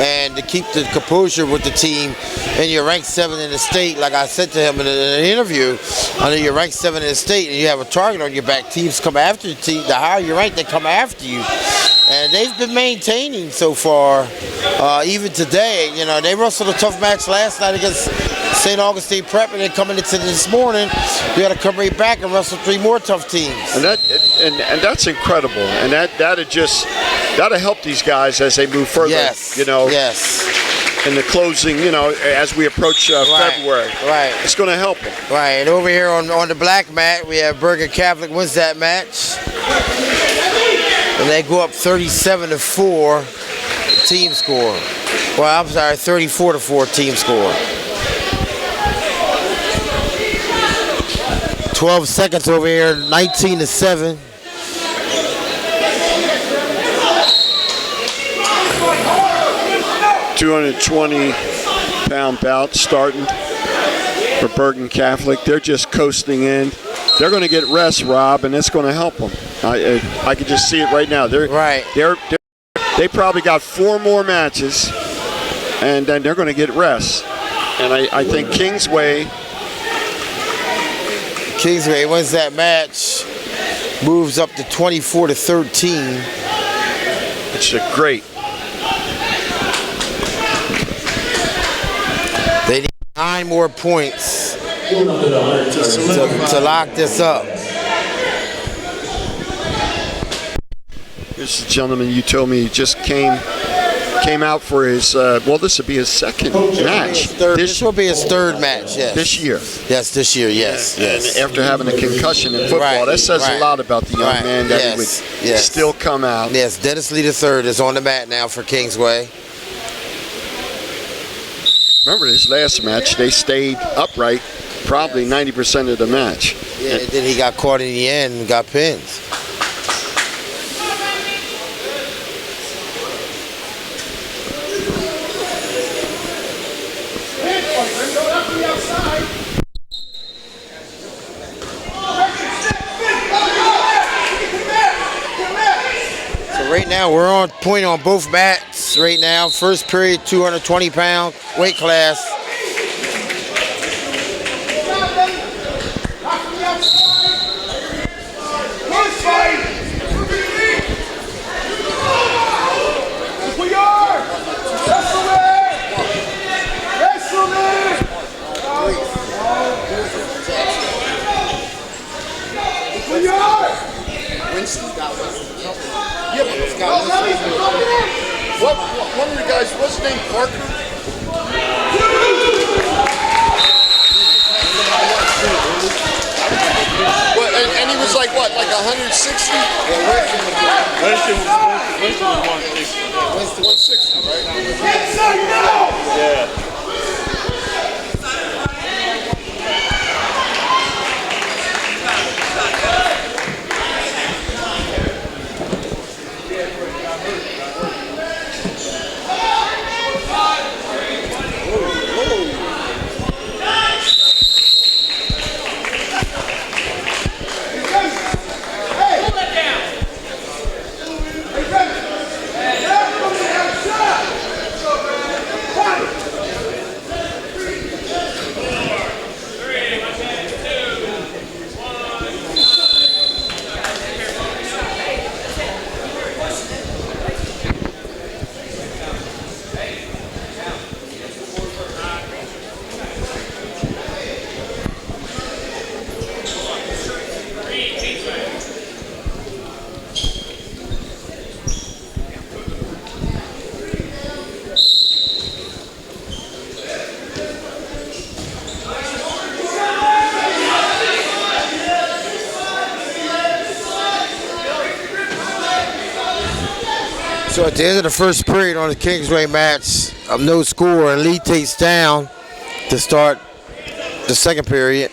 and to keep the composure with the team. And you're ranked 7 in the state, like I said to him in an interview. I know you're ranked 7 in the state, and you have a target on your back. Teams come after you. The higher you rank, they come after you. And they've been maintaining so far, even today. You know, they wrestled a tough match last night against St. Augustine Prep, and then coming into this morning, you got to come right back and wrestle 3 more tough teams. And that's incredible. And that'll help these guys as they move further. Yes. You know. Yes. In the closing, you know, as we approach February. Right. It's going to help them. Right. And over here on the black mat, we have Bergen Catholic wins that match. And they go up 37-4 team score. Well, I'm sorry, 34-4 team score. 12 seconds over here, 19-7. $220-pound bout starting for Bergen Catholic. They're just coasting in. They're going to get rest, Rob, and it's going to help them. I can just see it right now. They probably got 4 more matches, and then they're going to get rest. And I think Kingsway wins that match, moves up to 24-13. It's a great. They need 9 more points to lock this up. Here's the gentleman you told me just came came out for his, well, this would be his second match. This will be his third match, yes. This year. Yes, this year, yes. yes. And after having a concussion in football, that says a lot about the young man that he would still come out. Yes, Dennis Lee III is on the mat now for Kingsway. Remember his last match, they stayed upright probably 90% of the match. Yeah, and then he got caught in the end and got pinned. Right now, we're on point on both mats right now. First period, 220-pound weight class. One of the guys, what's his name, Parker? And he was like what, like 160? Winston was 160. 160, right? Yeah. So at the end of the first period on the Kingsway match, no score, and Lee takes down to start the second period.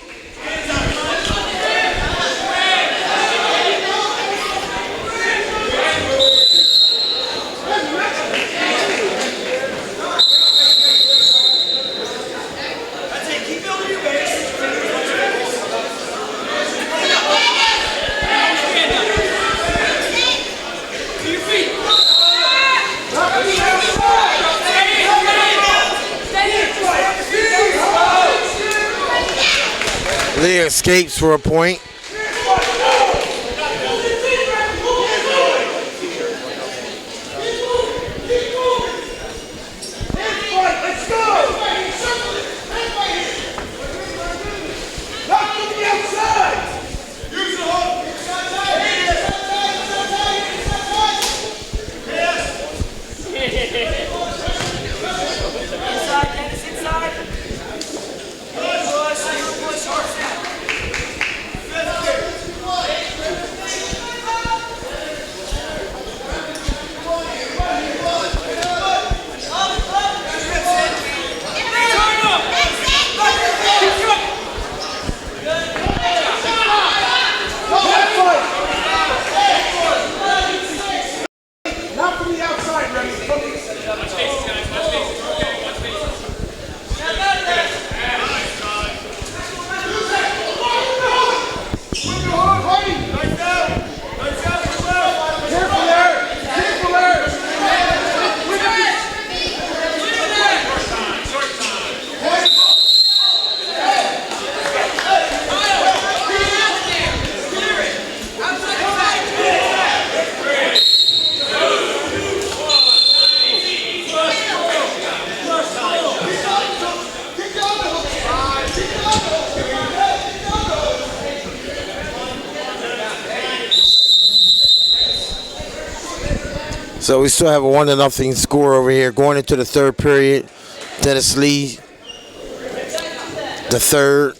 Lee escapes for a point. So we still have a 1-0 score over here going into the third period. Dennis Lee, the third.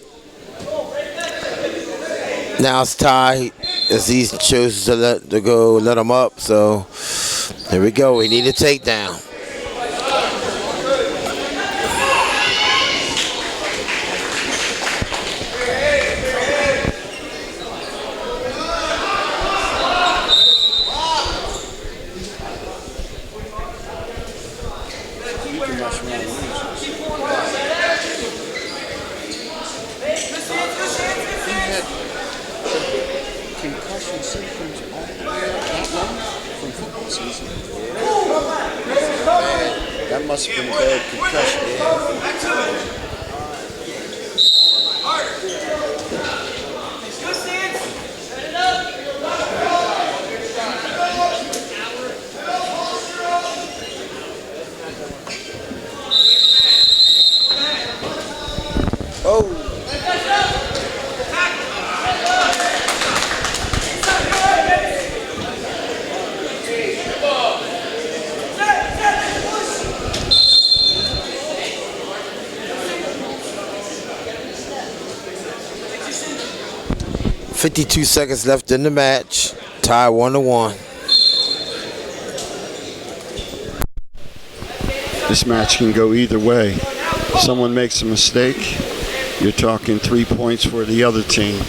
Now it's tied as he chooses to let them up. So here we go. We need a takedown. Concussion symptoms all that long from football season. That must have been a bad concussion. Oh. 52 seconds left in the match. Tie 1-1. This match can go either way. Someone makes a mistake, you're talking 3 points for the other team.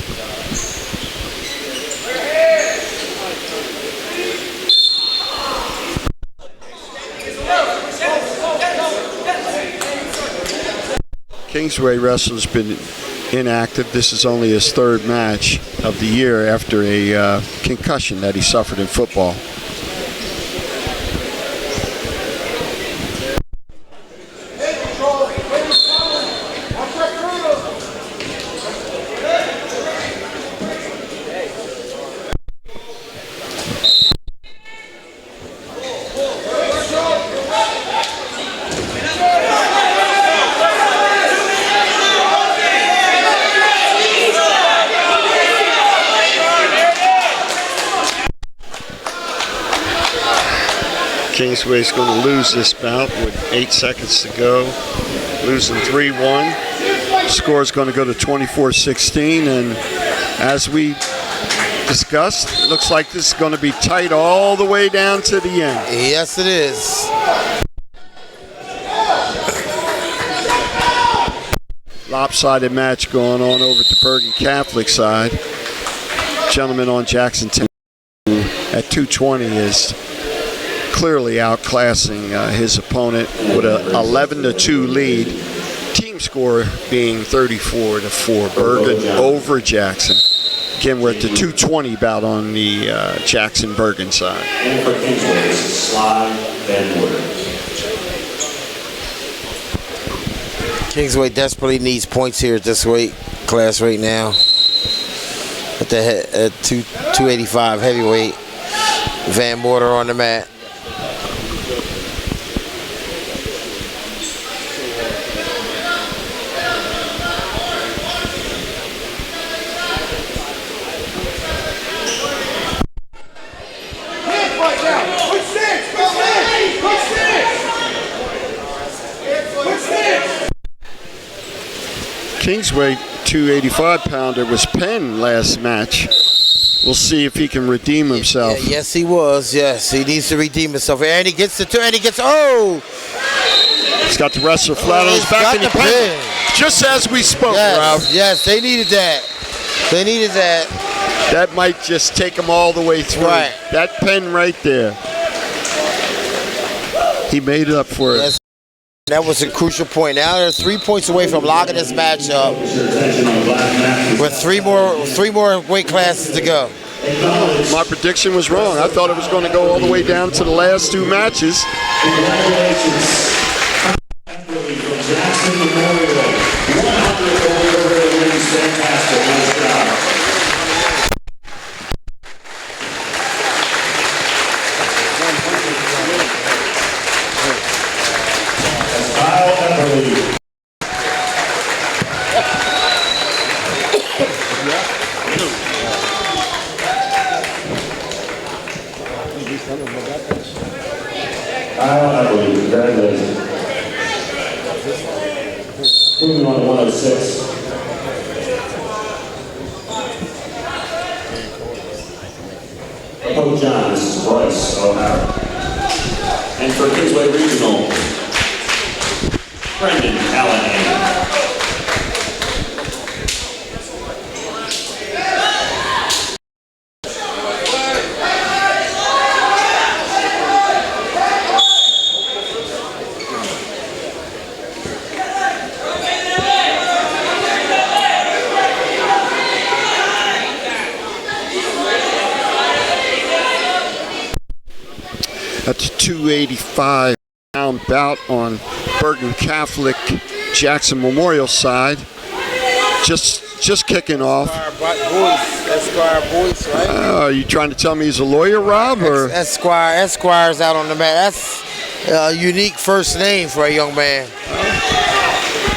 Kingsway wrestler's been inactive. This is only his third match of the year after a concussion that he suffered in football. Kingsway's going to lose this bout with 8 seconds to go. Losing 3-1. Score's going to go to 24-16, and as we discussed, it looks like this is going to be tight all the way down to the end. Yes, it is. Lopsided match going on over at the Bergen Catholic side. Gentleman on Jackson at 220 is clearly outclassing his opponent with a 11-2 lead. Team score being 34-4. Bergen over Jackson. Again, we're at the 220 bout on the Jackson-Bergen side. And for Kingsway, this is Sly Van Woodard. Kingsway desperately needs points here at this weight class right now. At the at 285 heavyweight. Van Morter on the mat. Kingsway 285-pounder was Penn last match. We'll see if he can redeem himself. Yes, he was. Yes, he needs to redeem himself. And he gets the two, and he gets, oh! He's got the wrestler flat on his back, and he pinned. Just as we spoke, Ralph. Yes, they needed that. They needed that. That might just take him all the way through. Right. That pin right there. He made it up for it. Yes. That was a crucial point. Now they're 3 points away from locking this match up with three more weight classes to go. My prediction was wrong. I thought it was going to go all the way down to the last two matches. Congratulations. Jackson Memorial, 100 over wins, fantastic. Nice job. Kyle Appley, congratulations. Moving on to 106. Pope John, this is Bryce O'Hara. And for Kingsway Regional, Brendan Callahan. That's a 285-pound bout on Bergen Catholic Jackson Memorial side. Just kicking off. Esquire Boyce, right? Are you trying to tell me he's a lawyer, Rob? Or Esquire's out on the mat. That's a unique first name for a young man.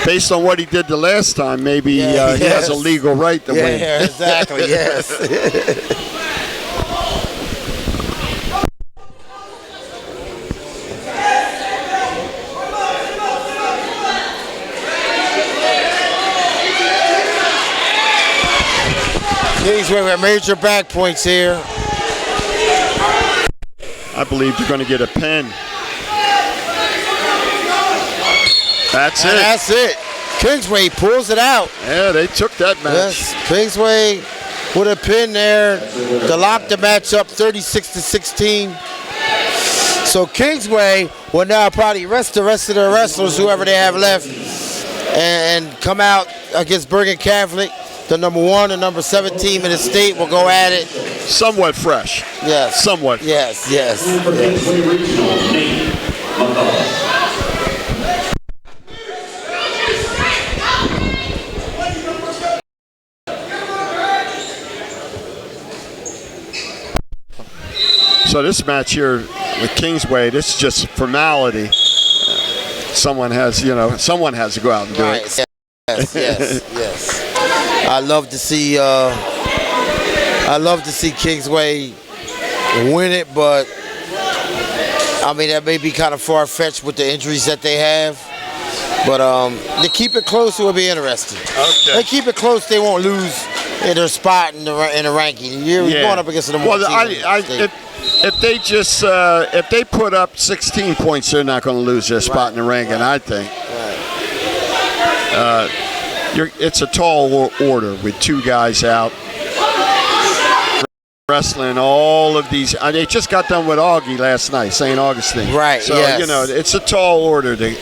based on what he did the last time, maybe he has a legal right to win. Yeah, exactly. Yes. Kingsway with major back points here. I believe you're going to get a pin. That's it. That's it. Kingsway pulls it out. Yeah, they took that match. Yes, Kingsway with a pin there to lock the match up 36-16. So Kingsway will now probably rest the rest of the wrestlers, whoever they have left, and come out against Bergen Catholic. The number 1 and number 7 team in the state will go at it. Somewhat fresh. Yes. Somewhat. Yes, yes. So this match here with Kingsway, this is just formality. Someone has to go out and do it. Yes, yes, yes. I love to see Kingsway win it, but I mean that may be kind of far-fetched with the injuries that they have. But to keep it close, it will be interesting. Okay. They keep it close, they won't lose in their spot in the ranking. You're going up against them. Well, if they put up 16 points, they're not going to lose their spot in the ranking. I think. It's a tall order with 2 guys out wrestling all of these. They just got done with Augie last night, St. Augustine. Right. So yes. It's a tall order to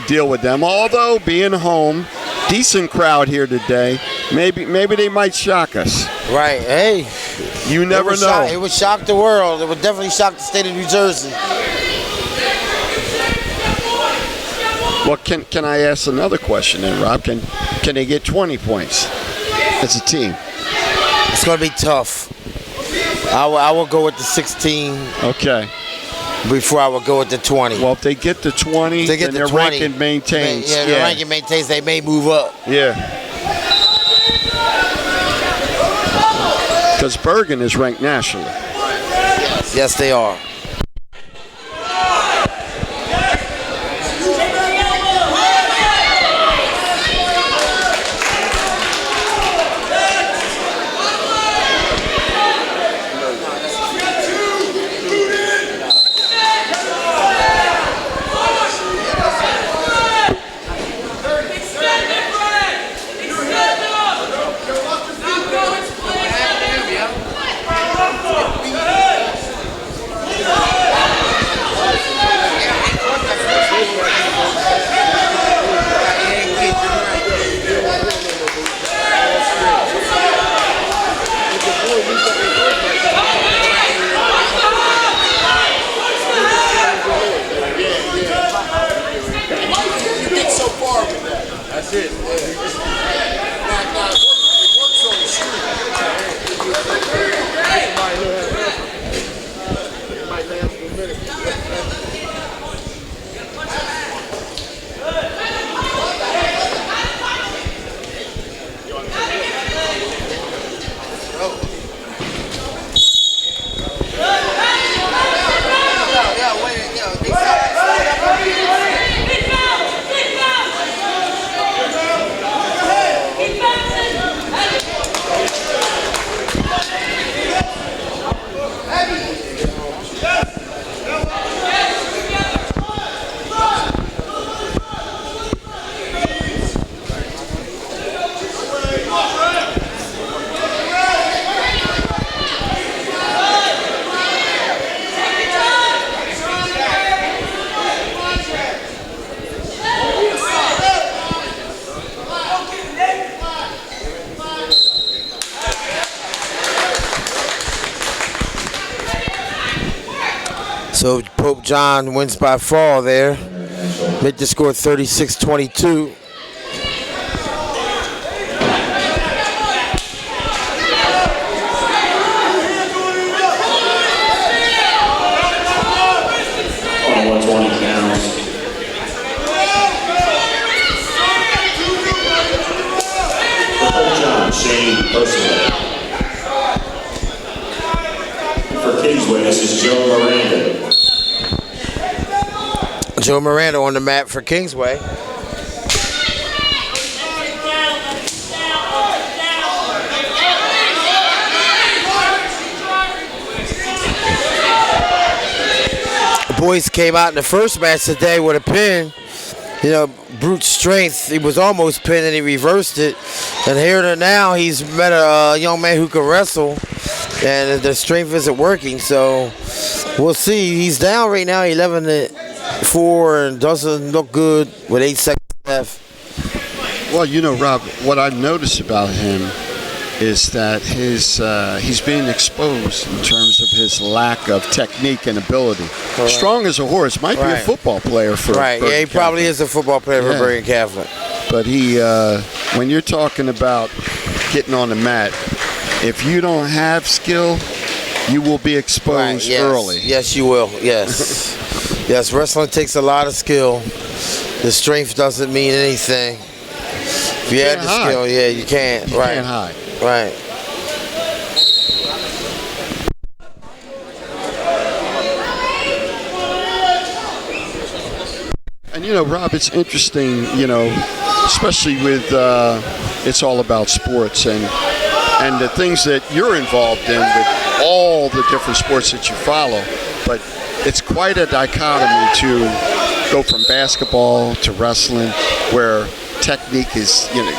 deal with them. Although being home, decent crowd here today. Maybe they might shock us. Right. Hey. You never know. It would shock the world. It would definitely shock the state of New Jersey. Well, can I ask another question then, Rob? Can they get 20 points as a team? It's going to be tough. I will go with the 16. Okay. Before I would go with the 20. Well, if they get the 20, then their ranking maintains. Yeah, their ranking maintains. They may move up. Yeah. Because Bergen is ranked nationally. Yes, they are. So Pope John wins by fall there. Make the score 36-22. On 120 pounds. For Pope John, Shane Personally. For Kingsway, this is Joe Miranda. Joe Miranda on the mat for Kingsway. The boys came out in the first match today with a pin. You know, brute strength. He was almost pinned and he reversed it. And here and now he's met a young man who can wrestle. And the strength isn't working. So we'll see. He's down right now 11-4 and doesn't look good with 8 seconds left. Well, you know, Rob, what I've noticed about him is that he's being exposed in terms of his lack of technique and ability. Correct. Strong as a horse, might be a football player for Right, Bergen yeah, he probably Catholic. is a football player for Bergen Catholic. But he, when you're talking about getting on the mat, if you don't have skill, you will be exposed early. Yes, you will. Yes. Yes, wrestling takes a lot of skill. The strength doesn't mean anything. If you have the skill, yeah, you can't. You can't hide. Right. And you know, Rob, it's interesting, you know, especially with it's all about sports and the things that you're involved in with all the different sports that you follow. But it's quite a dichotomy to go from basketball to wrestling, where technique is, you know,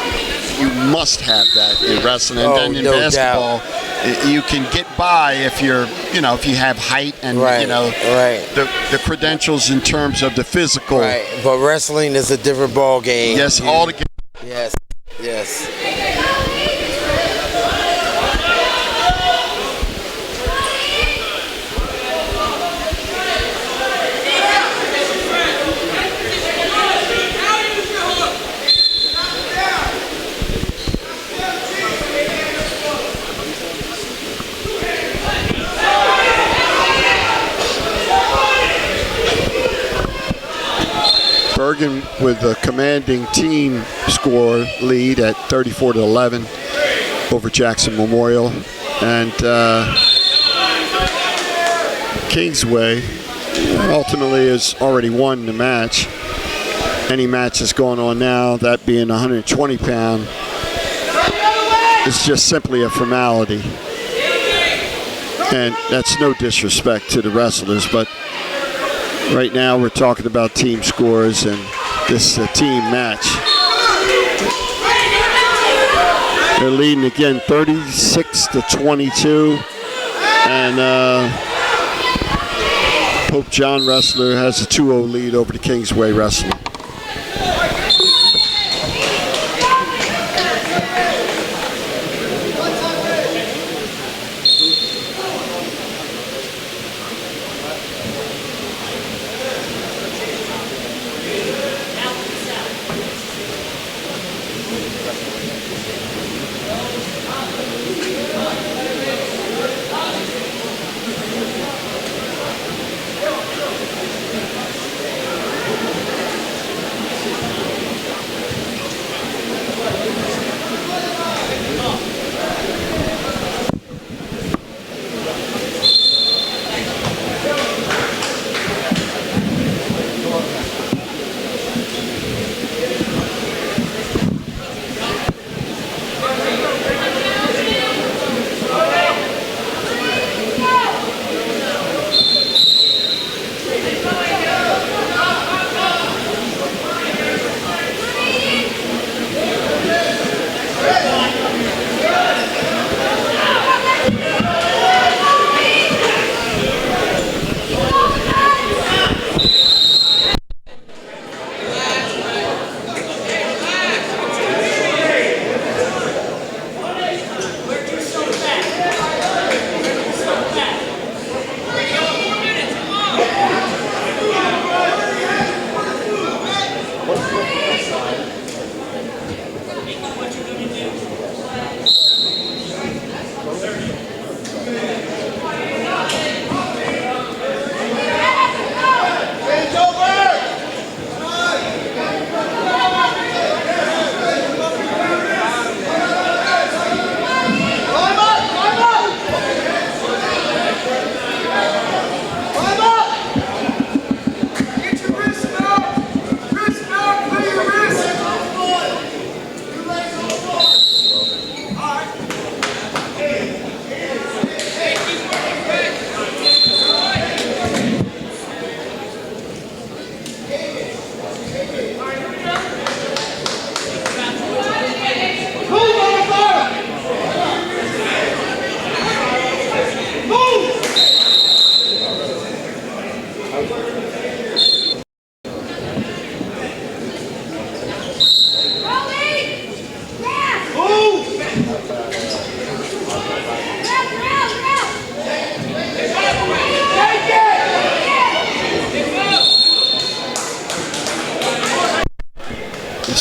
you must have that in wrestling. And then in basketball, you can get by if you're, you know, if you have height and, you know, the credentials in terms of the physical. Right, but wrestling is a different ball game. Yes, altogether. Yes, yes. Bergen with a commanding team score lead at 34-11 over Jackson Memorial, and Kingsway ultimately has already won the match. Any match that's going on now, that being 120 pound, is just simply a formality, and that's no disrespect to the wrestlers, but right now we're talking about team scores, and this is a team match. They're leading again 36-22, and Pope John Wrestler has a 2-0 lead over the Kingsway Wrestler.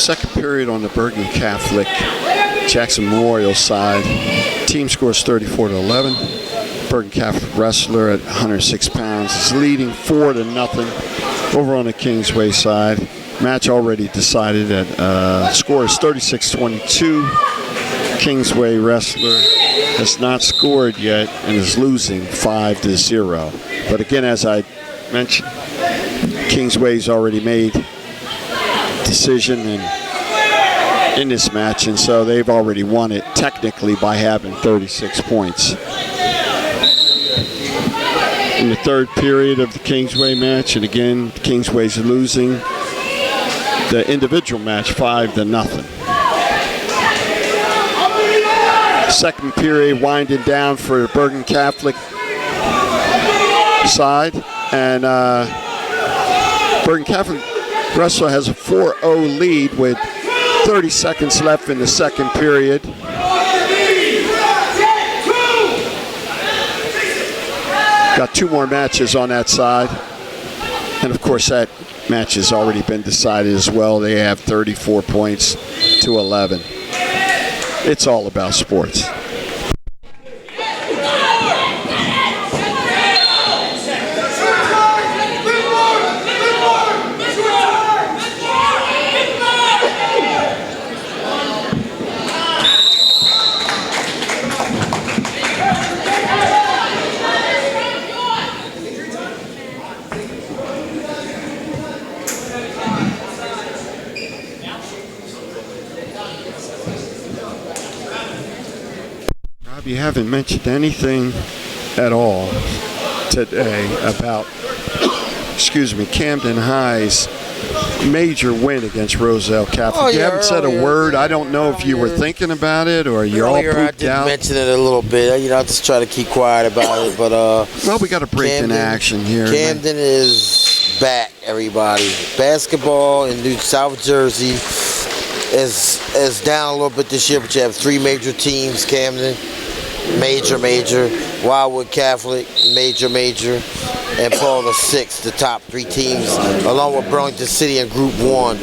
second period on the Bergen Catholic Jackson Memorial side. Team scores 34-11. Bergen Catholic wrestler at 106 pounds is leading 4-0 over on the Kingsway side. Match already decided at score is 36-22. Kingsway wrestler has not scored yet and is losing 5-0. But again, as I mentioned, Kingsway's already made decision in this match, and so they've already won it technically by having 36 points. In the third period of the Kingsway match, and again, Kingsway's losing the individual match 5-0. Second period winding down for the Bergen Catholic side, and Bergen Catholic wrestler has a 4-0 lead with 30 seconds left in the second period. Got 2 more matches on that side, and of course that match has already been decided as well. They have 34 points to 11. It's all about sports. You haven't mentioned anything at all today about, Camden High's major win against Roselle Catholic. You haven't said a word. I don't know if you were thinking about it or you're all pooped I did out. mention it a little bit. I just try to keep quiet about it. But well, we got to break in action here. Camden is back, everybody. Basketball in New South Jersey is down a little bit this year, but you have 3 major teams. Camden, major, Wildwood Catholic, major, and Paul VI, the top 3 teams, along with Burlington City in Group 1.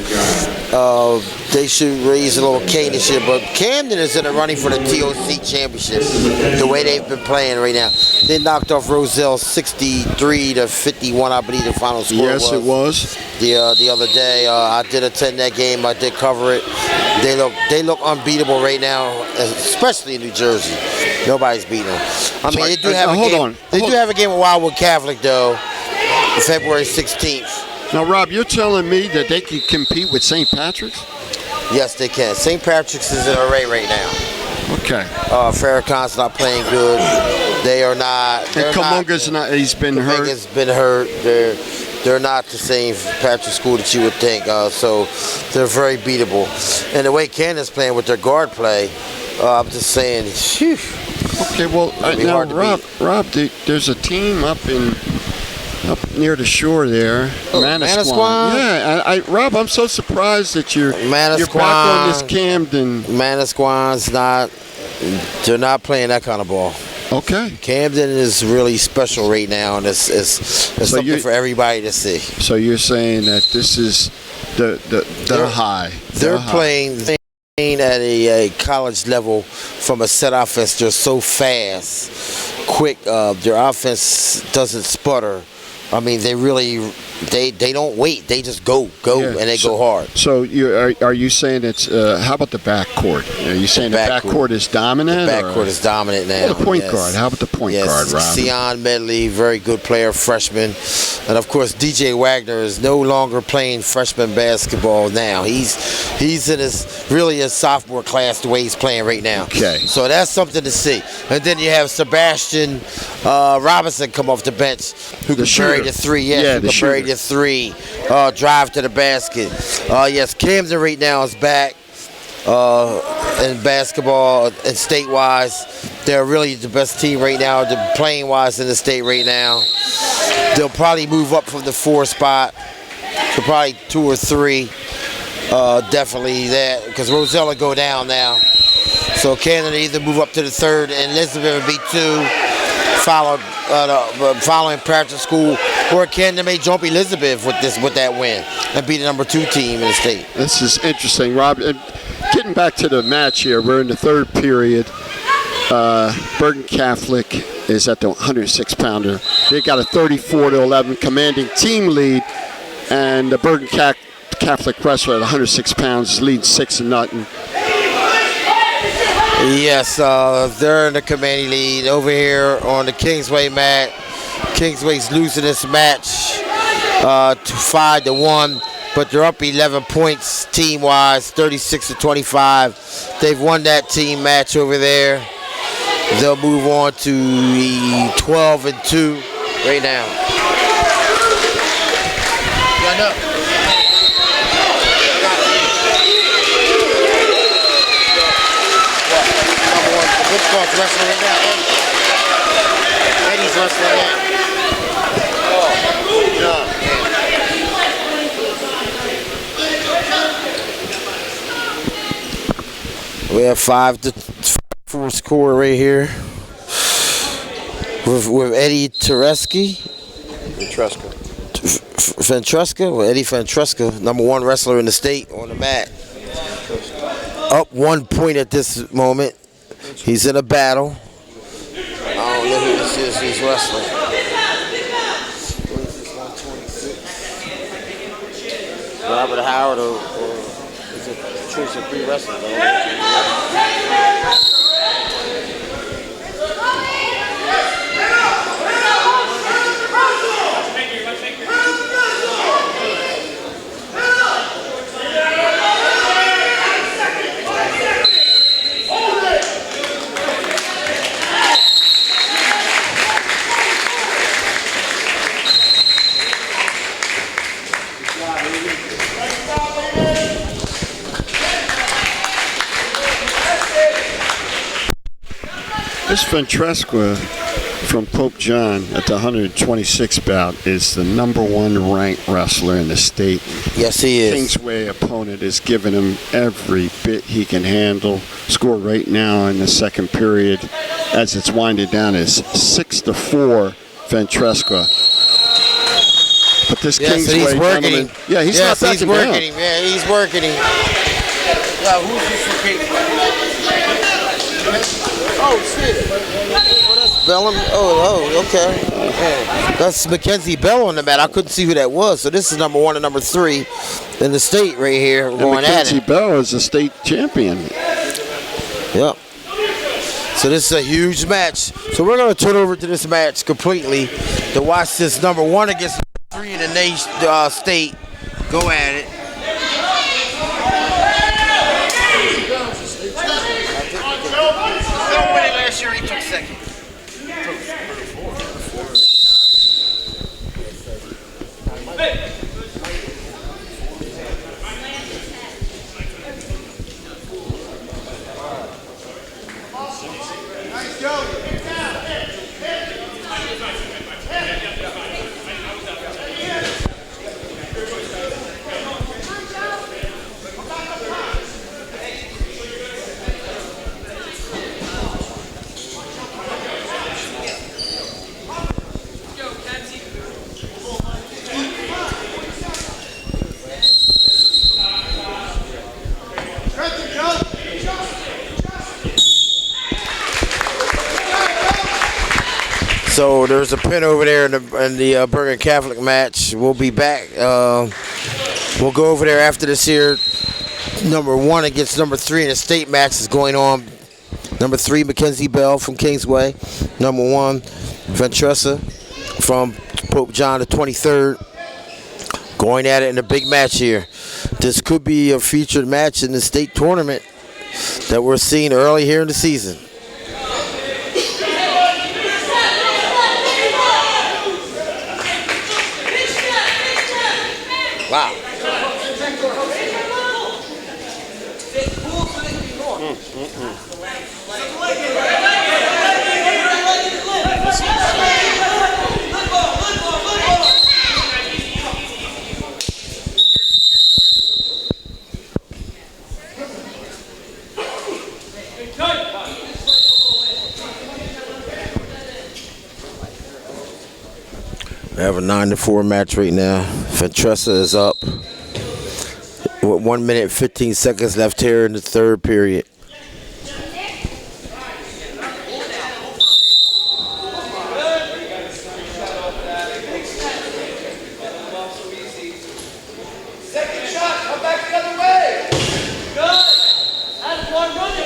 They should raise a little cane this year, but Camden is in the running for the TOC championship, the way they've been playing right now. They knocked off Roselle 63-51, I believe the final score was. Yes, it was. The other day, I did attend that game. I did cover it. They look unbeatable right now, especially in New Jersey. Nobody's beating them. I mean, they do have a game. They do have a game with Wildwood Catholic though, February 16th. Now, Rob, you're telling me that they can compete with St. Patrick's? Yes, they can. St. Patrick's is in array right now. Okay. Farrakhan's not playing good. They are not. And Kamunga's not. He's been hurt. Kamunga's been hurt. They're not the same Patrick school that you would think. So they're very beatable. And the way Camden's playing with their guard play, I'm just saying. Whew, okay. Well, now Rob, there's a team up near the shore there. Manasquan. Yeah, Rob, I'm so surprised that you're back on this Camden. Manasquan's not. They're not playing that kind of ball. Okay. Camden is really special right now, and it's something for everybody to see. So you're saying that this is the high. They're playing at a college level from a set offense. They're so fast, quick. Their offense doesn't sputter. I mean, they really they don't wait. They just go, and they go hard. So are you saying it's how about the backcourt? Are you saying the backcourt is dominant? The backcourt is dominant now. Well, the point guard. How about the point guard, Rob? Sion Medley, very good player, freshman. And of course, DJ Wagner is no longer playing freshman basketball now. He's in his sophomore class the way he's playing right now. Okay. So that's something to see. And then you have Sebastian Robinson come off the bench, who can bury the 3. Yes, who can bury the 3, drive to the basket. Yes, Camden right now is back in basketball and state-wise. They're really the best team right now. They're playing-wise in the state right now. They'll probably move up from the 4 spot to probably 2 or 3. Definitely that, because Roselle will go down now. So Camden either move up to the 3rd, and Elizabeth would be 2, following Patrick School Or can they make Jump Elizabeth with that win and be the number 2 team in the state? This is interesting, Rob. And getting back to the match here, we're in the 3rd period. Bergen Catholic is at the 106-pounder. They got a 34-11 commanding team lead, and the Bergen Catholic wrestler at 106 pounds is leading 6-0. Yes, they're in the commanding lead over here on the Kingsway mat. Kingsway's losing this match 5-1, but they're up 11 points team-wise, 36-25. They've won that team match over there. They'll move on to 12-2 right now. Line up. What's called wrestling right now? Eddie's wrestling now. We have 5-4 score right here with Eddie Tereski. Ventresca, well, Eddie Ventresca, number 1 wrestler in the state on the mat. Up 1 point at this moment. He's in a battle. I don't know who this is he's wrestling. Robert Howard or is it choice of 3 wrestlers? This Ventresca from Pope John at the 126 bout is the number 1 ranked wrestler in the state. Yes, he is. Kingsway opponent is giving him every bit he can handle. Score right now in the 2nd period as it's winding down is 6-4 Ventresca. But this Kingsway he's working him. Yeah, he's not backing he's working down. him. Yeah, he's working him. Yeah, who's this for Kingsway? Oh, shit. Oh, that's Bellum. Oh, okay. Yeah. That's Mackenzie Bell on the mat. I couldn't see who that was. So this is number 1 and number 3 in the state right here going at Mackenzie it. Bell is a state champion. Yep. So this is a huge match. So we're going to turn over to this match completely to watch this number 1 against number 3 in the state go at it. Last year he took 2nd. So there's a pin over there in the Bergen Catholic match. We'll be back. We'll go over there after this here. Number 1 against number 3 in the state match is going on. Number 3, Mackenzie Bell from Kingsway. Number 1, Ventresca from Pope John the 23rd. Going at it in a big match here. This could be a featured match in the state tournament that we're seeing early here in the season. Wow. have a 9-4 match right now. Ventressa is up with 1 minute and 15 seconds left here in the third period. Second shot, come back the other way. Good. That's one running.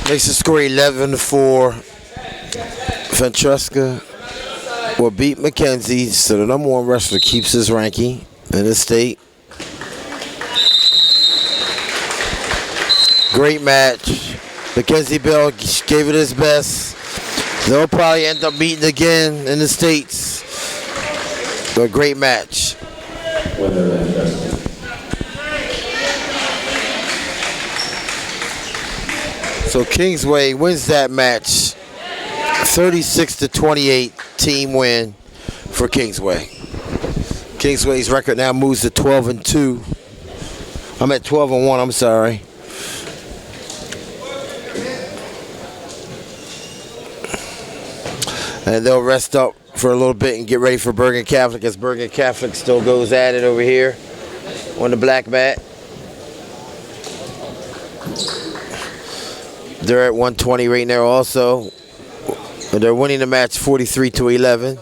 Makes the score 11-4. Ventreska will beat McKenzie, so the #1 wrestler keeps his ranking in the state. Great match. Mackenzie Bell gave it his best. They'll probably end up meeting again in the States. A great match. So Kingsway wins that match. 36-28 team win for Kingsway. Kingsway's record now moves to 12-2. I'm at 12-1, I'm sorry. And they'll rest up for a little bit and get ready for Bergen Catholic, as Bergen Catholic still goes at it over here on the black mat. They're at 120 right now also. They're winning the match 43-11.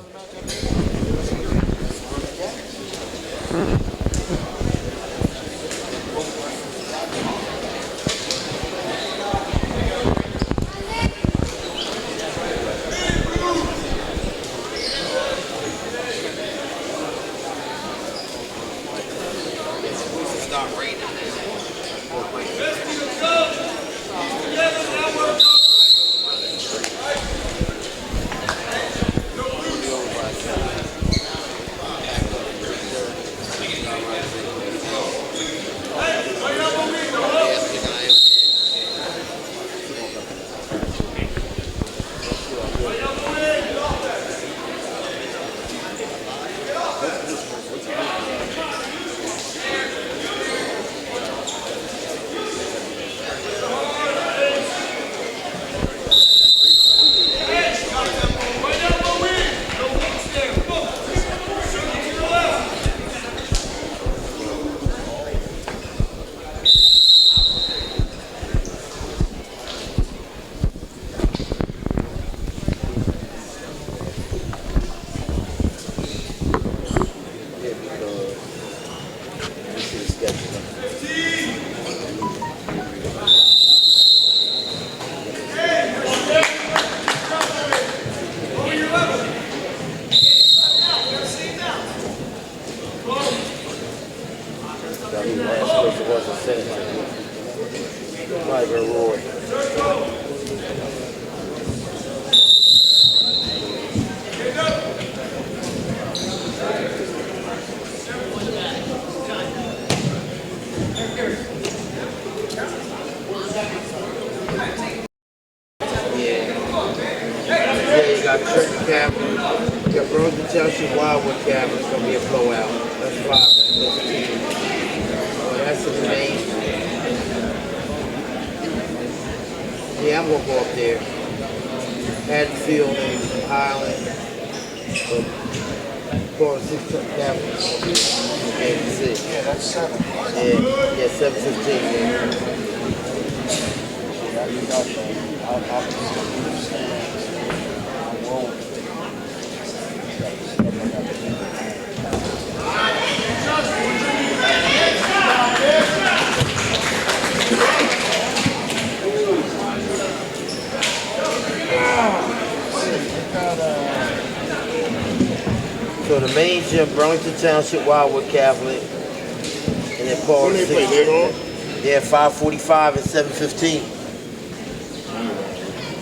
Cavalry. Yeah, Burlington Township Wildwood Cavalry is gonna be a blowout. That's 5-15. So that's the main. Yeah, I'm gonna go up there. Haddonfield and Highland. For 6 Cavalry. Okay, 6. Yeah, that's 7. Yeah, 7-15. Yeah. So the main gym, Burlington Township Wildwood Catholic, and then Paul. When they play, later on? Yeah, 5:45 and 7:15.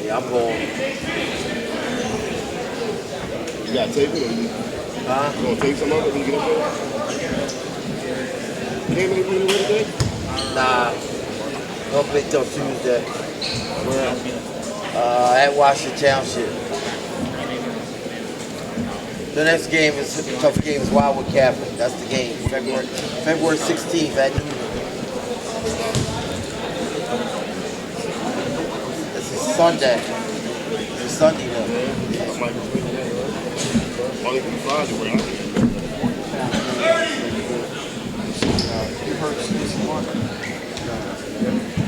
Yeah, I'm going. You got to tape it or you gonna take some of it when you get up there? Can't really play the way today? Nah, don't play till Tuesday. At Washington Township. The next game is a tough game is Wildwood Catholic. That's the game. February 16th at noon. This is Sunday. It's Sunday though. Only from Friday where I can. You heard Stacey Martin?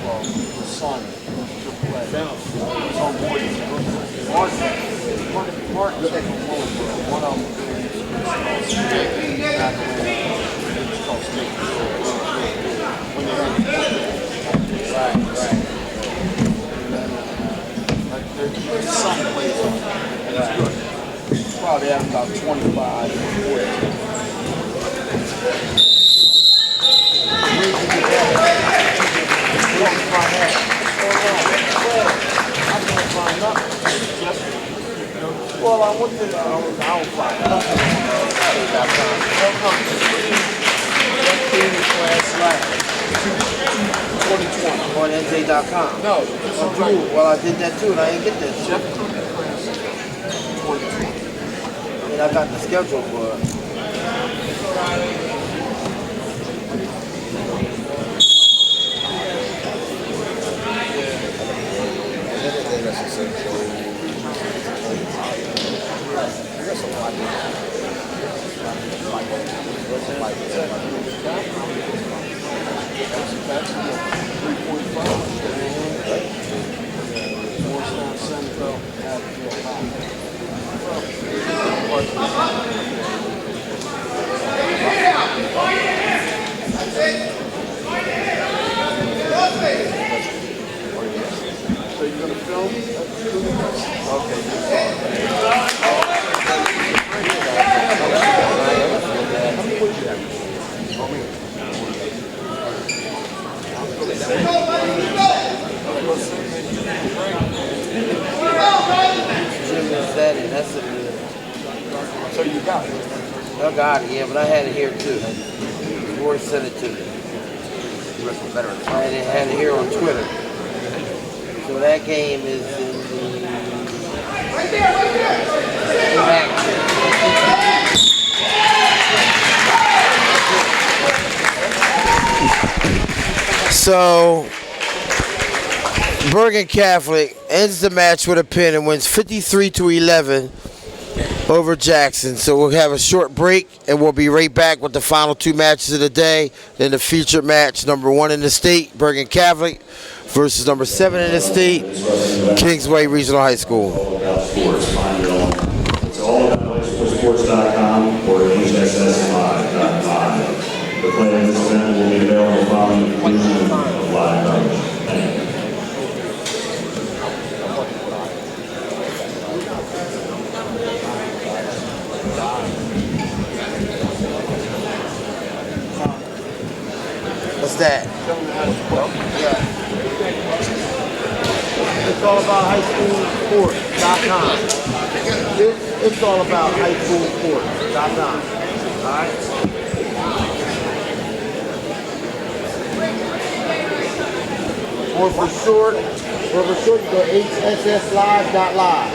Well, his son, Martin, one of them. Son plays on it. Probably having about 25 or 40. Well, I went to the outfly. On NJ.com. No, Well, I did that too, and I didn't get that shit. And I got the schedule for it. So you're gonna film? Okay. That's it. So you got it. I got it, yeah, but I had it here too. Roy sent it to me. I had it here on Twitter. So that game is in the... Right there! So, Bergen Catholic ends the match with a pin and wins 53-11 over Jackson. So we'll have a short break and we'll be right back with the final 2 matches of the day. Then the featured match, number 1 in the state, Bergen Catholic, versus number 7 in the state, Kingsway Regional High School. It's all about sports.com or HSSLive.com. The play of this event will be available following the conclusion of live coverage. Thank you. What's that? It's all about highschoolsports.com. It's all about highschoolsports.com. Alright? Or for short, you go hsslive.live.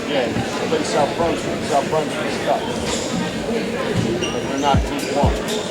Yeah, they play South Brunswick. South Brunswick's tough. But they're not 2-1.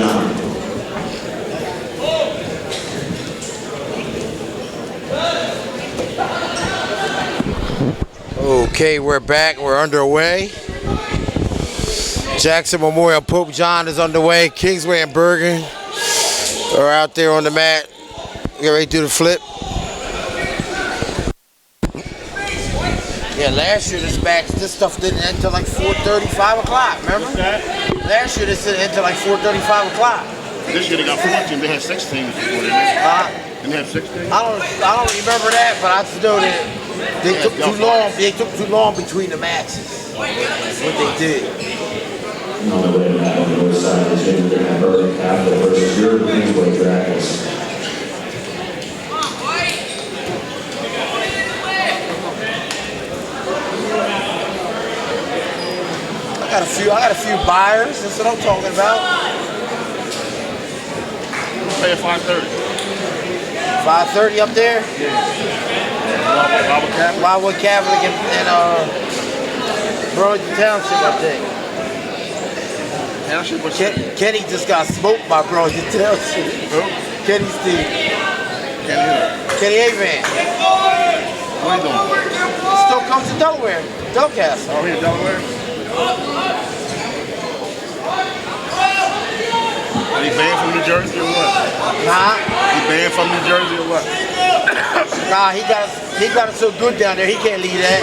John. Okay, we're back. We're underway. Jackson Memorial Pope John is underway. Kingsway and Bergen are out there on the mat. Get ready to do the flip. Yeah, last year this stuff didn't end until like 4:30, 5 o'clock, remember? Last year this didn't end until like 4:30, 5 o'clock. This year they got 14. They had 16 teams before, didn't they? Didn't they have 16? I don't remember that, but I just know that they took too long. They took too long between the matches. What they did. On the way back on the north side of the gym, we're going to have Bergen Catholic versus your Kingsway Dragons. I got a few buyers. That's what I'm talking about. Play at 5:30. 5:30 up there. Wildwood Catholic and Burlington Township, I think. Kenny just got smoked by Burlington Township. Who? Kenny's team. Kenny Avan. What are you doing? Still comes to Delaware. Delcastle. Oh, he's in Delaware? Are he banned from New Jersey or what? Nah. He banned from New Jersey or what? Nah, he got it so good down there, he can't leave that.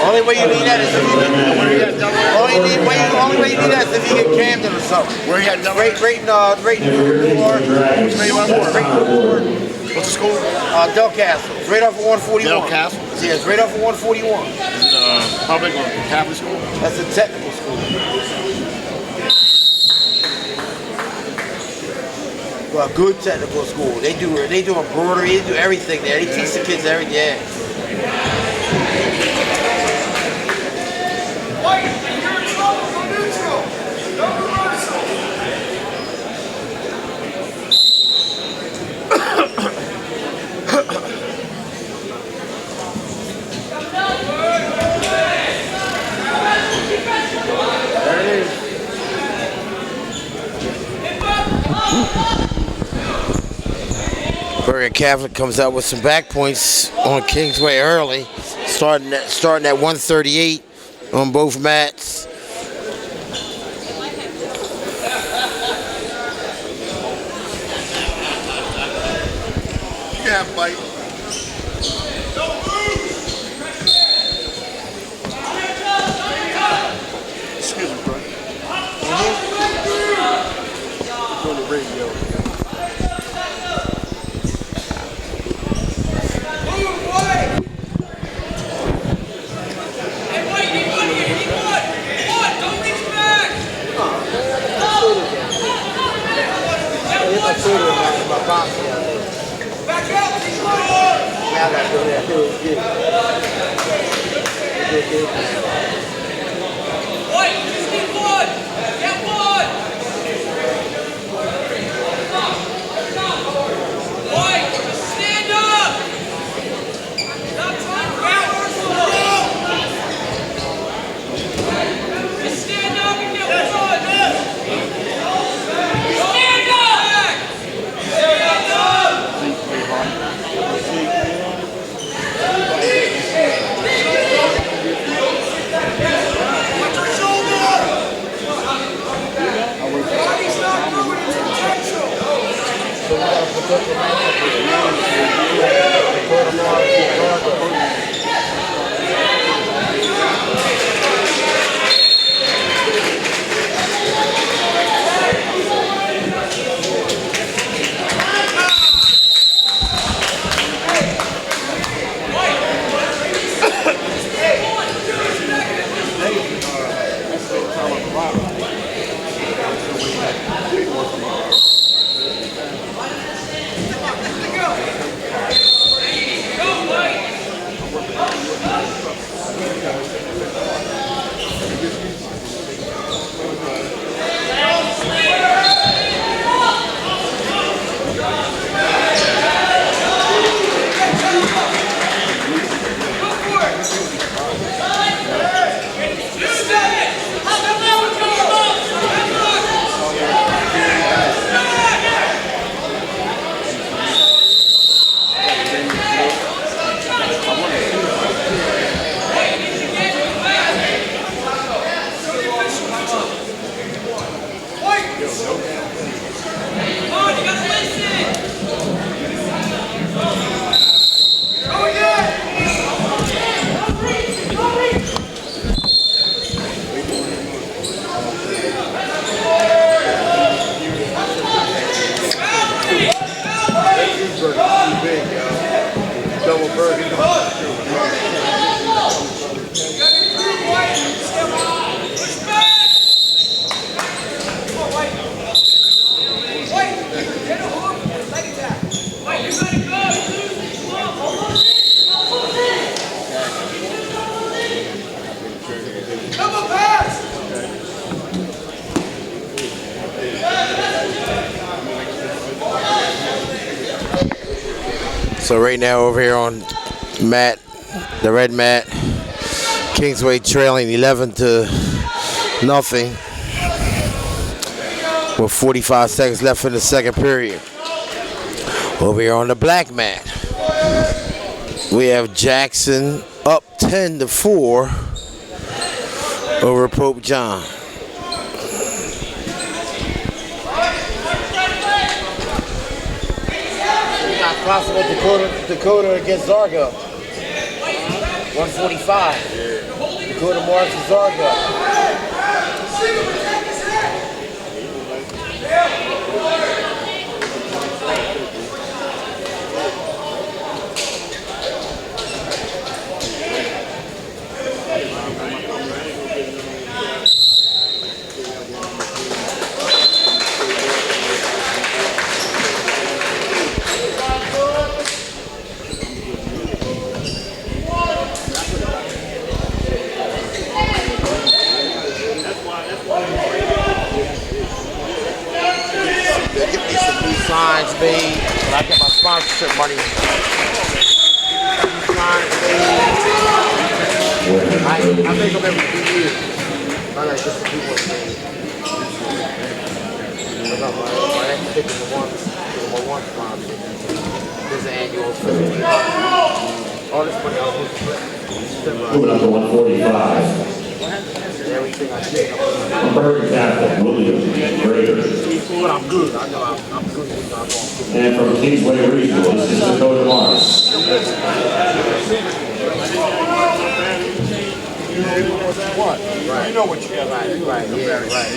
Only way you need that is if you get only way you need that is if you get Camden or something. Where he at Delaware? Right in Newport. What's the school? Delcastle. It's right off of 141. Delcastle? Yeah, it's right off of 141. Is it public or Catholic school? That's a technical school. Well, good technical school. They do embroidery, they do everything there. They teach the kids everything. Yeah. White, you're in trouble from neutral. No reversal. There it is. Bergen Catholic comes out with some back points on Kingsway early, starting at 138 on both mats. Yeah, bite. Excuse me, bro. On the radio. Back out, Kingsway. Yeah, I gotta go there. White, just get one. Get one. White, just stand up. Stop trying to backwards for the ball. Just stand up and get one. Stand up. Stand up. double burger. So right now over here on mat, the red mat, Kingsway trailing 11-0 with 45 seconds left in the second period. Over here on the black mat, we have Jackson up 10-4 over Pope John. Possible Dakota against Zargo. 145. Dakota Morris and Zargo. Signs made, but I get my sponsorship money. Signs made. I make them every 2 years. I like just to do what's made. I got my ticket for one sponsor. There's an annual fee. All this money I was supposed to Moving up to 145. everything I did. Bergen Catholic, William Grader. But I'm good. I know I'm good. And from Kingsway Regional, this is Dakota Morris. What? Right. You know what you have. Right. Yeah, right.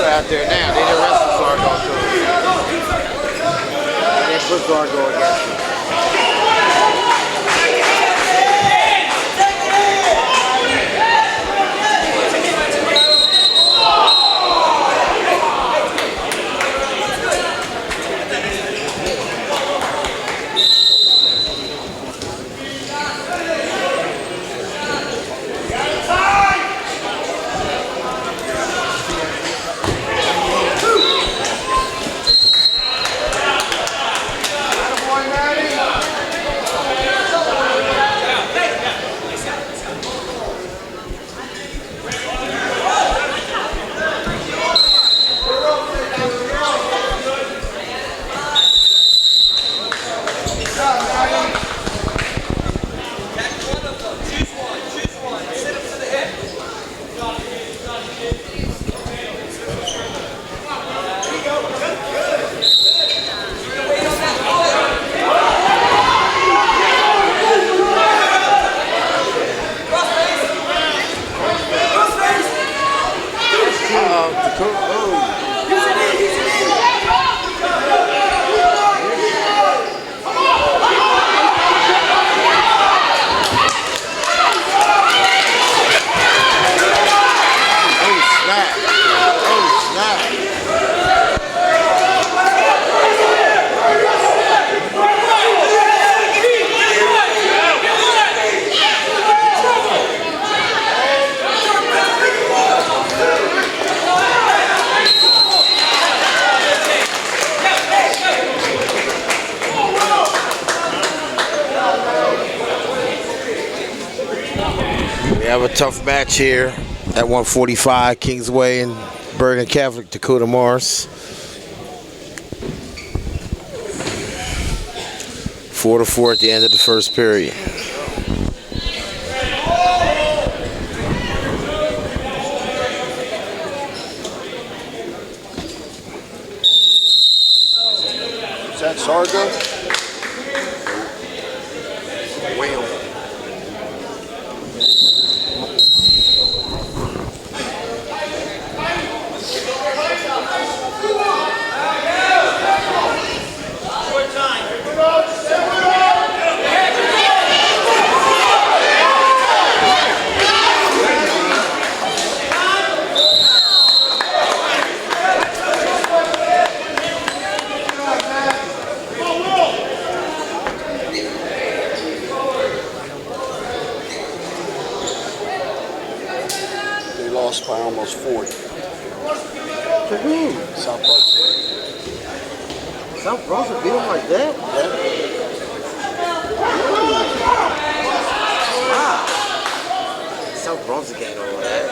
Out there now, they didn't arrest Zargo too. They put Zargo against him. have a tough match here at 145, Kingsway and Bergen Catholic, Dakota Morris. 4-4 at the end of the first period. Is that Sargo? They lost by almost 40. To who? South Brunswick. South Brunswick beat them like that? Wow. South Brunswick ain't all that.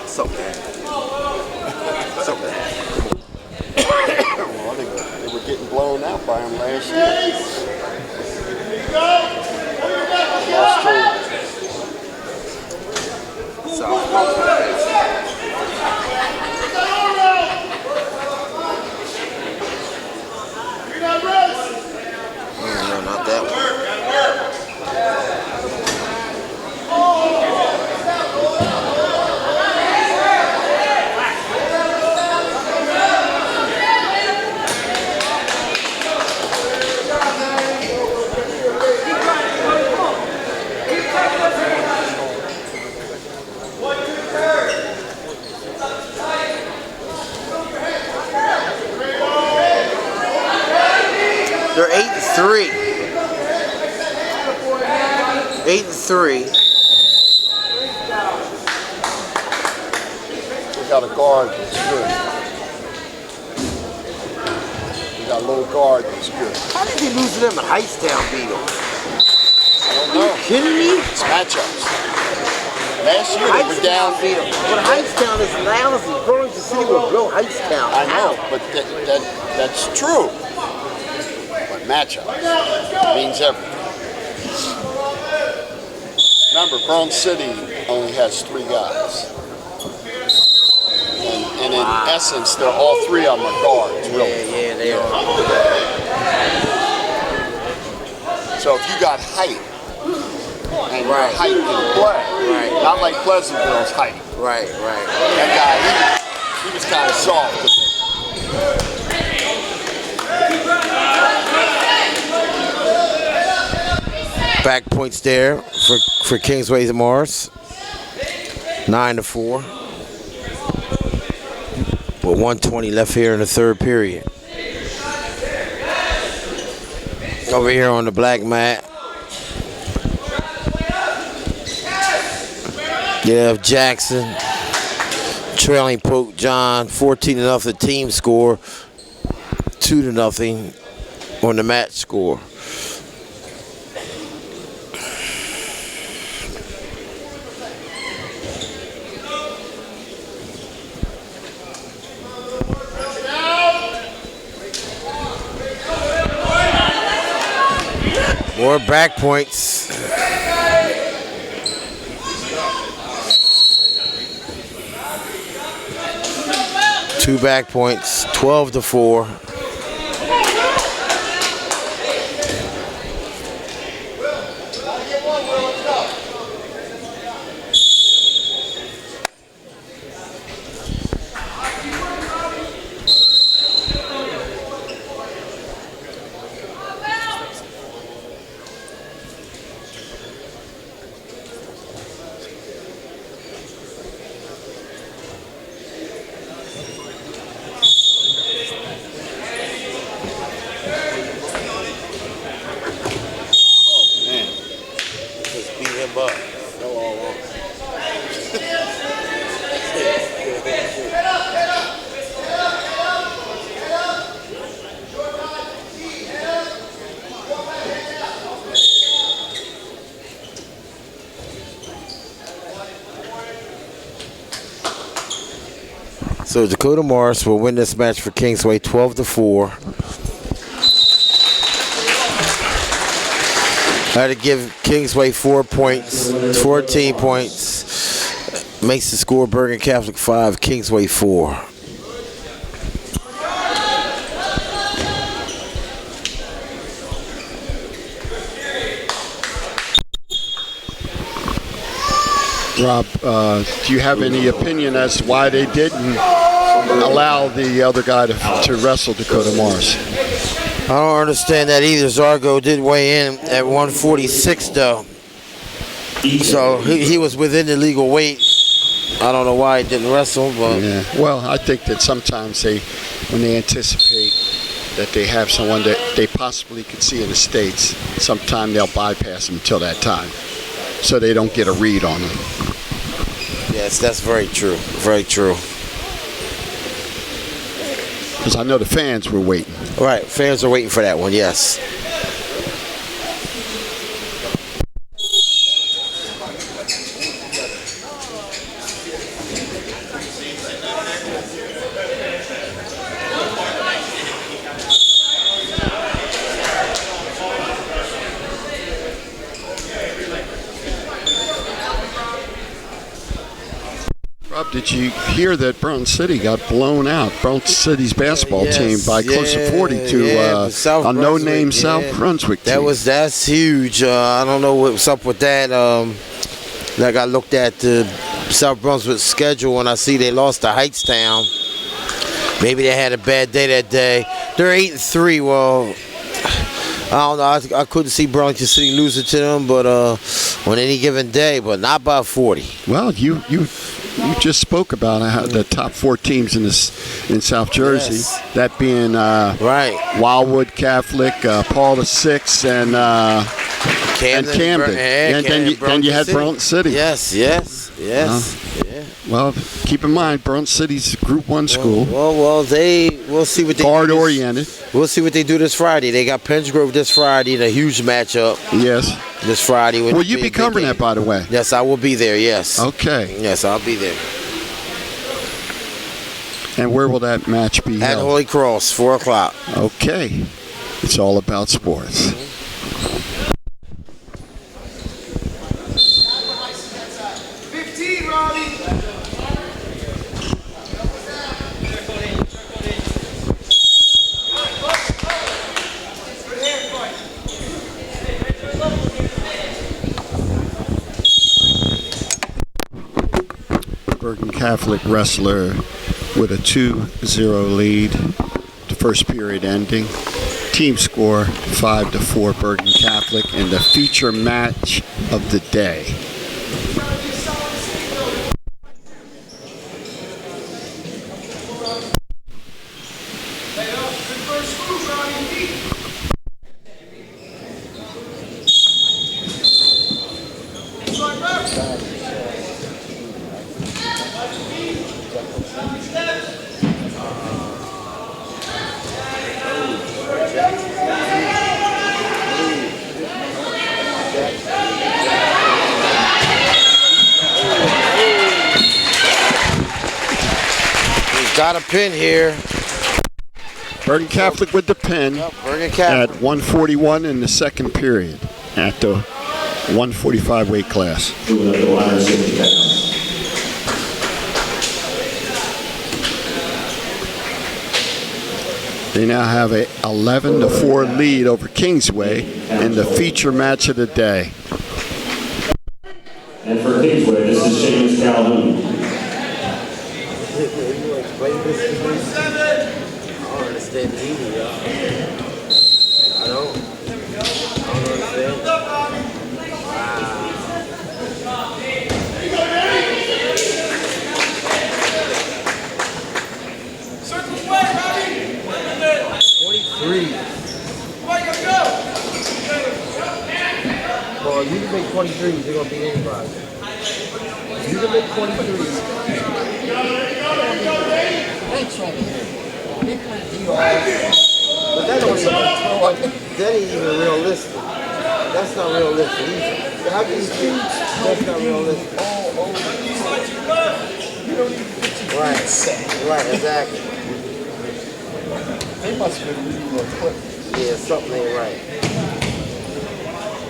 So bad. So bad. Well, they were getting blown out by them last year. Lost to South Brunswick. No, not that one. They're 8-3. 8-3. They got a guard that's good. They got a little guard that's good. How did they lose to them at Heightstown beat them? I don't know. Kidding me? It's matchups. Last year they were down. Beat them. But Heightstown is lousy. Burlington City will blow Heightstown. I know, but that's true. But matchups means everything. Remember, Bronx City only has 3 guys. And in essence, they're all 3 of them are guards, really. Yeah, they are. So if you got height, and your height can play, not like Pleasantville's height. Right. That guy, he was kind of soft a bit. Back points there for Kingsway and Morris. 9-4. With 1:20 left here in the third period. Over here on the black mat, you have Jackson trailing Pope John 14-0 team score, 2-0 on the match score. More back points. Two back points, 12-4. So Dakota Morris will win this match for Kingsway 12-4. I had to give Kingsway 4 points, 14 points. Makes the score Bergen Catholic 5, Kingsway 4. Rob, do you have any opinion as to why they didn't allow the other guy to wrestle Dakota Morris? I don't understand that either. Zargo did weigh in at 146 though. So he was within the legal weight. I don't know why he didn't wrestle, but yeah. Well, I think that sometimes when they anticipate that they have someone that they possibly could see in the States, sometime they'll bypass them until that time, so they don't get a read on them. yes, that's very true. Very true. Because I know the fans were waiting. Right, fans are waiting for that one, yes. Rob, did you hear that Brown City got blown out? Brown City's basketball team by close to 40 to a no-name South Brunswick team. That's huge. I don't know what's up with that. Like I looked at the South Brunswick schedule and I see they lost to Heightstown. Maybe they had a bad day that day. They're 8-3. Well, I don't know. I couldn't see Burlington City losing to them, but on any given day, but not by 40. Well, you just spoke about how the top 4 teams in South Jersey, Yes. that being Right. Wildwood Catholic, Paul VI, and Camden. And then you had Burlington City. Yes. Yeah. Well, keep in mind, Burlington City's Group 1 school. Well, we'll see what they Guard do. oriented. We'll see what they do this Friday. They got Pennsgrove this Friday in a huge matchup Yes. this Friday. Will you be covering that, by the way? Yes, I will be there, yes. Okay. Yes, I'll be there. And where will that match be At held? Holy Cross, 4 o'clock. Okay. It's all about sports. Bergen Catholic wrestler with a 2-0 lead. The first period ending. Team score 5-4 Bergen Catholic in the feature match of the day. Got a pin here. Bergen Catholic with the pin Bergen Catholic. at 141 in the second period at the 145 weight class. Moving up to 160 pounds. They now have a 11-4 lead over Kingsway in the feature match of the day. And for Kingsway, this is Seamus Calhoun. I don't understand either, I don't understand. Circle play, Robbie. 23. Well, you can make 23s, you're going to beat anybody. You can make 23s. But that ain't even realistic. That's not realistic either. How can you think that's not realistic? Right. Right, exactly. They must have been reading your clip. Yeah, something ain't right.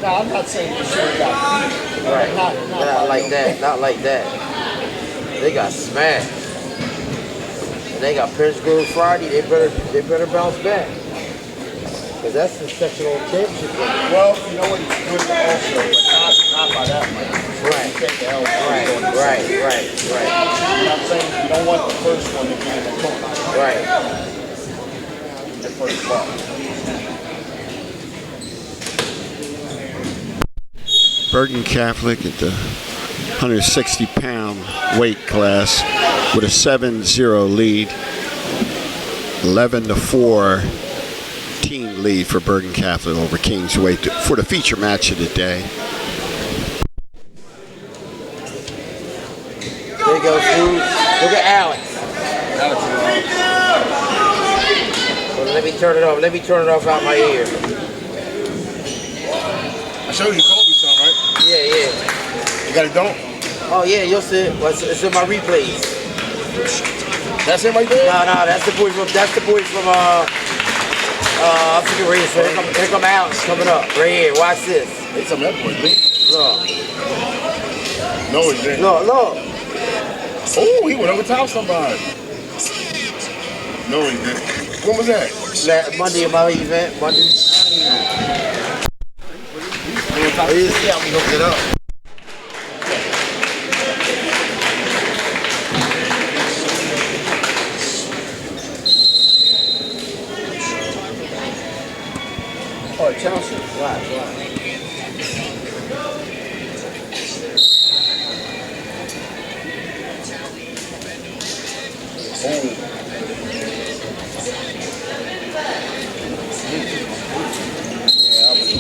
Now, I'm not saying you should have got beat. Right. Not like that. Not like that. They got smashed. And they got Pittsburgh Friday. They better bounce back. Because that's the sectional championship game. Well, you know what? It's good also, but not by that much. Right. Take the L. Right. You know what I'm saying? You don't want the first one to be in the tournament. Right. The first ball. Bergen Catholic at the 160-pound weight class with a 7-0 lead. 11-4 team lead for Bergen Catholic over Kingsway for the feature match of the day. There you go, Steve. Look at Alex. Well, let me turn it off. Let me turn it off out my ear. I showed you Kobe son, right? Yeah. You got it done? Oh, yeah, you'll see it. Well, it's in my replays. That's him right there? No, that's the boy from, I forget where he is. So here come Alex coming up. Right here, watch this. It's some that boy, Lee. Look. No, he didn't. Look. Oh, he went over top somebody. No, he didn't. When was that? Monday in my event. Monday. Oh, you see how we hooked it up. Oh, Chelsea. Right.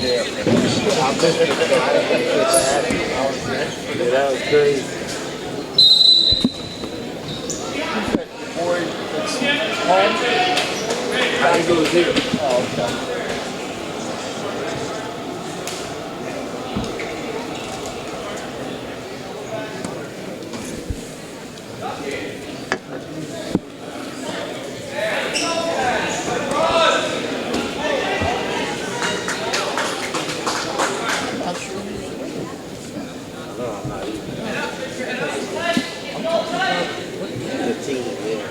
Yeah, that was crazy. Boy, it's home. I think it was here. Oh, okay. The team, yeah.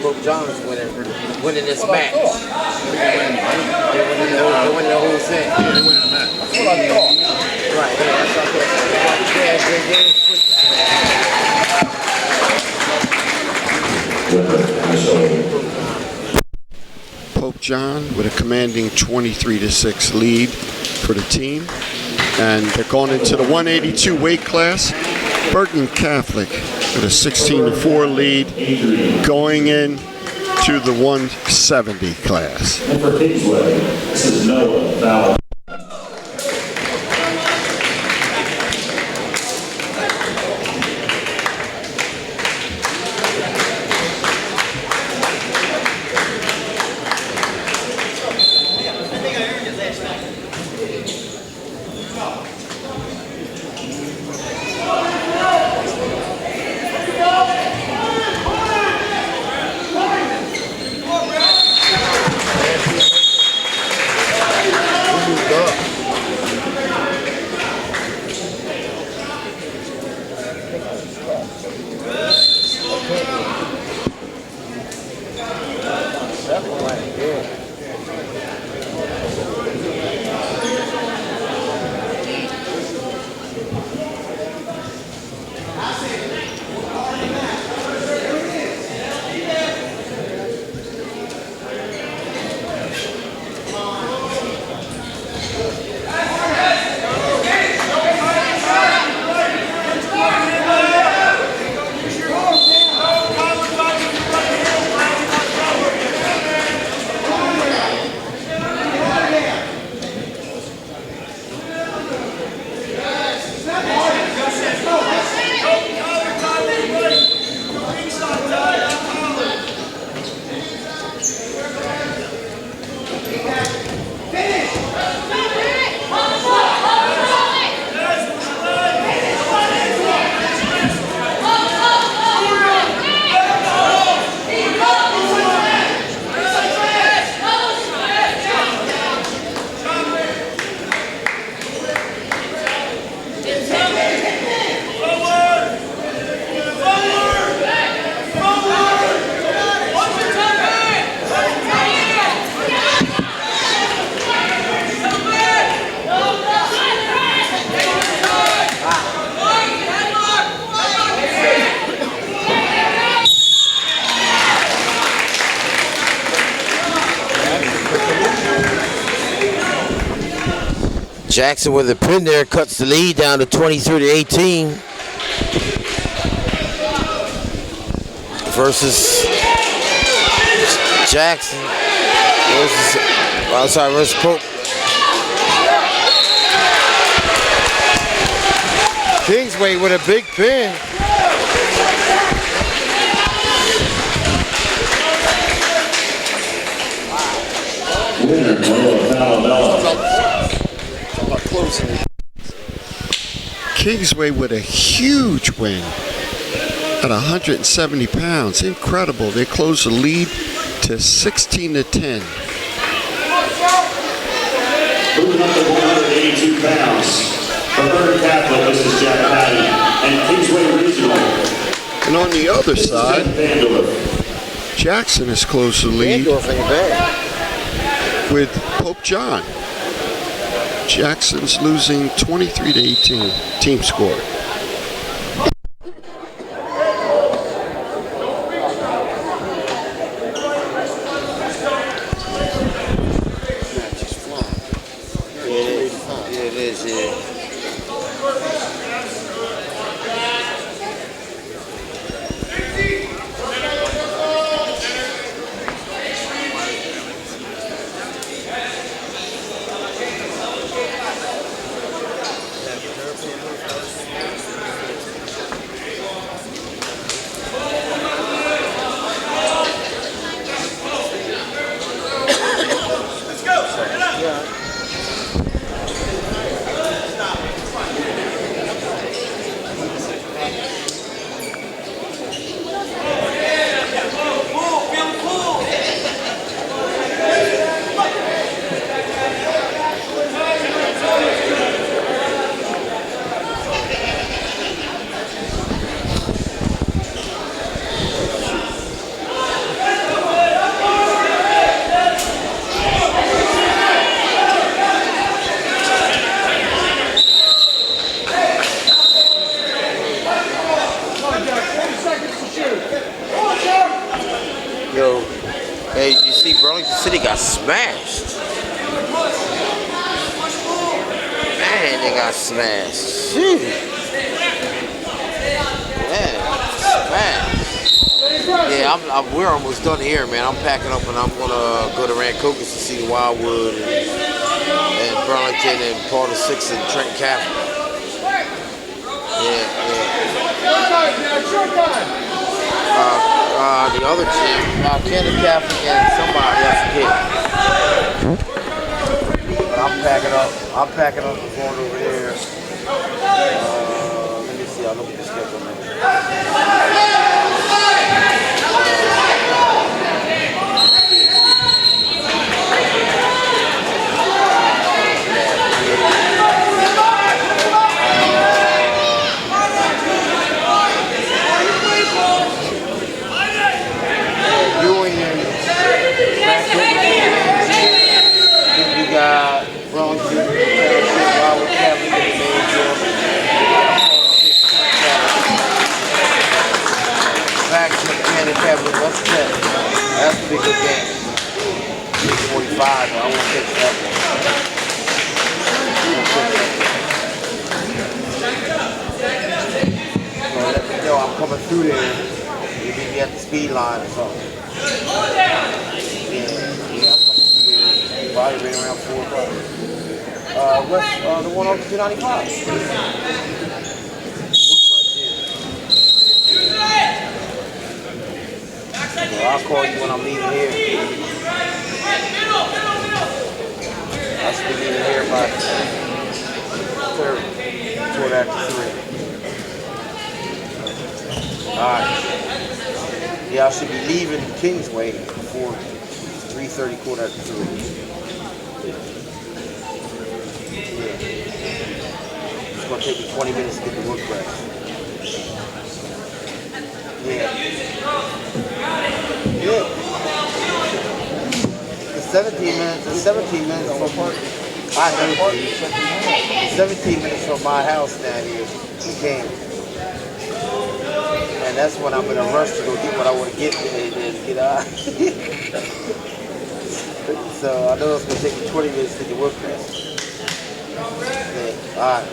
Pope John's winning this match. They're winning the whole thing. They went in the match. That's what I thought. Right, yeah, that's what I thought. Pope John with a commanding 23-6 lead for the team. And they're going into the 182 weight class. Bergen Catholic with a 16-4 lead going in to the 170 class. And for Kingsway, this is Noah Fowler. Jackson with a pin there cuts the lead down to 23-18 versus Jackson versus Pope. Kingsway with a big pin. Winner, Kingsway with a huge win at 170 pounds. Incredible. They closed the lead to 16-10. Moving up to 182 pounds. For Bergen Catholic, this is Jack Patty and Kingsway Regional. And on the other side, Jackson has closed the lead with Pope John. Jackson's losing 23-18 team score. It is, yeah. Yo, hey, you see Burlington City got smashed. Man, they got smashed. Phew. Man, smashed. Yeah, we're almost done here, man. I'm packing up and I'm gonna go to Rancocas to see the Wildwood and Burlington and part of 6 and Trent Catholic. Yeah. The other team, Canada Catholic and somebody, I forget. But I'm packing up and going over there. Let me see, I'll look at the schedule, man. We got Burlington, Wildwood Catholic, back to Canada Catholic. That's a big good game. 45, I won't catch that one. So let me know I'm coming through there. You meet me at the speed line or something. Yeah, I'm coming through there. Probably right around 4 o'clock. The one on 295. So I'll call you when I'm leaving here. I should be leaving here by 3:30, quarter after 3. Alright. Yeah, I should be leaving Kingsway before 3:30, quarter after 3. It's going to take me 20 minutes to get the wood press. Yeah. It's 17 minutes from park. I know. 17 minutes from my house down here. You came. And that's when I'm in a rush to go get what I want to get and get out. So I know it's going to take me 20 minutes to get the wood press. All right.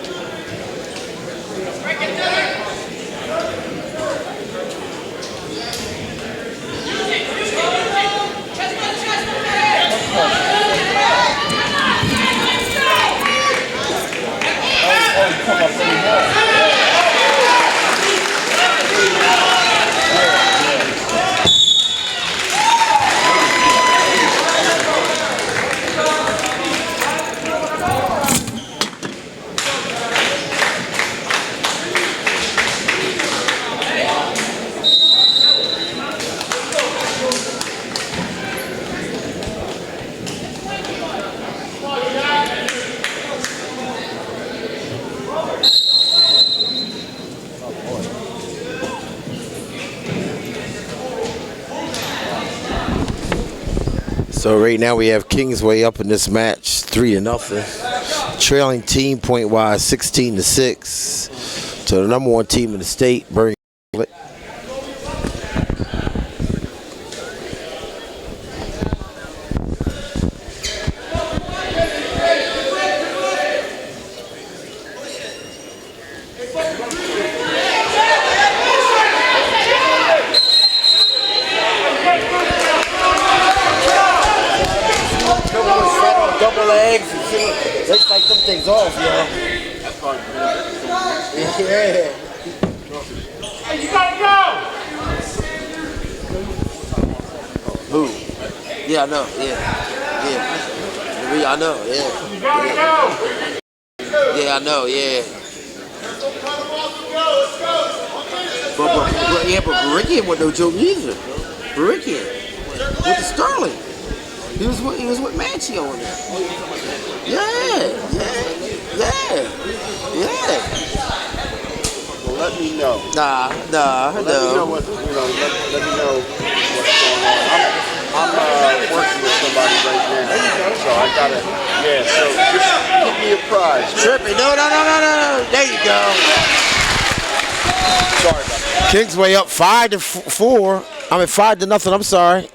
So right now we have Kingsway up in this match, 3-0. Trailing team point wise, 16-6. To the number one team in the state, Bergen. Double legs. Let's fight them things off, yo. Yeah. Hey, you gotta go! Who? Yeah, I know. Yeah. I know. Yeah. You gotta go! Yeah, I know. Yeah. But Ricky wasn't no joke either. Ricky with the Sterling. He was with Manchio on there. Yeah. Well, let me know. Nah. Let me know what let me know what's going on. I'm working with somebody right now, so I gotta. Yeah, so just give me a prize. Trippy. No. There you go. Sorry about that. Kingsway up 5-4. I mean 5-0. I'm sorry.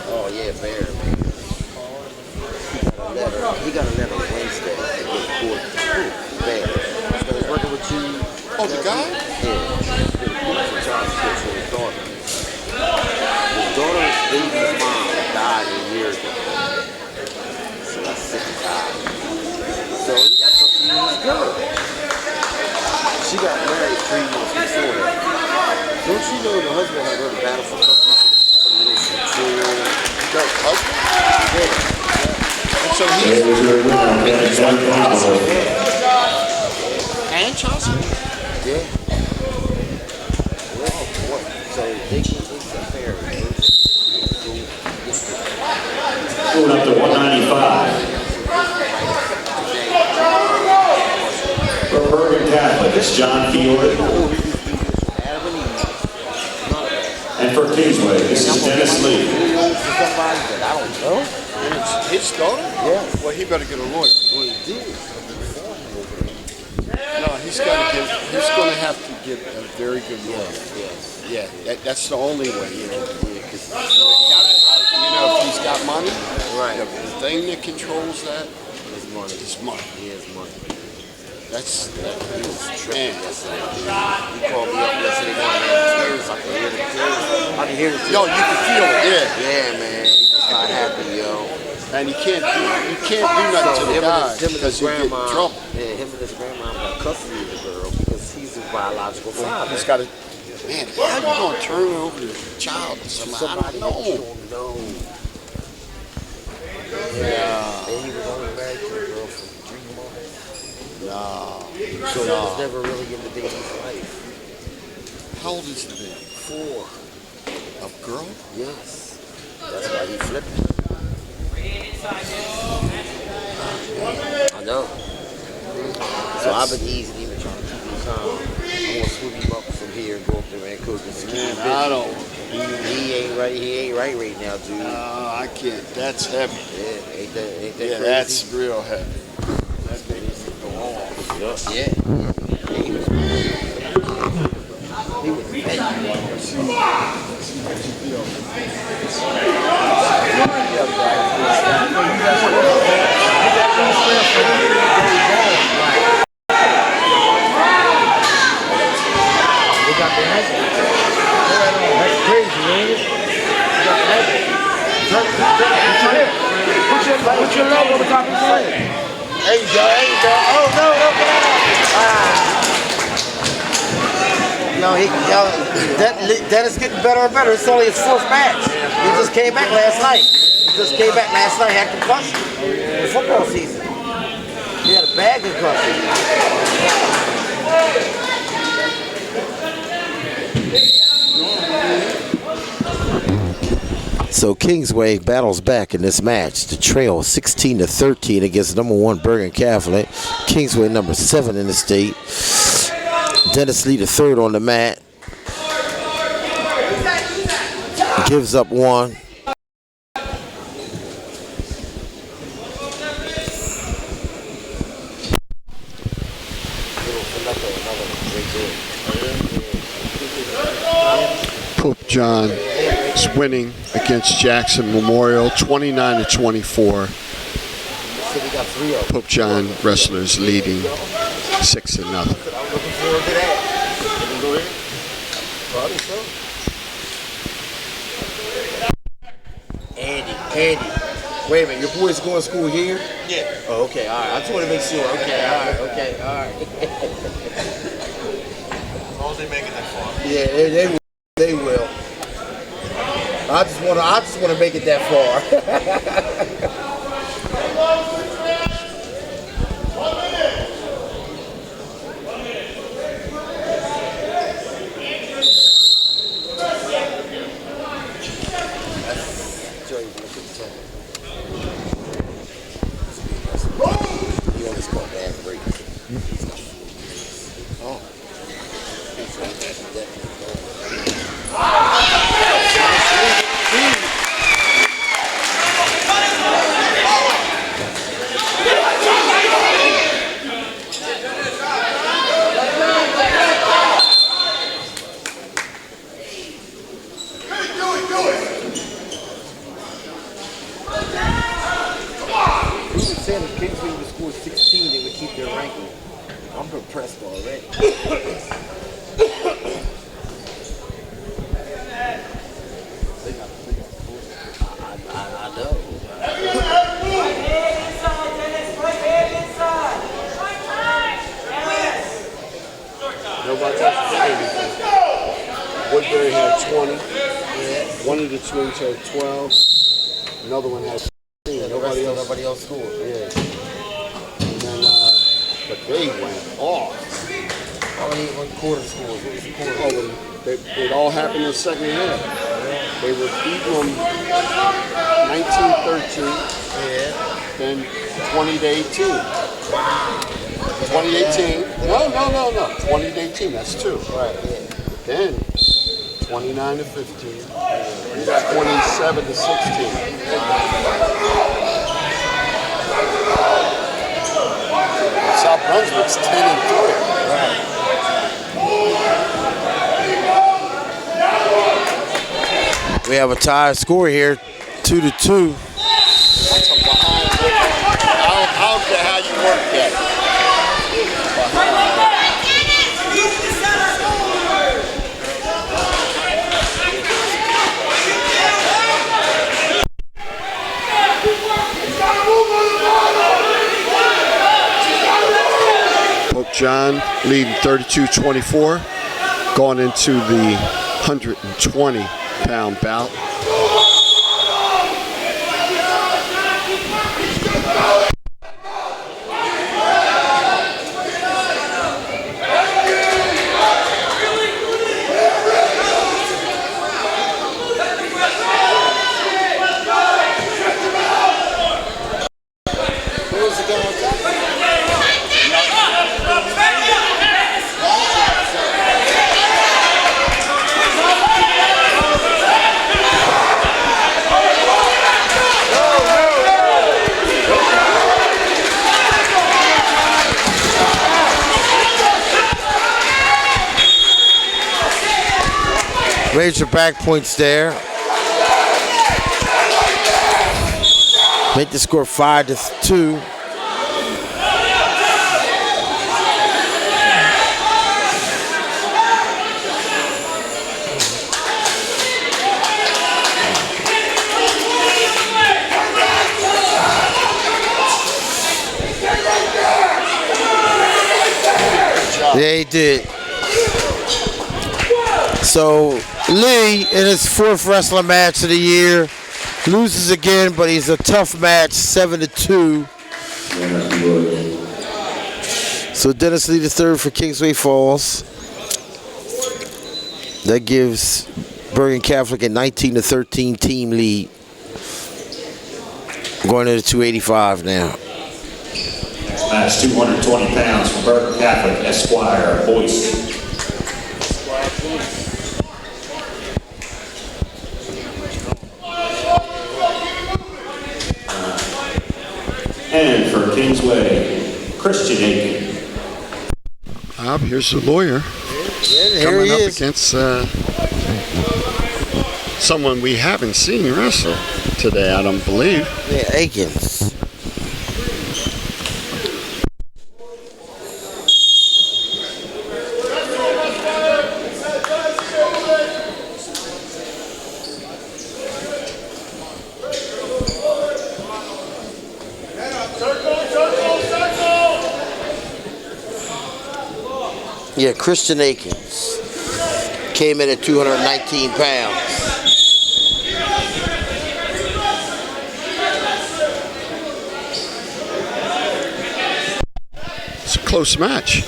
Oh yeah, fair. He got a letter Wednesday to get court. Bad. So he's working with you. Oh, the guy? Yeah. His daughter. His daughter's baby's mom died a year ago. So that's 65. So he got custody of his girl. She got married 3 months before that. Don't you know the husband had run a battle for custody for the little children? The husband? Yeah. And so he's and Chelsea? Yeah. So they can compare. Moving up to 195. For Bergen Catholic, it's John Fiore. And for Kingsway, this is Dennis Lee. Somebody that I don't know. And it's his daughter? Yeah. Well, he better get a lawyer. Well, he did. No, he's going to have to get a very good lawyer. Yes. Yeah, that's the only way. Because if he's got money, Right. the thing that controls that His money. is money. He has money. He was tripping yesterday. He called me up yesterday morning and tears. I could hear the tears. I could hear the tears. Yo, you can feel it, yeah. Yeah, man. He was not happy, yo. And you can't do nothing to the guy because you get in trouble. Yeah, him and his grandma got custody of the girl because he's his biological father. He's got to, man, how are you going to turn over the child to somebody? I don't know. Yeah. And he was only married to the girl for 3 months. No. So he was never really in the baby's life. How old is the baby? 4. A girl? Yes. That's why he flipped it. I know. So I've been easing him and trying to keep him calm. I'm gonna swoop him up from here and go up to Vancouver and keep him busy. I don't. He ain't right. He ain't right now, dude. I can't. That's heavy. Yeah, ain't that Yeah, crazy? that's real heavy. That baby can go off. Yeah. He was That's crazy, ain't it? Put your leg on the top of his head. There you go, there you go. Oh, no, get out. Dennis getting better and better. It's only his fourth match. He just came back last night. Had concussion in football season. He had a bad concussion. So Kingsway battles back in this match to trail 16-13 against number 1 Bergen Catholic. Kingsway number 7 in the state. Dennis Lee the 3rd on the mat. Gives up 1. Pope John is winning against Jackson Memorial 29-24. Pope John wrestlers leading 6-0. Andy, wait a minute, your boys going to school here? Yeah. Oh, okay, all right. I just want to make sure. Okay, all right. As long as they make it that far. Yeah, they will. I just want to make it that far. If Kingsway would score 16, they would keep their ranking. I'm impressed already. I know. Nobody else had anything. Woodbury had 20. Yeah. One of the twins had 12. Another one had 16. Nobody else scored. Yeah. And then, but they went off. How many quarter scores? What was the quarter? Oh, it all happened in the second half. They were beating them 19-13. Yeah. Then 20-18. Wow. 20-18. No. 20-18. That's 2. Right. Yeah. Then 29-15. And 27-16. South Brunswick's 10-3. We have a tie score here, 2-2. That's a behind. I don't care how you work that. Pope John leading 32-24, going into the 120-pound bout. Razor back points there. Make the score 5-2. Yeah, he did. So Lee, in his 4th wrestling match of the year, loses again, but he's a tough match, 7-2. So Dennis Lee III for Kingsway Falls. That gives Bergen Catholic a 19-13 team lead. Going into 285 now. Match 220 pounds from Bergen Catholic, Esquire, Boise. And for Kingsway, Christian Aiken. Here's the lawyer coming up against someone we haven't seen wrestle today, I don't believe. Yeah, Aikens. Yeah, Christian Aikens came in at 219 pounds. It's a close match.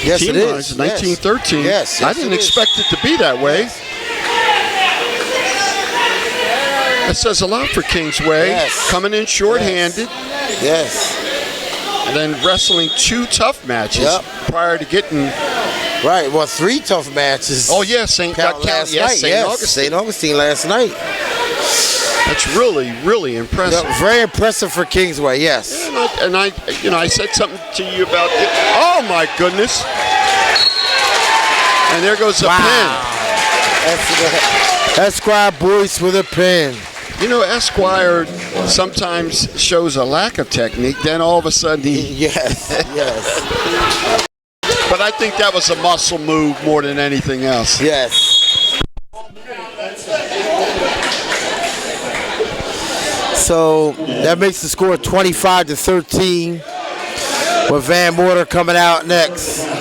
Yes, it is. 19-13. Yes, I didn't expect it to be that way. That says a lot for Kingsway. Yes. Coming in short-handed. Yes. And then wrestling 2 tough matches prior to getting... Right, well, 3 tough matches. Oh, yeah, St. Augustine. St. Augustine last night. That's really, really impressive. Yep, very impressive for Kingsway, yes. And I said something to you about it. Oh, my goodness. And there goes a pin. Esquire Boyce with a pin. You know, Esquire sometimes shows a lack of technique, then all of a sudden he... Yes. But I think that was a muscle move more than anything else. Yes. So that makes the score 25-13 with Van Morter coming out next. And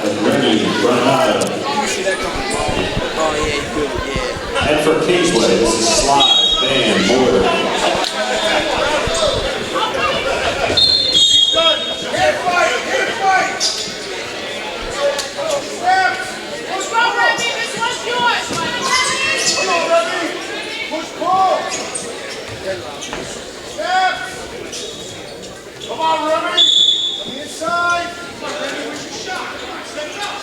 for Kingsway, this is Sly Van Morter. Come on, Remy! Inside! Come on, Remy, where's your shot? Come on, set it up!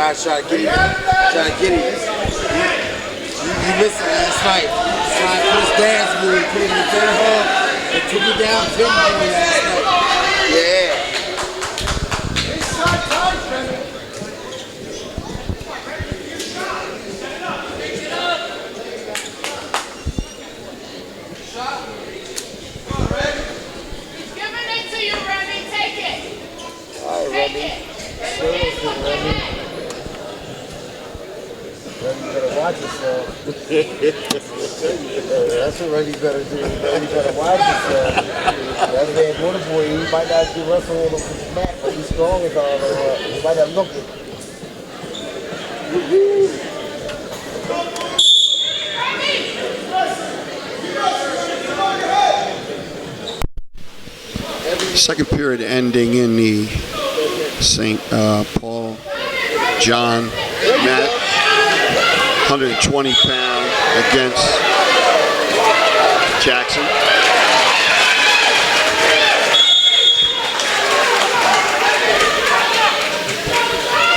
Try to get him. You missed it last night. Trying to put his dance move, put him in the better hug, and took me down pin last night. Yeah. Inside time, Remy! Watch yourself. That's what Reggie better do. Reggie better watch yourself. That man, Morter boy, he might not be wrestling with him smack, but he's strong as all that. He might not look it. Second period ending in the St. Paul John Matt 120 pound against Jackson.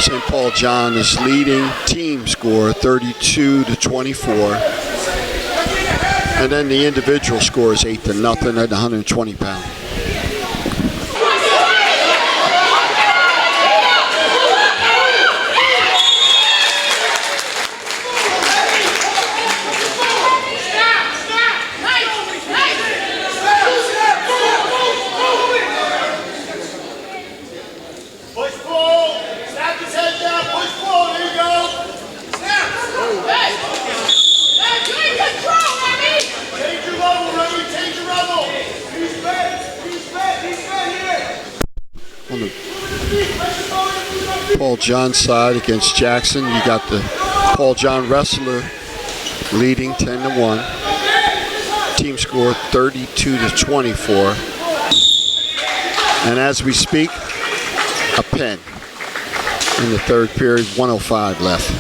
St. Paul John is leading team score 32-24. And then the individual score is 8-0 at the 120 pound. Paul John side against Jackson. You got the Paul John wrestler leading 10-1. Team score 32-24. And as we speak, a pen in the third period, 1:05 left.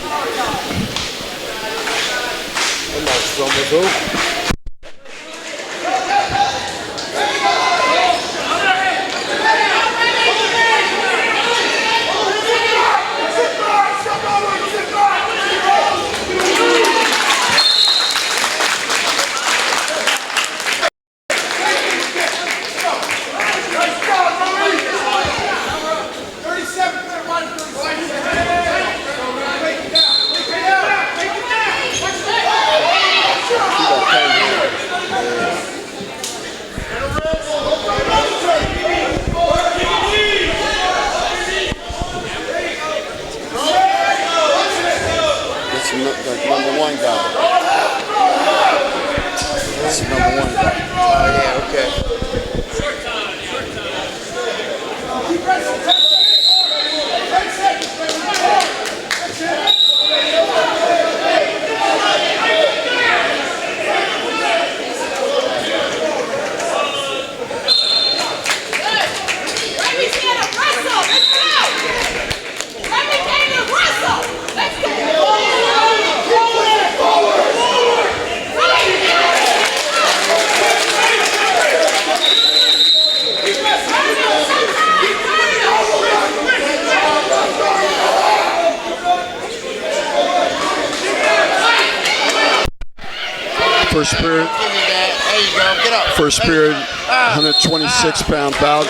First period, 126-pound bout.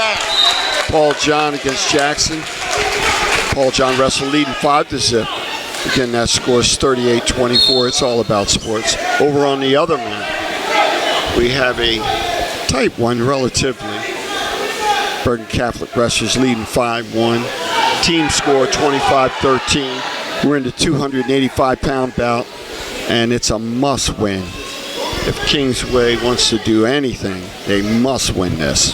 Paul John against Jackson. Paul John wrestled leading 5-0. Again, that score is 38-24. It's all about sports. Over on the other mat, we have a tight one, relatively. Bergen Catholic wrestlers leading 5-1. Team score 25-13. We're in the 285-pound bout, and it's a must-win. If Kingsway wants to do anything, they must win this.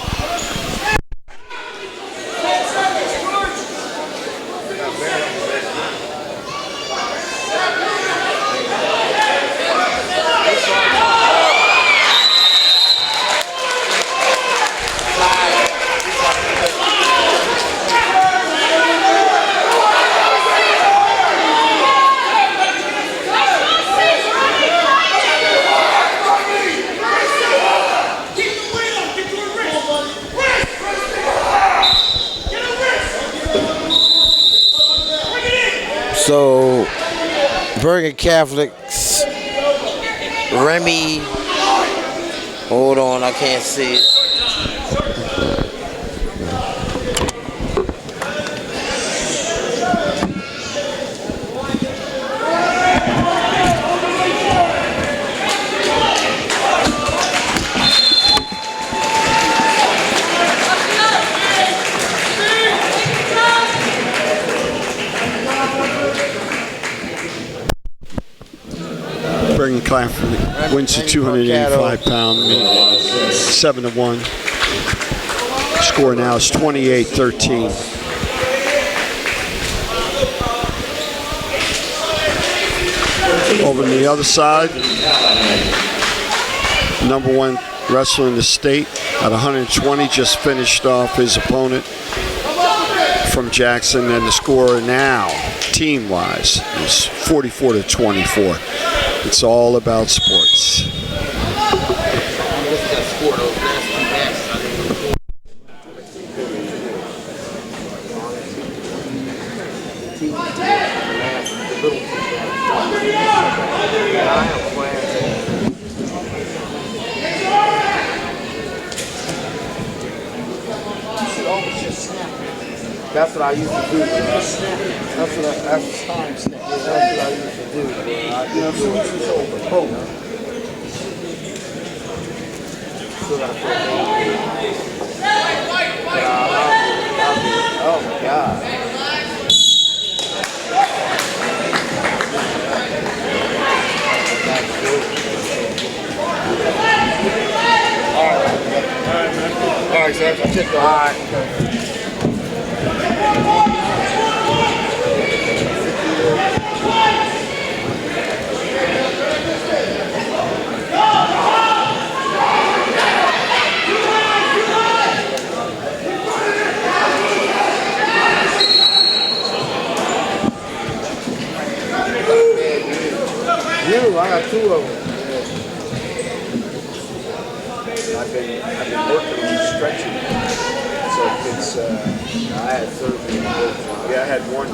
So, Bergen Catholic's Remy, hold on, I can't see it. Bergen Catholic wins the 285-pound meet, 7-1. Score now is 28-13. Over on the other side, #1 wrestler in the state at 120 just finished off his opponent from Jackson, and the score now, team-wise, is 44-24. It's all about sports. That's what I used to do. That's time snap. That's what I used to do. As soon as it's over, boom. Still gotta put it oh my God. All right, sir. All right. 2 of them. I've been working on stretching. So it's I had surgery. Yeah, I had one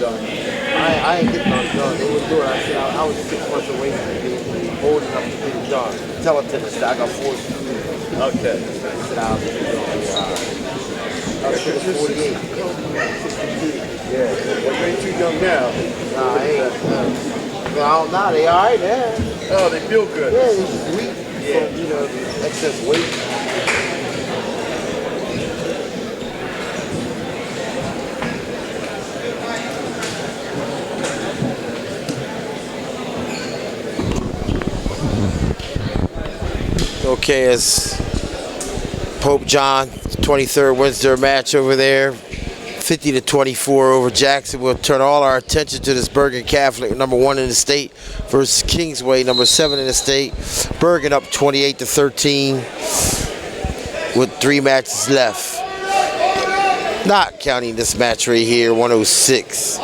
done. I ain't getting none done. They would do it. I said I was 6 months away from being old enough to get it done. Tell it to the I got 4 years. Okay. I said I'll get it done. I was 48. 62. Yeah. Well, you ain't too young now. Nah, I ain't. I don't know. They all right now. Oh, they feel good. Yeah, they just weak. Yeah. From, excess weight. Okay, as Pope John, 23rd wins their match over there, 50-24 over Jackson. We'll turn all our attention to this Bergen Catholic, #1 in the state, versus Kingsway, #7 in the state. Bergen up 28-13 with 3 matches left. Not counting this match right here, 106.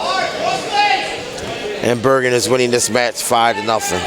And Bergen is winning this match 5-0.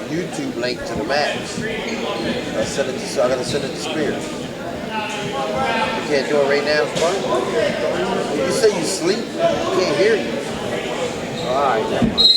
YouTube link to the match. I gotta send it to Spears. You can't do it right now, Spark? When you say you sleep, I can't hear you. Alright, never mind.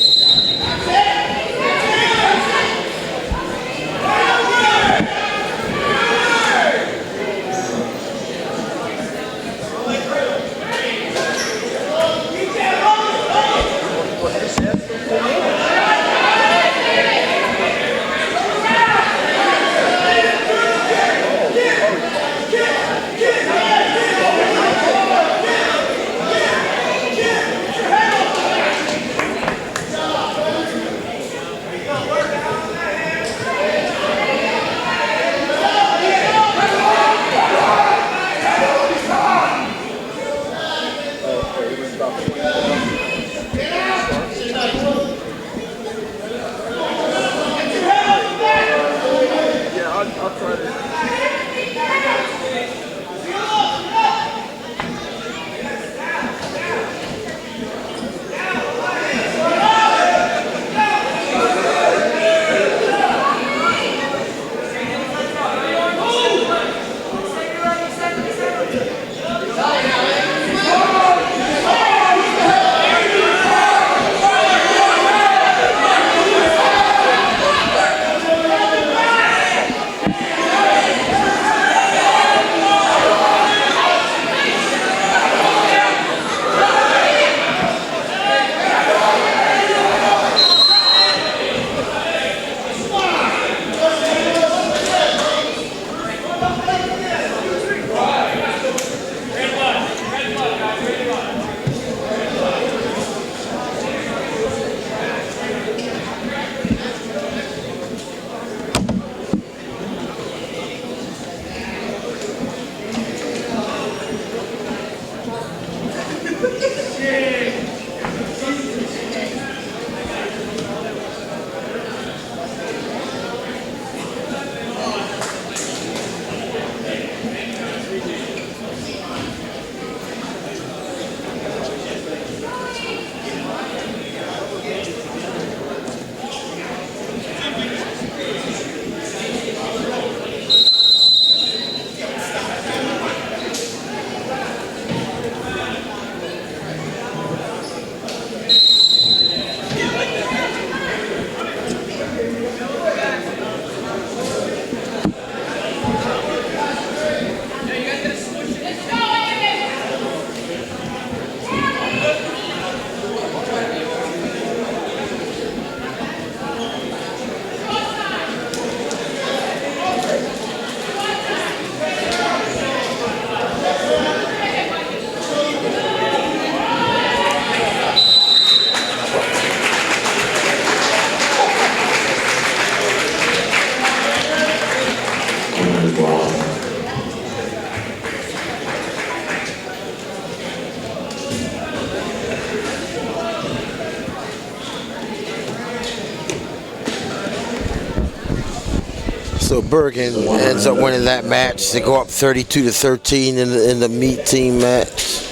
So Bergen ends up winning that match. They go up 32-13 in the meat team match.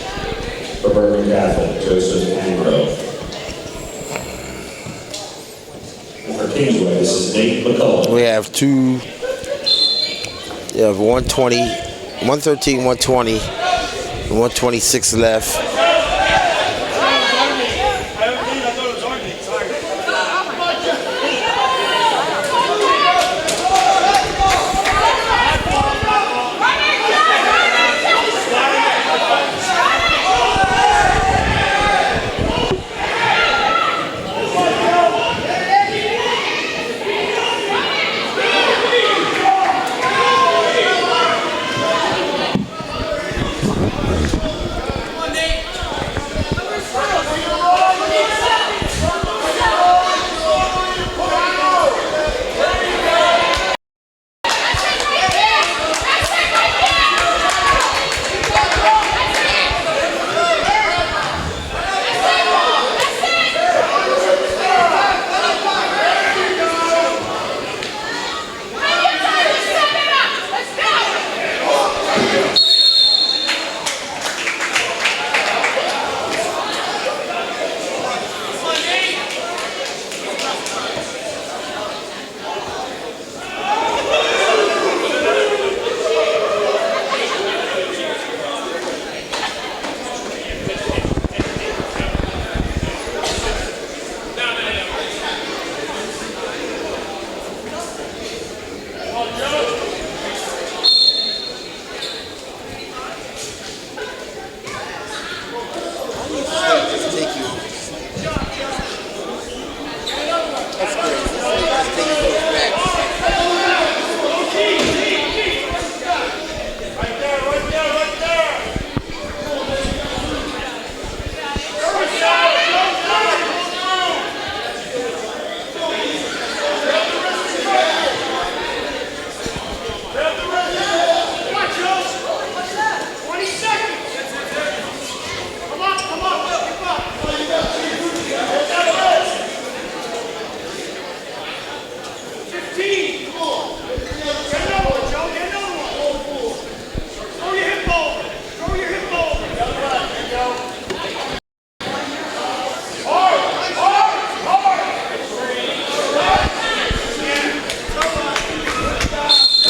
For Bergen Catholic, Joseph Angro. And for Kingsway, this is Nate McCullough. We have you have 120, 113, 120, and 126 left.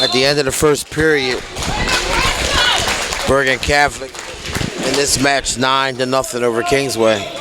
At the end of the first period, Bergen Catholic in this match 9-0 over Kingsway.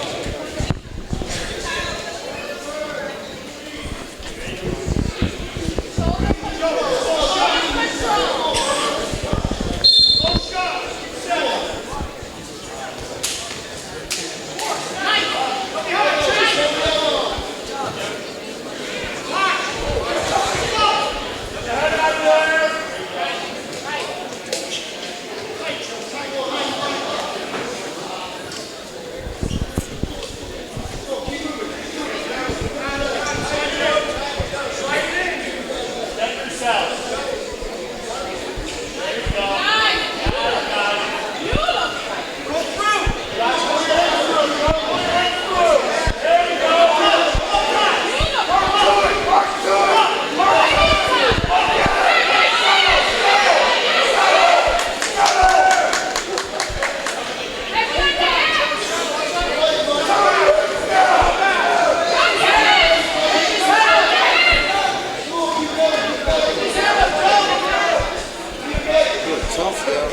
tough, yo.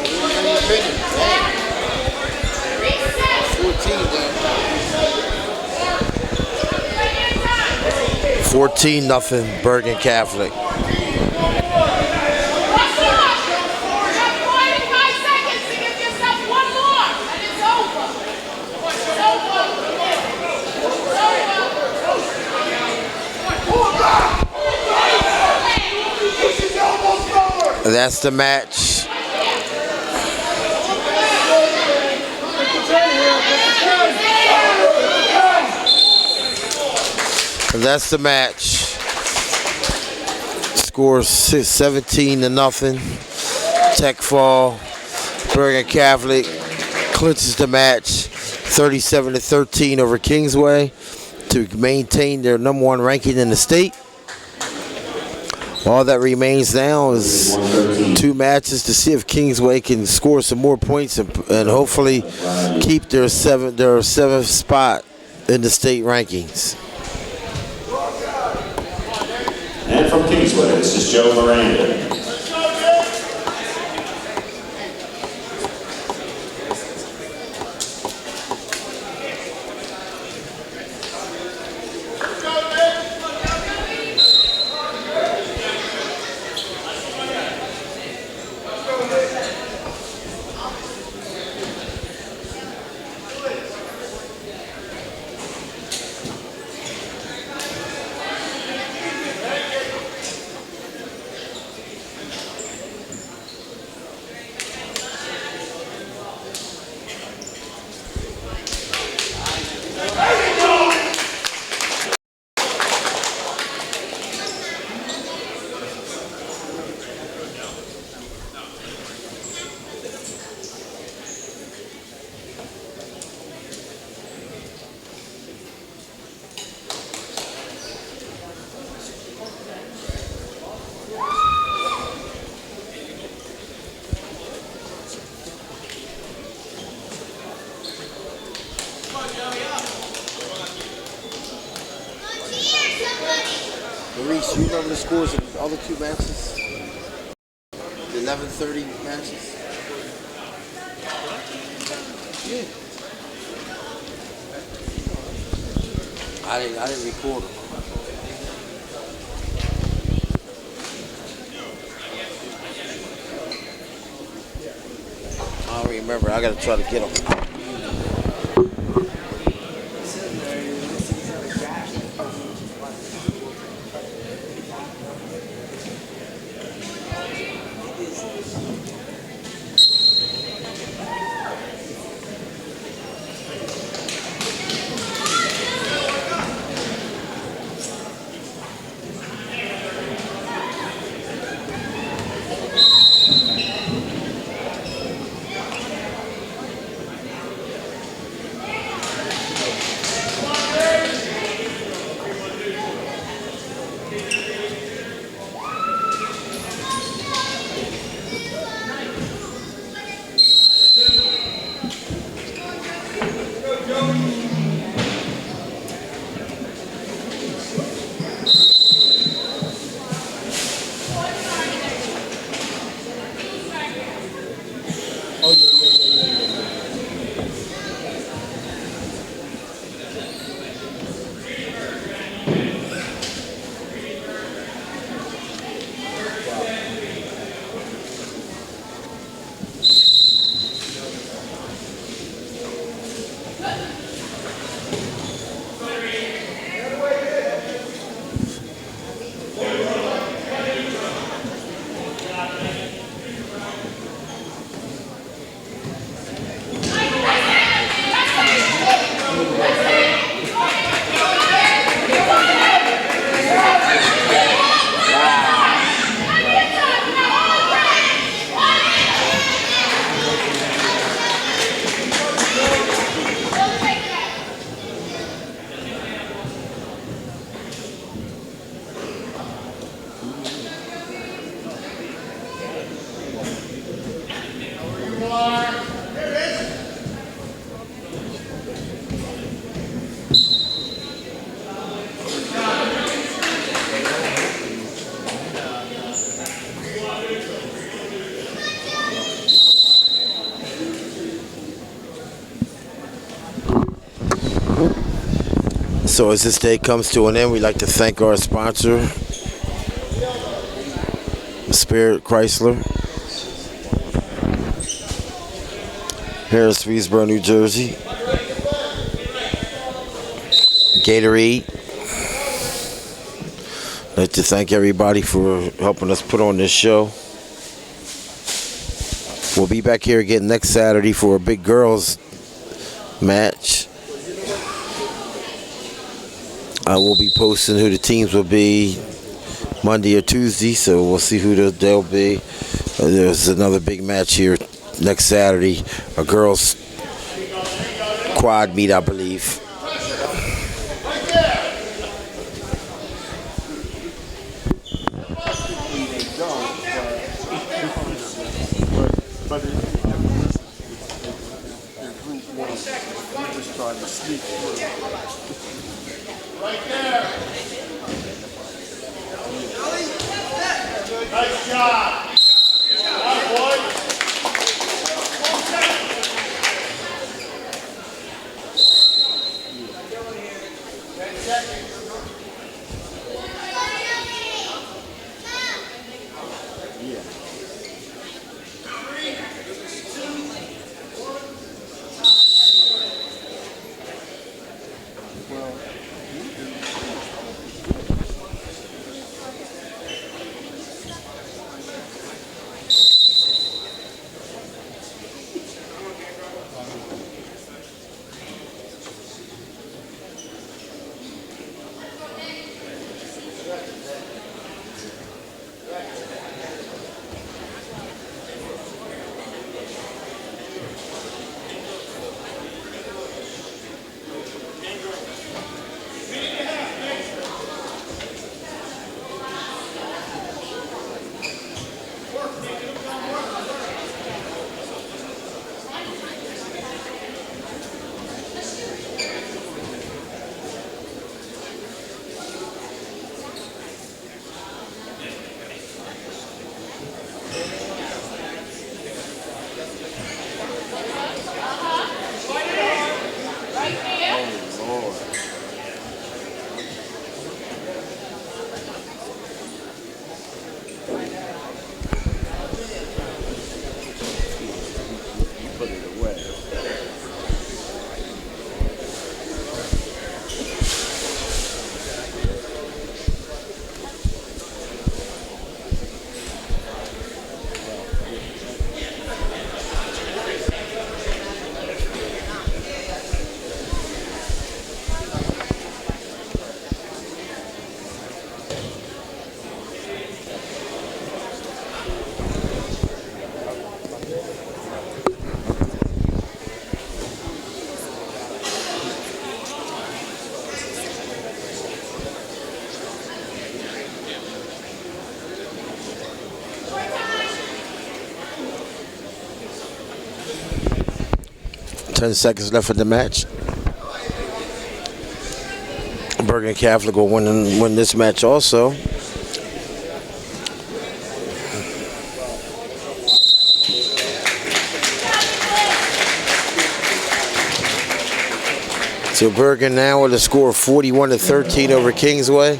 Dang. 14-0 Bergen Catholic. That's the match. That's the match. Score 17-0. Tech fall. Bergen Catholic clinches the match 37-13 over Kingsway to maintain their #1 ranking in the state. All that remains now is 2 matches to see if Kingsway can score some more points and hopefully keep their seventh spot in the state rankings. And from Kingsway, this is Joe Miranda. Maurice, you remember the scores of the other 2 matches? The 11:30 matches? Yeah. I didn't record them. I don't remember. I gotta try to get them. So as this day comes to an end, we'd like to thank our sponsor, Spirit Chrysler, Harris-Reesboro, New Jersey, Gatorade. I'd like to thank everybody for helping us put on this show. We'll be back here again next Saturday for a big girls match. I will be posting who the teams will be Monday or Tuesday, so we'll see who they'll be. There's another big match here next Saturday, a girls quad meet, I believe. trying to sneak through. Right there. Nice job. Good boy. Put it away. Ten seconds left in the match. Bergen Catholic will win this match also. So Bergen now with a score of 41-13 over Kingsway.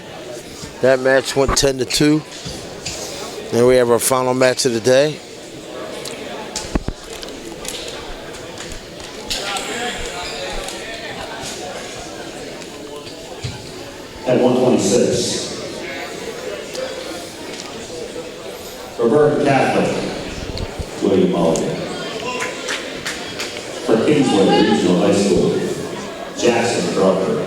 That match went 10-2. Then we have our final match of the day. At 126. For Bergen Catholic, William Mulligan. For Kingsway Regional High School, Jackson Crawford.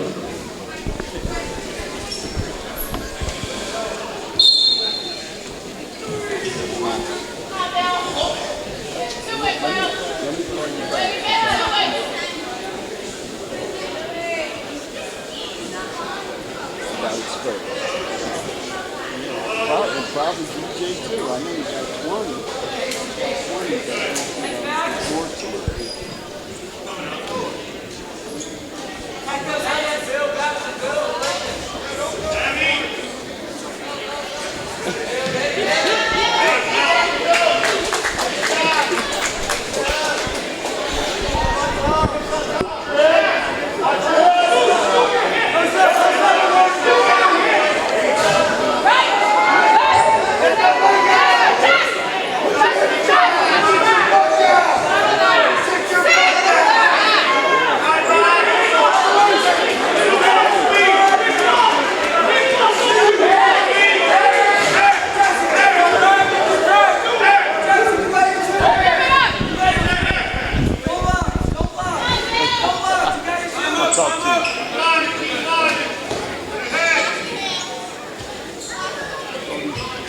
Probably DJ too. I know he's got 20. 20.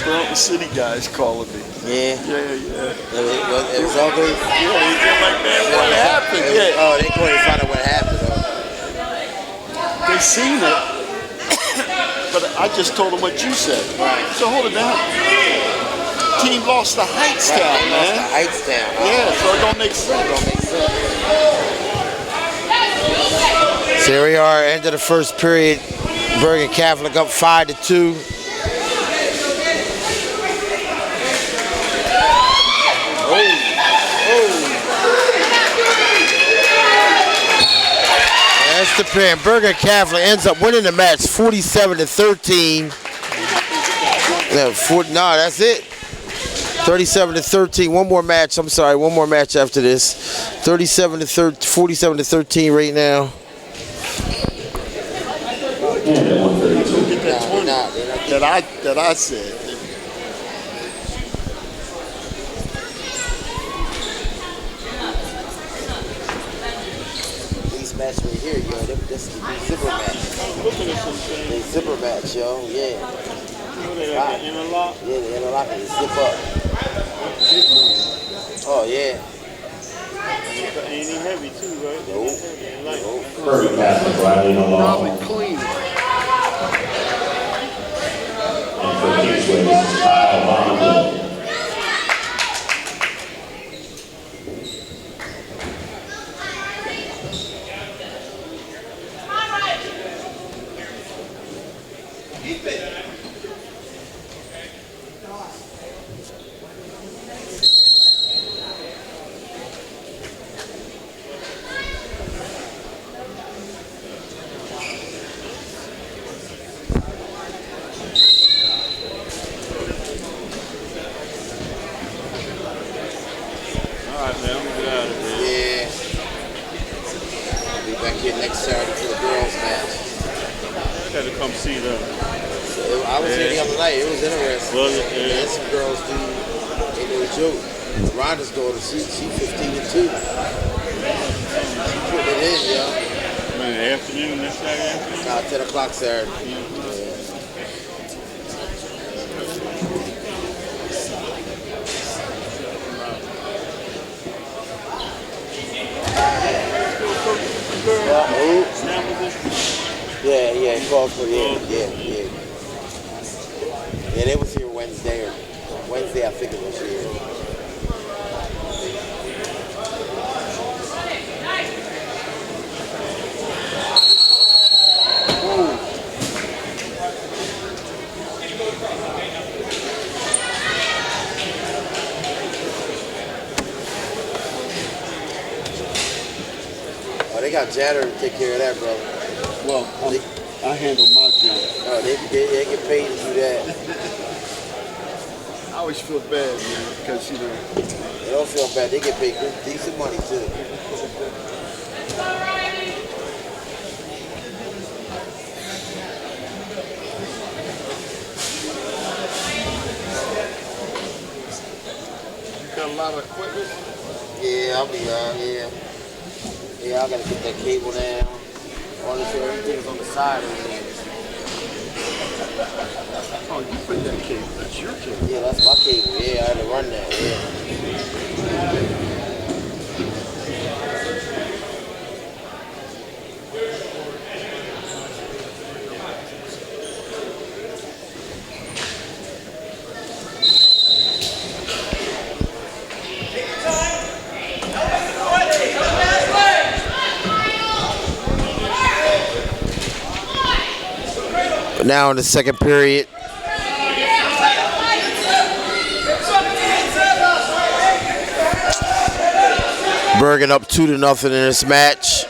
Toronto City guys calling me. Yeah. It was all good. Yeah, they're like, man, what happened? Yeah. Oh, they going to find out what happened. They seen it, but I just told them what you said. Right. So hold it down. Team lost to Heightstown, man. Heightstown. Yeah, so it don't make sense. It don't make sense. So here we are, end of the first period. Bergen Catholic up 5-2. That's the pin. Bergen Catholic ends up winning the match 47-13. No, that's it. 37-13. One more match. I'm sorry, one more match after this. 47-13 right now. That I said. These matches right here, yo. This is the zipper match. The zipper match, yo. Yeah. Yeah, the interlock and zip up. Oh yeah. Ain't he heavy too, right? Nope. Bergen Catholic riding along. Probably clean. And for Kingsway, this is Kyle Bondwell. Next Saturday for the girls match. Had to come see them. So I was here the other night. It was interesting. Was it? Yeah. And some girls do. They do a joke. Rhonda's daughter, she 15-2. She put it in, yo. In the afternoon, next Saturday? 10 o'clock Saturday. Yeah, called for yeah. Yeah, they was here Wednesday I think it was here. Oh, they got Janner to take care of that, brother. Well, I handle my job. Oh, they get paid to do that. I always feel bad, man, because, you know. They don't feel bad. They get paid good, decent money, too. You got a lot of equipment? Yeah, I'll be Yeah, I gotta get that cable down. All this everything is on the side of it. Oh, you put that cable. That's your cable. Yeah, that's my cable. Yeah, I had to run that. Yeah. Now in the second period. Bergen up 2-0 in this match.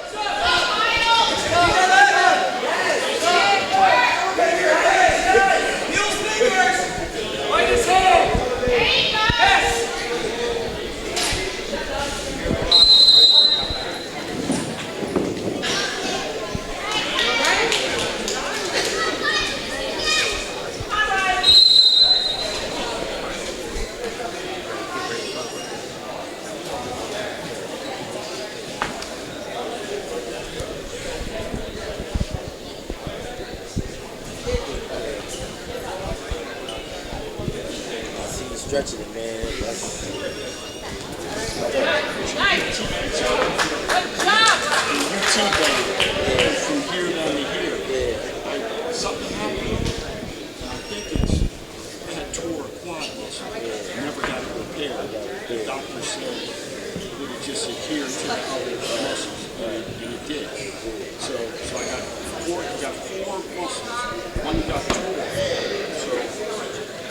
Stretching it, man. From here down to here. Something happened. I think I had tore a quad muscle. Never got it repaired. The doctor said it would just adhere to the muscles. and it did. So I got four muscles. One got tore. So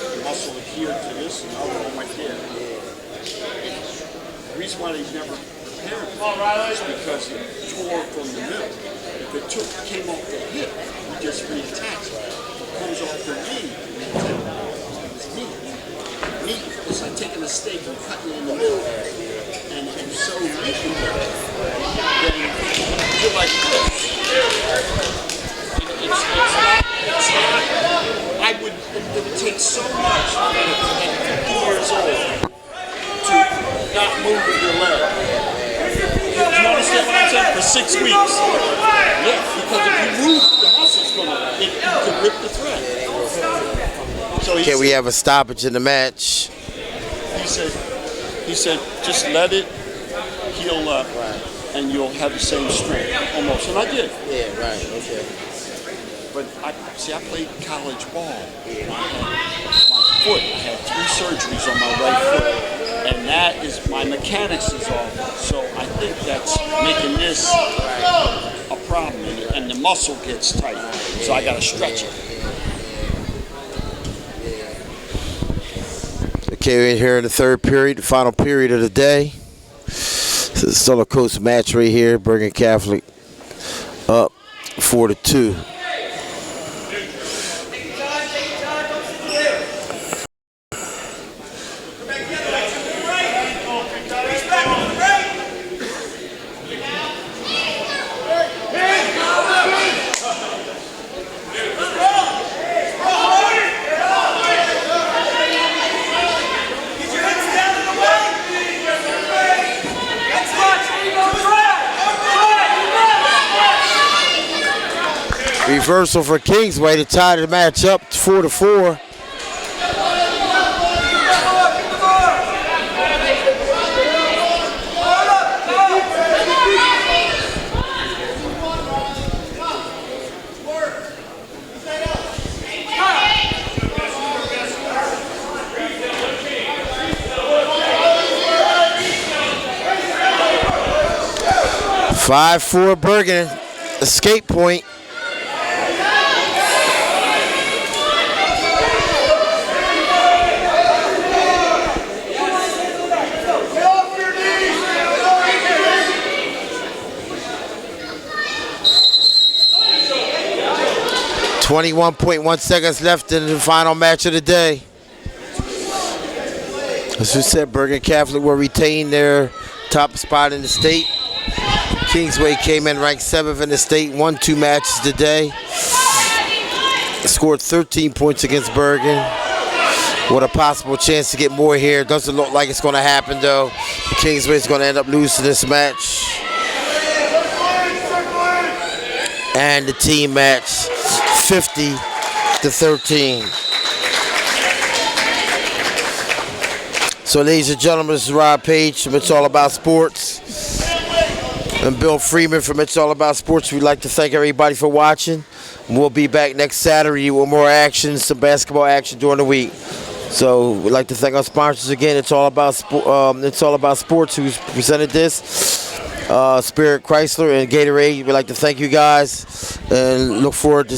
the muscle adhered to this, and the other one went there. The reason why they never repaired it is because it tore from the middle. If it came off the hip, you just reattach it. If it comes off the knee, it's neat. Neat. It's like taking a steak and cutting it in the middle and sewing meat in there. Then you're like this. It would take so much at 50 years old to not move your leg. You understand what I'm saying? For 6 weeks. Yeah, because if you move, the muscle's you can rip the thread. So Okay, we have a stoppage in the match. He said, just let it heal up, and you'll have the same strength, almost. And I did. Yeah, right, okay. But I played college ball. I had 3 surgeries on my right foot, and that is, my mechanics is off. So I think that's making this a problem, and the muscle gets tight. So I got to stretch it. Okay, we're here in the third period, the final period of the day. This is still a close match right here. Bergen Catholic up 4-2. Reversal for Kingsway to tie the match up 4-4. (5-4) Bergen, escape point. .1 seconds left in the final match of the day. As we said, Bergen Catholic will retain their top spot in the state. Kingsway came in ranked 7th in the state, won 2 matches today. Scored 13 points against Bergen. With a possible chance to get more here. Doesn't look like it's going to happen though. Kingsway's going to end up losing this match. And the team match 50-13. So ladies and gentlemen, this is Rob Page from It's All About Sports. And Bill Freeman from It's All About Sports. We'd like to thank everybody for watching. We'll be back next Saturday with more action, some basketball action during the week. So we'd like to thank our sponsors again. It's All About Sports who's presented this. Spirit Chrysler and Gatorade. We'd like to thank you guys and look forward to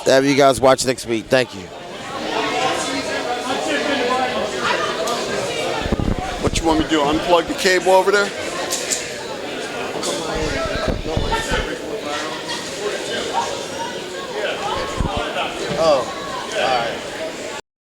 have you guys watch next week. Thank you. What you want me to do? Unplug the cable over there? Oh.